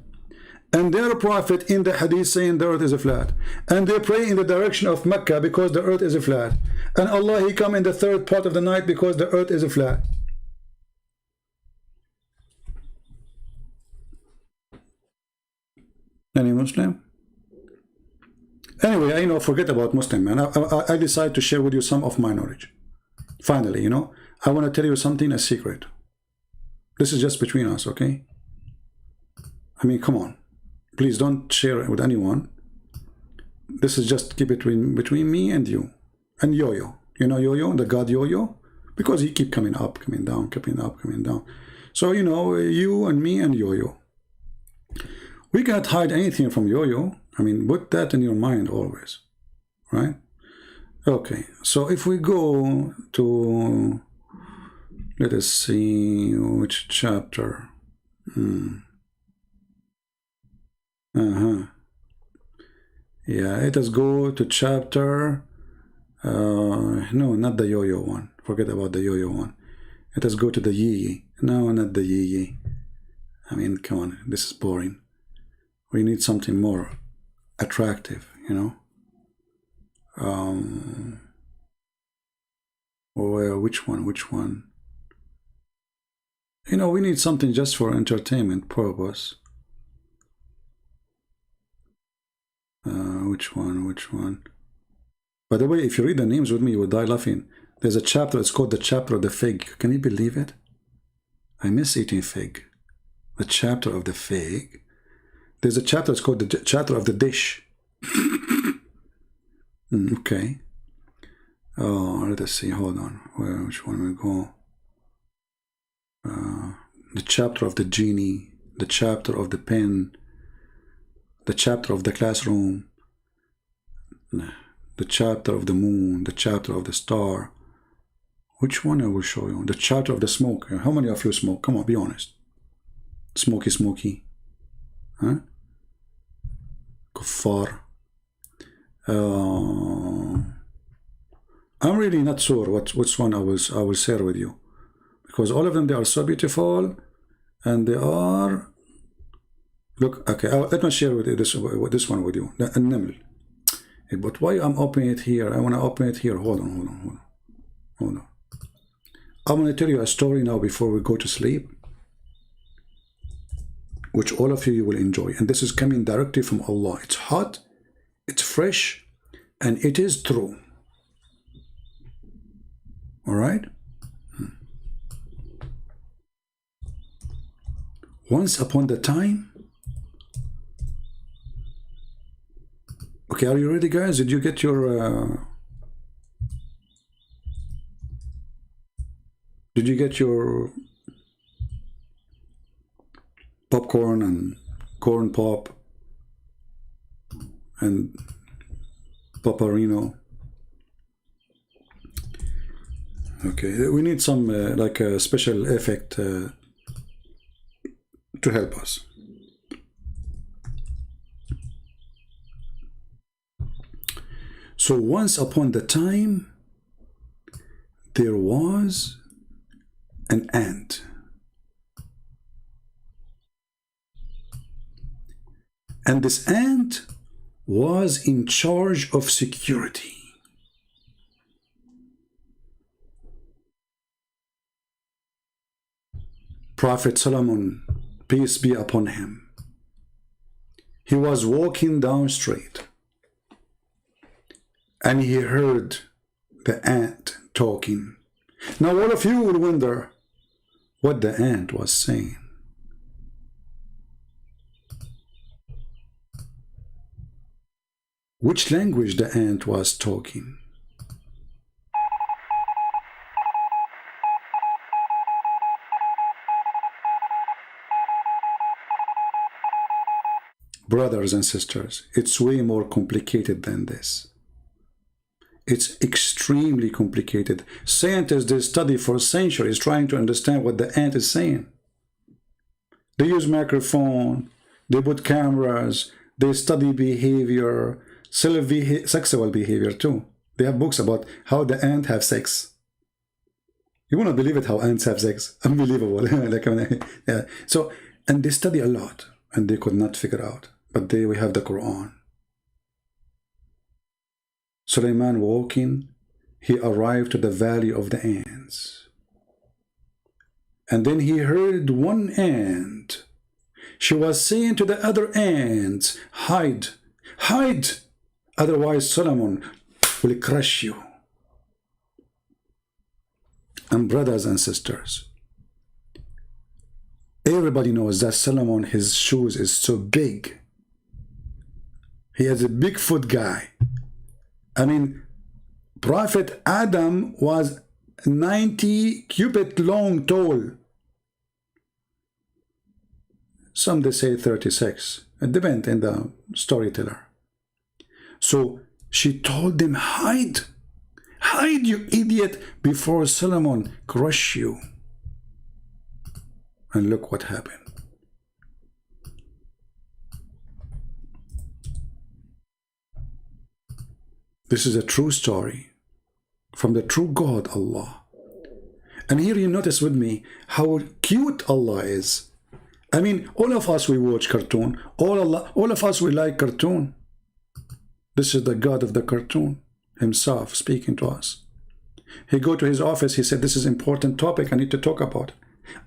and their prophet in the hadith saying the earth is flat, and they pray in the direction of Mecca because the earth is flat, and Allah he come in the third part of the night because the earth is flat. Any Muslim? Anyway, I know, forget about Muslim, man. I decide to share with you some of my knowledge. Finally, you know, I want to tell you something, a secret. This is just between us, okay? I mean, come on. Please don't share it with anyone. This is just keep it between me and you. And Yo-Yo. You know Yo-Yo, the god Yo-Yo? Because he keep coming up, coming down, coming up, coming down. So, you know, you and me and Yo-Yo. We can't hide anything from Yo-Yo. I mean, put that in your mind always, right? Okay, so if we go to, let us see which chapter. Yeah, let us go to chapter, no, not the Yo-Yo one. Forget about the Yo-Yo one. Let us go to the Yi. No, not the Yi. I mean, come on, this is boring. We need something more attractive, you know. Or which one? You know, we need something just for entertainment purpose. Which one? By the way, if you read the names with me, you will die laughing. There's a chapter, it's called the chapter of the fig. Can you believe it? I miss eating fig. The chapter of the fig. There's a chapter, it's called the chapter of the dish. Okay. Oh, let us see, hold on. Which one we go? The chapter of the genie, the chapter of the pen, the chapter of the classroom, the chapter of the moon, the chapter of the star. Which one I will show you? The chapter of the smoke. How many of you smoke? Come on, be honest. Smoky. Huh? Kuffar. I'm really not sure which one I will share with you, because all of them, they are so beautiful, and they are, look, okay, let me share with you this one with you, the Naml. But why I'm opening it here? I want to open it here. Hold on. I'm going to tell you a story now before we go to sleep, which all of you will enjoy, and this is coming directly from Allah. It's hot, it's fresh, and it is true. All right? Once upon the time. Okay, are you ready, guys? Did you get your popcorn and corn pop and Paparino? Okay, we need some like a special effect to help us. So once upon the time, there was an ant. And this ant was in charge of security. Prophet Solomon, peace be upon him, he was walking down street, and he heard the ant talking. Now all of you will wonder what the ant was saying. Which language the ant was talking? Brothers and sisters, it's way more complicated than this. It's extremely complicated. Scientists, they study for centuries trying to understand what the ant is saying. They use microphone, they put cameras, they study behavior, sexual behavior too. They have books about how the ant have sex. You won't believe it how ants have sex. Unbelievable. Yeah. So, and they study a lot and they could not figure out. But there we have the Quran. Sulaiman walking, he arrived to the valley of the ants. And then he heard one ant. She was saying to the other ants, hide, hide, otherwise Solomon will crush you. And brothers and sisters, everybody knows that Solomon, his shoes is so big. He is a Bigfoot guy. I mean, Prophet Adam was 90 cubit long tall. Some they say 36. It depends on the storyteller. So she told them, hide, hide, you idiot, before Solomon crush you. And look what happened. This is a true story from the true God, Allah. And here you notice with me how cute Allah is. I mean, all of us, we watch cartoon. All of us, we like cartoon. This is the God of the cartoon himself speaking to us. He go to his office, he said, this is important topic I need to talk about.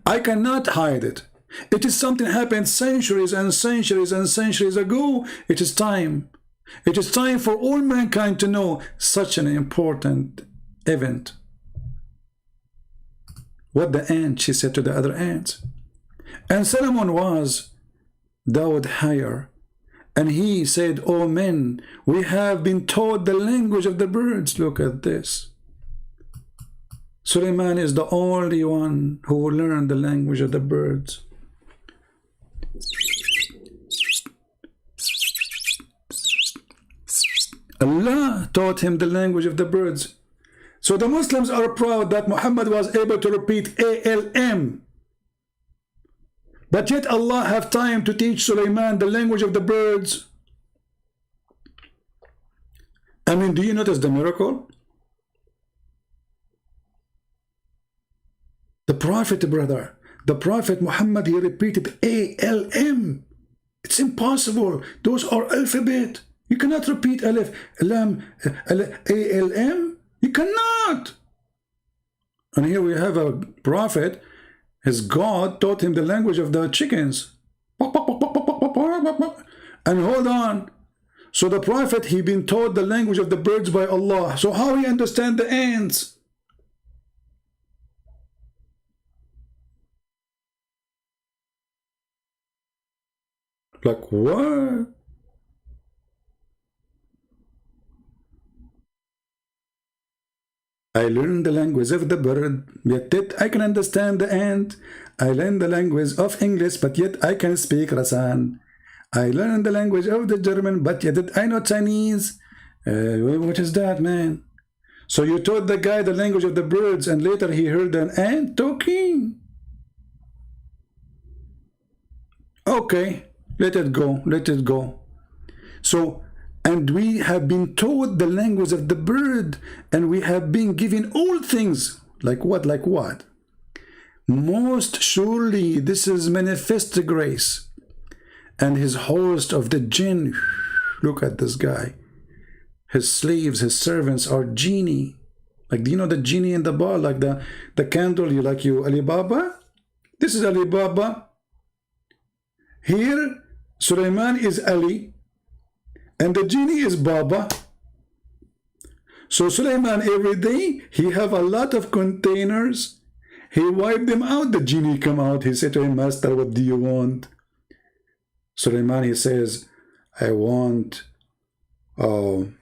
I cannot hide it. It is something happened centuries and centuries and centuries ago. It is time. It is time for all mankind to know such an important event. What the ant, she said to the other ants. And Solomon was Dawood higher. And he said, "O men, we have been taught the language of the birds." Look at this. Suleiman is the only one who learned the language of the birds. Allah taught him the language of the birds. So the Muslims are proud that Muhammad was able to repeat ALM. But yet Allah have time to teach Suleiman the language of the birds. I mean, do you notice the miracle? The Prophet, brother, the Prophet Muhammad, he repeated ALM. It's impossible. Those are alphabet. You cannot repeat Alif, Lam, ALM. You cannot. And here we have a prophet, his God taught him the language of the chickens. And hold on. So the prophet, he been taught the language of the birds by Allah. So how he understand the ants? Like what? I learned the language of the bird, yet I can understand the ant. I learned the language of English, but yet I can speak Rasan. I learned the language of the German, but yet I know Chinese. What is that, man? So you taught the guy the language of the birds, and later he heard an ant talking. Okay, let it go, let it go. So, and we have been taught the language of the bird, and we have been given all things. Like what? Like what? Most surely this is manifest grace. And his host of the jinn, look at this guy. His slaves, his servants are genie. Like, do you know the genie in the bar? Like the candle, you Alibaba? This is Alibaba. Here, Suleiman is Ali. And the genie is Baba. So Suleiman, every day, he have a lot of containers. He wiped them out. The genie come out. He said to him, "Master, what do you want?" Suleiman, he says, I want, you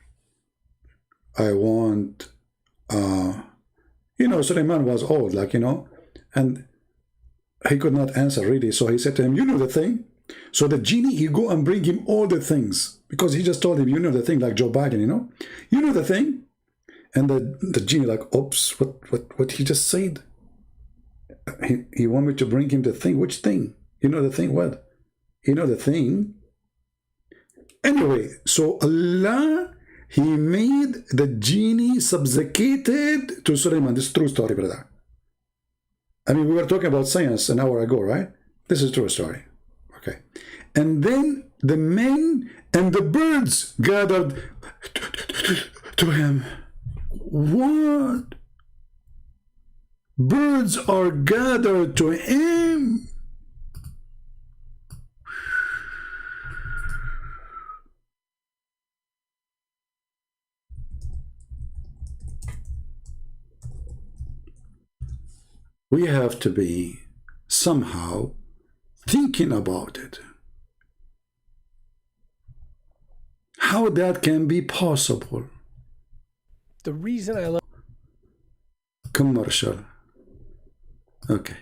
know, Suleiman was old, like, you know, and he could not answer really. So he said to him, "You know the thing. So the genie, he go and bring him all the things, because he just told him, you know the thing, like Joe Biden, you know the thing. And the genie like, oops, what he just said? He want me to bring him the thing. Which thing? You know the thing? What? You know the thing? Anyway, so Allah, he made the genie subjugated to Sulaiman. This is true story, brother. I mean, we were talking about science an hour ago, right? This is true story. Okay. And then the men and the birds gathered to him. What? Birds are gathered to him? We have to be somehow thinking about it. How that can be possible. The reason I love Commercial. Okay.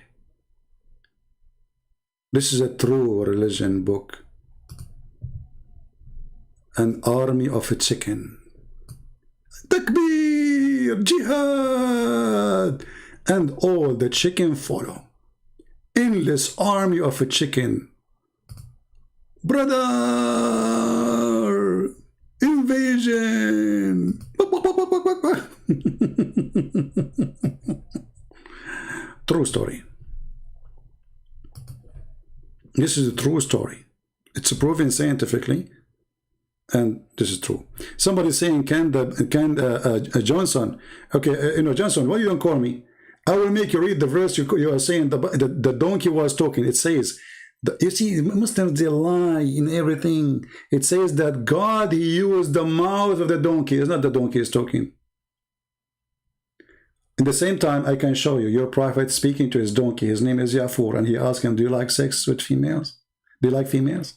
This is a true religion book. An army of a chicken. Takbir! Jihad! And all the chicken follow. Endless army of a chicken. Brother! Invasion! True story. This is a true story. It's proven scientifically, and this is true. Somebody saying, Johnson, okay, Johnson, why you don't call me? I will make you read the verse you are saying. The donkey was talking. It says, you see, Muslims, they lie in everything. It says that God, he used the mouth of the donkey. It's not the donkey is talking. In the same time, I can show you your prophet speaking to his donkey. His name is Yafur, and he asked him, do you like sex with females? Do you like females?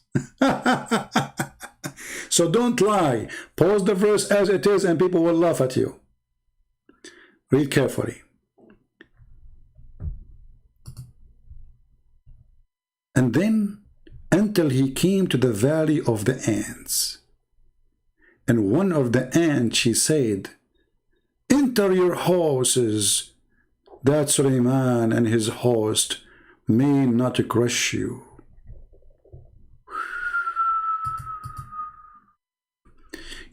So don't lie. Pause the verse as it is, and people will laugh at you. Read carefully. And then, until he came to the valley of the ants. And one of the ants, she said, enter your houses, that Sulaiman and his host may not crush you.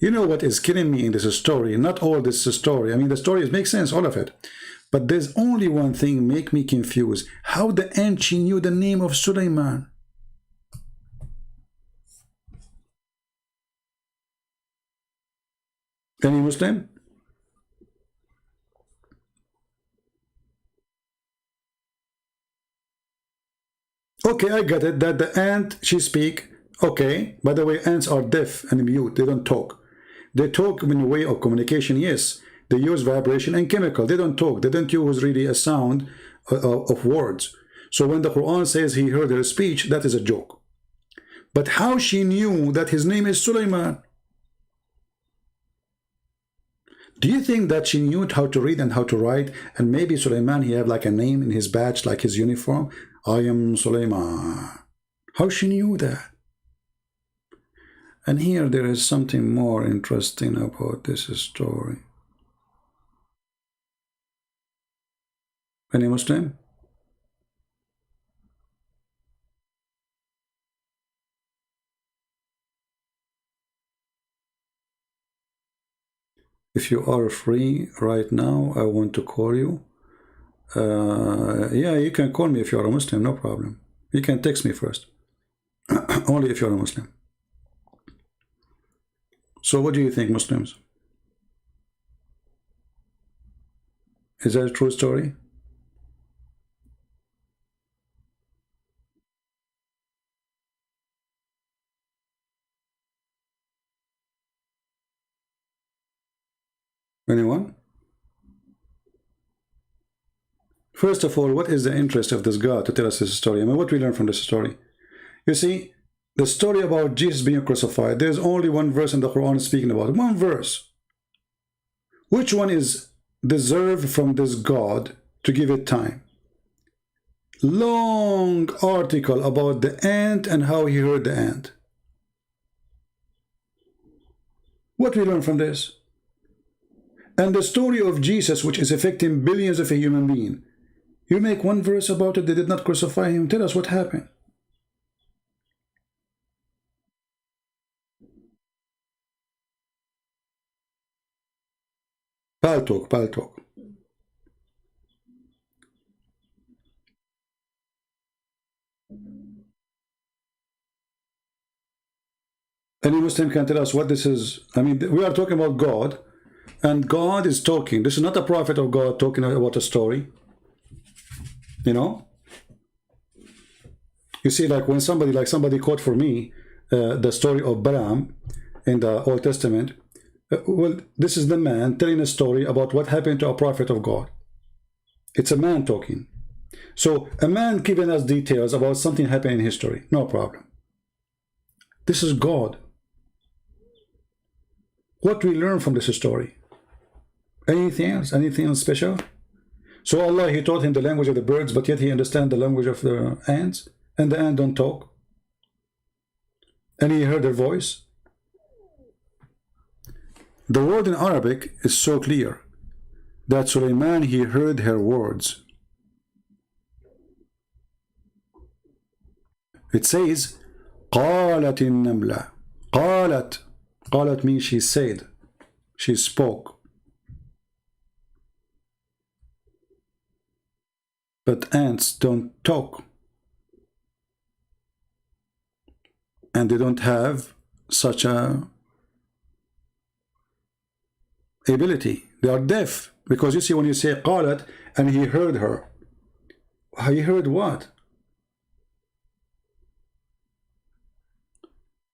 You know what is killing me in this story? Not all this story. I mean, the story makes sense, all of it. But there's only one thing make me confused. How the ant, she knew the name of Sulaiman? Any Muslim? Okay, I get it, that the ant, she speak. Okay, by the way, ants are deaf and mute. They don't talk. They talk in a way of communication, yes. They use vibration and chemical. They don't talk. They don't use really a sound of words. So when the Quran says he heard her speech, that is a joke. But how she knew that his name is Sulaiman? Do you think that she knew how to read and how to write? And maybe Sulaiman, he have like a name in his badge, like his uniform. I am Sulaiman. How she knew that? And here there is something more interesting about this story. Any Muslim? If you are free right now, I want to call you. Yeah, you can call me if you are a Muslim, no problem. You can text me first. Only if you are a Muslim. So what do you think, Muslims? Is that a true story? Anyone? First of all, what is the interest of this God to tell us this story? I mean, what we learn from this story? You see, the story about Jesus being crucified, there's only one verse in the Quran speaking about it. One verse. Which one is deserved from this God to give it time? long article about the ant and how he heard the ant. What we learn from this? And the story of Jesus, which is affecting billions of a human being. You make one verse about it, they did not crucify him. Tell us what happened. Paltalk, Paltalk. Any Muslim can tell us what this is. I mean, we are talking about God, and God is talking. This is not a prophet of God talking about a story. You know? You see, like when somebody quote for me the story of Balaam in the Old Testament. Well, this is the man telling a story about what happened to a prophet of God. It's a man talking. So a man giving us details about something happened in history. No problem. This is God. What we learn from this story? Anything else? Anything else special? So Allah, he taught him the language of the birds, but yet he understands the language of the ants, and the ants don't talk. And he heard their voice. The word in Arabic is so clear that Sulaiman, he heard her words. It says, قالت النملة. قالت means she said, she spoke. But ants don't talk. And they don't have such a ability. They are deaf. Because you see, when you say قالت and he heard her, he heard what?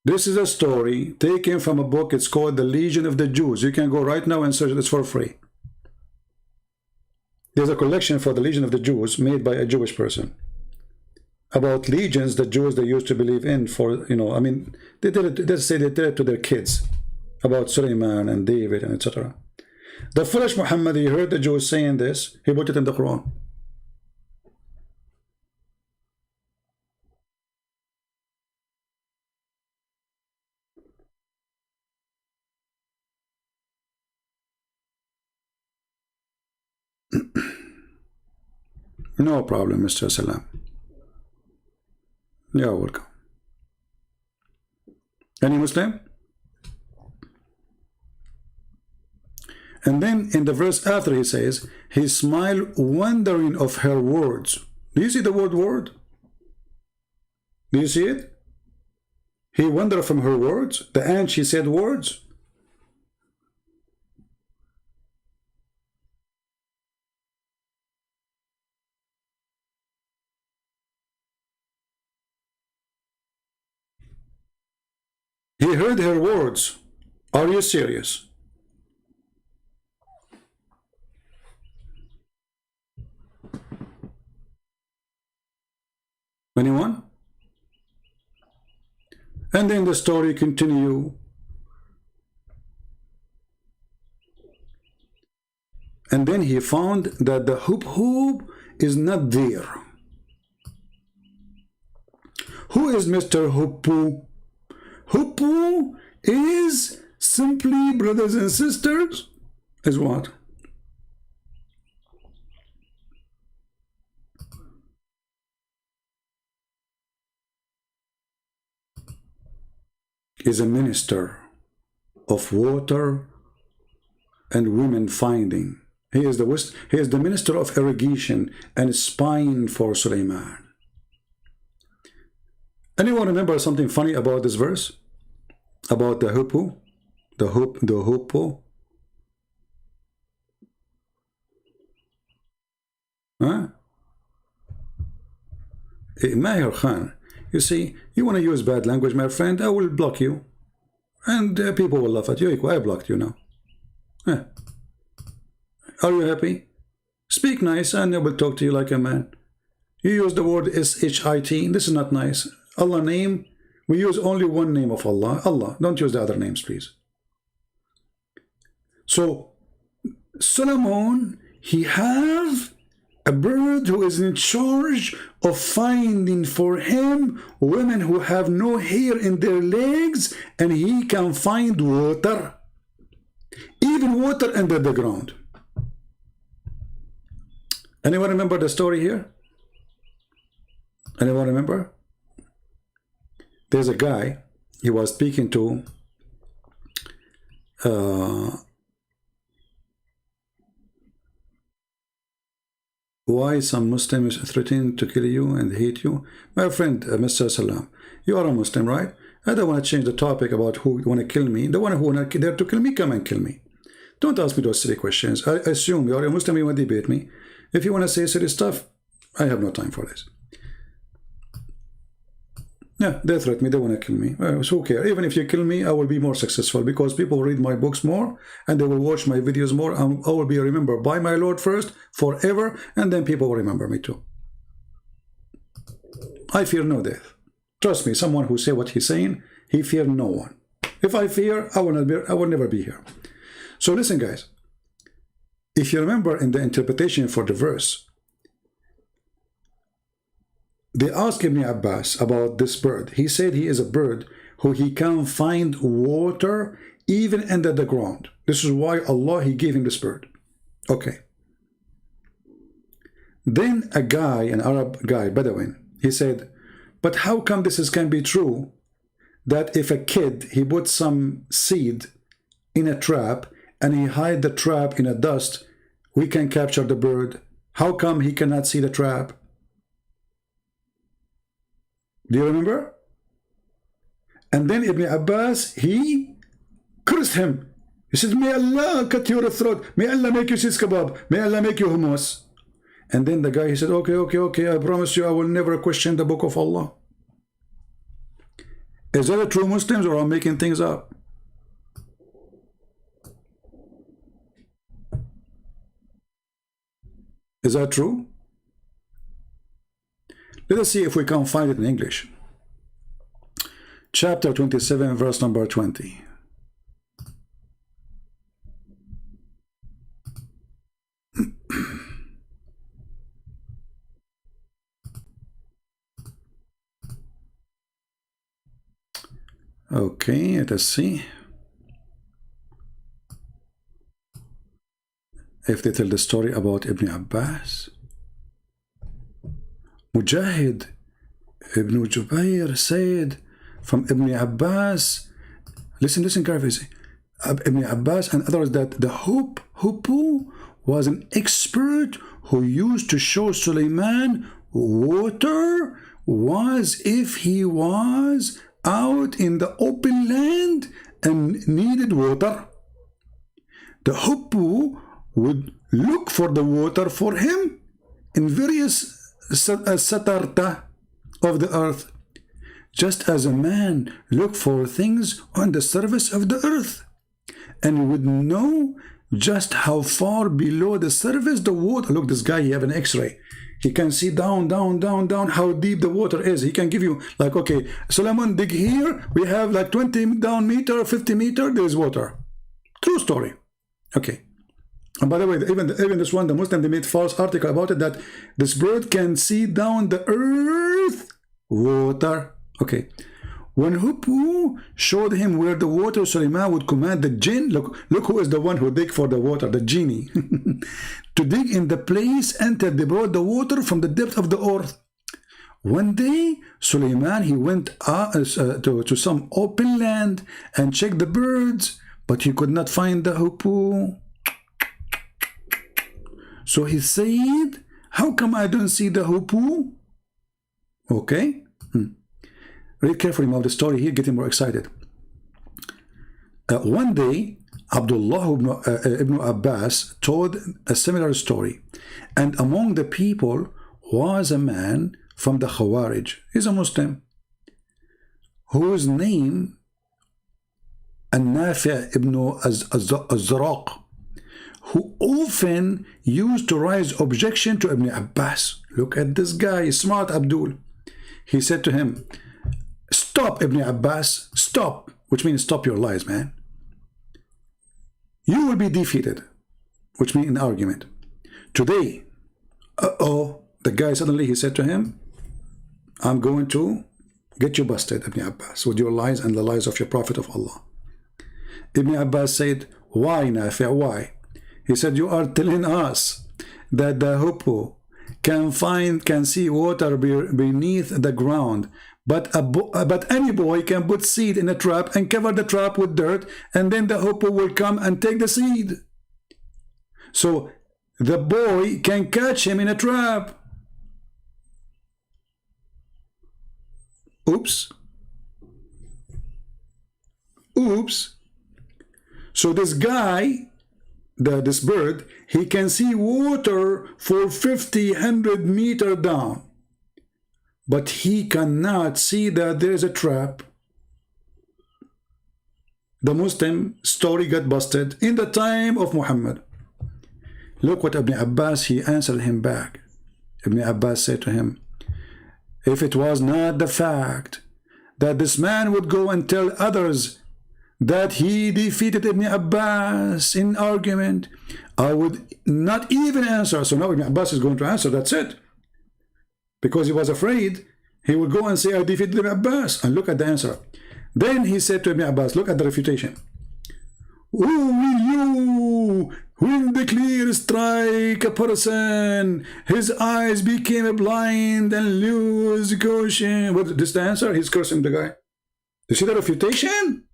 This is a story taken from a book. It's called The Legion of the Jews. You can go right now and search this for free. There's a collection for the Legion of the Jews made by a Jewish person about legions that Jews they used to believe in for, you know, I mean, they tell it, let's say they tell it to their kids about Sulaiman and David and etc. The foolish Muhammad, he heard the Jews saying this, he put it in the Quran. No problem, Mr. Salam. You're welcome. Any Muslim? And then in the verse after he says, he smiled wondering of her words. Do you see the word? Do you see it? He wondered from her words. The ant, she said words. He heard her words. Are you serious? Anyone? And then the story continue. And then he found that the hoop is not there. Who is Mr. Hoopu? Hoopu is simply, brothers and sisters, is what? Is a minister of water and women finding. He is the minister of irrigation and spying for Sulaiman. Anyone remember something funny about this verse? About the hoopu? The hoopu? Huh? Mahir Khan, you see, you want to use bad language, my friend, I will block you. And people will laugh at you. I blocked you now. Yeah. Are you happy? Speak nice and I will talk to you like a man. You use the word S-H-I-T. This is not nice. Allah name, we use only one name of Allah. Allah. Don't use the other names, please. So, Solomon, he have a bird who is in charge of finding for him women who have no hair in their legs, and he can find water, even water under the ground. Anyone remember the story here? Anyone remember? There's a guy, he was speaking to why some Muslims threaten to kill you and hate you. My friend, Mr. Salam, you are a Muslim, right? I don't want to change the topic about who want to kill me. The one who want to dare to kill me, come and kill me. Don't ask me those silly questions. I assume you are a Muslim, you want to debate me. If you want to say silly stuff, I have no time for this. Yeah, they threaten me, they want to kill me. So who cares? Even if you kill me, I will be more successful, because people read my books more and they will watch my videos more. I will be remembered by my Lord first, forever, and then people will remember me too. I fear no death. Trust me, someone who say what he's saying, he fear no one. If I fear, I will never be here. So listen, guys. If you remember in the interpretation for the verse, they asked Ibn Abbas about this bird. He said he is a bird who he can find water even under the ground. This is why Allah, he gave him this bird. Okay. Then a guy, an Arab guy, Bedouin, he said, but how come this can be true that if a kid, he put some seed in a trap and he hide the trap in a dust, we can capture the bird? How come he cannot see the trap? Do you remember? And then Ibn Abbas, he cursed him. He said, may Allah cut your throat. May Allah make you sis kebab. May Allah make you hummus. And then the guy, he said, okay, I promise you I will never question the book of Allah. Is that a true Muslims, or I'm making things up? Is that true? Let us see if we can find it in English. Chapter 27, verse number 20. Okay, let us see if they tell the story about Ibn Abbas. Mujahid Ibn Jubayr said from Ibn Abbas, listen carefully, Ibn Abbas and others, that the Hubbu was an expert who used to show Suleiman water was if he was out in the open land and needed water. The Hubbu would look for the water for him in various satarta of the earth, just as a man look for things on the surface of the earth, and would know just how far below the surface the water. Look, this guy, he have an x-ray. He can see down how deep the water is. He can give you like, okay, Solomon, dig here, we have like 20 down meter, 50 meter, there is water. True story. Okay. And by the way, even this one, the Muslim, they made false article about it, that this bird can see down the earth water. Okay. When Hubbu showed him where the water, Suleiman would command the jinn, look who is the one who dig for the water, the genie, to dig in the place until they brought the water from the depth of the earth. One day, Suleiman, he went to some open land and checked the birds, but he could not find the Hubbu. So he said, how come I don't see the Hubbu? Okay. Read carefully about the story here, getting more excited. One day, Abdullah ibn Abbas told a similar story. And among the people was a man from the Khawarij. He's a Muslim, whose name An-Nafi' ibn Az-Zaraq, who often used to raise objection to Ibn Abbas. Look at this guy, smart Abdul. He said to him, stop, Ibn Abbas, stop, which means stop your lies, man. You will be defeated, which means an argument. Today, Uh-oh. The guy suddenly, he said to him, I'm going to get you busted, Ibn Abbas, with your lies and the lies of your Prophet of Allah. Ibn Abbas said, why, Nafi', why? He said, you are telling us that the hippo can see water beneath the ground, but any boy can put seed in a trap and cover the trap with dirt, and then the hippo will come and take the seed. So the boy can catch him in a trap. Oops. Oops. So this guy, this bird, he can see water for 50, 100 meters down. But he cannot see that there is a trap. The Muslim story got busted in the time of Muhammad. Look what Ibn Abbas, he answered him back. Ibn Abbas said to him, if it was not the fact that this man would go and tell others that he defeated Ibn Abbas in argument, I would not even answer. So now Ibn Abbas is going to answer, that's it. Because he was afraid, he would go and say, I defeated Ibn Abbas. And look at the answer. Then he said to Ibn Abbas, look at the refutation. Who will you, when the clear strike a person, his eyes became blind and lose caution? What is the answer? He's cursing the guy. You see the refutation?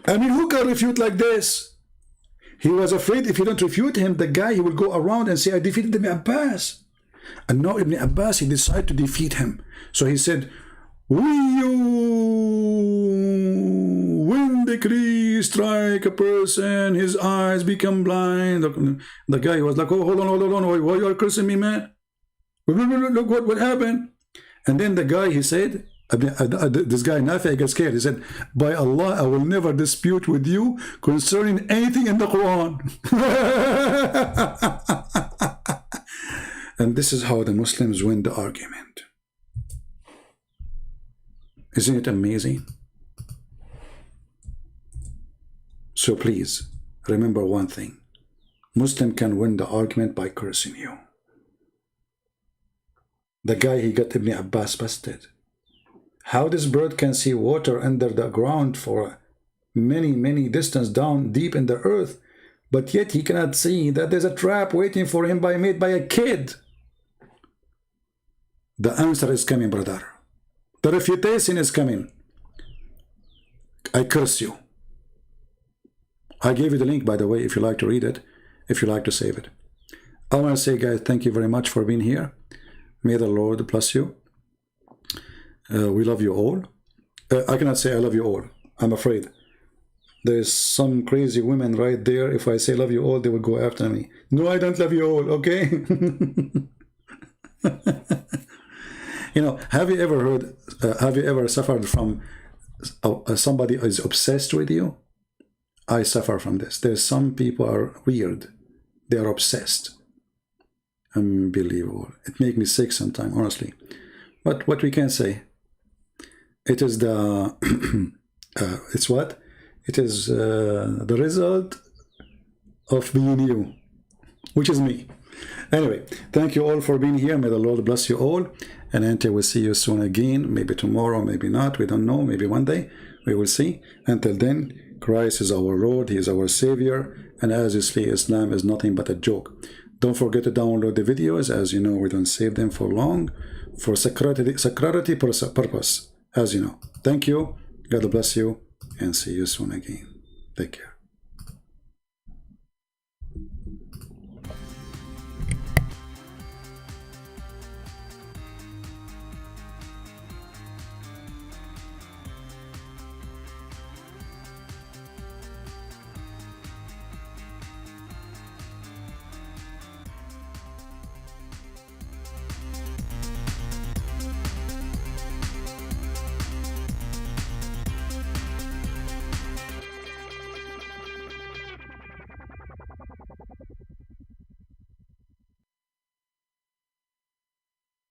I mean, who can refute like this? He was afraid if you don't refute him, the guy, he will go around and say, I defeated Ibn Abbas. And now Ibn Abbas, he decided to defeat him. So he said, will you, when the decree strike a person, his eyes become blind? The guy was like, oh, hold on, why you are cursing me, man? Look what happened. And then the guy, he said, this guy Nafi got scared. He said, by Allah, I will never dispute with you concerning anything in the Quran. And this is how the Muslims win the argument. Isn't it amazing? So please remember one thing: Muslim can win the argument by cursing you. The guy, he got Ibn Abbas busted. How this bird can see water under the ground for many distance down deep in the earth, but yet he cannot see that there's a trap waiting for him made by a kid? The answer is coming, brother. The refutation is coming. I curse you. I gave you the link, by the way, if you like to read it, if you like to save it. I want to say, guys, thank you very much for being here. May the Lord bless you. We love you all. I cannot say I love you all. I'm afraid. There's some crazy women right there. If I say love you all, they will go after me. No, I don't love you all, okay? You know, have you ever heard, have you ever suffered from somebody is obsessed with you? I suffer from this. There's some people are weird. They are obsessed. Unbelievable. It makes me sick sometimes, honestly. But what we can say, it is the, it's what? It is the result of being you, which is me. Anyway, thank you all for being here. May the Lord bless you all. And until we see you soon again, maybe tomorrow, maybe not, we don't know, maybe one day, we will see. Until then, Christ is our Lord, He is our Savior, and as you see, Islam is nothing but a joke. Don't forget to download the videos. As you know, we don't save them for long, for security purpose, as you know. Thank you, God bless you, and see you soon again. Take care.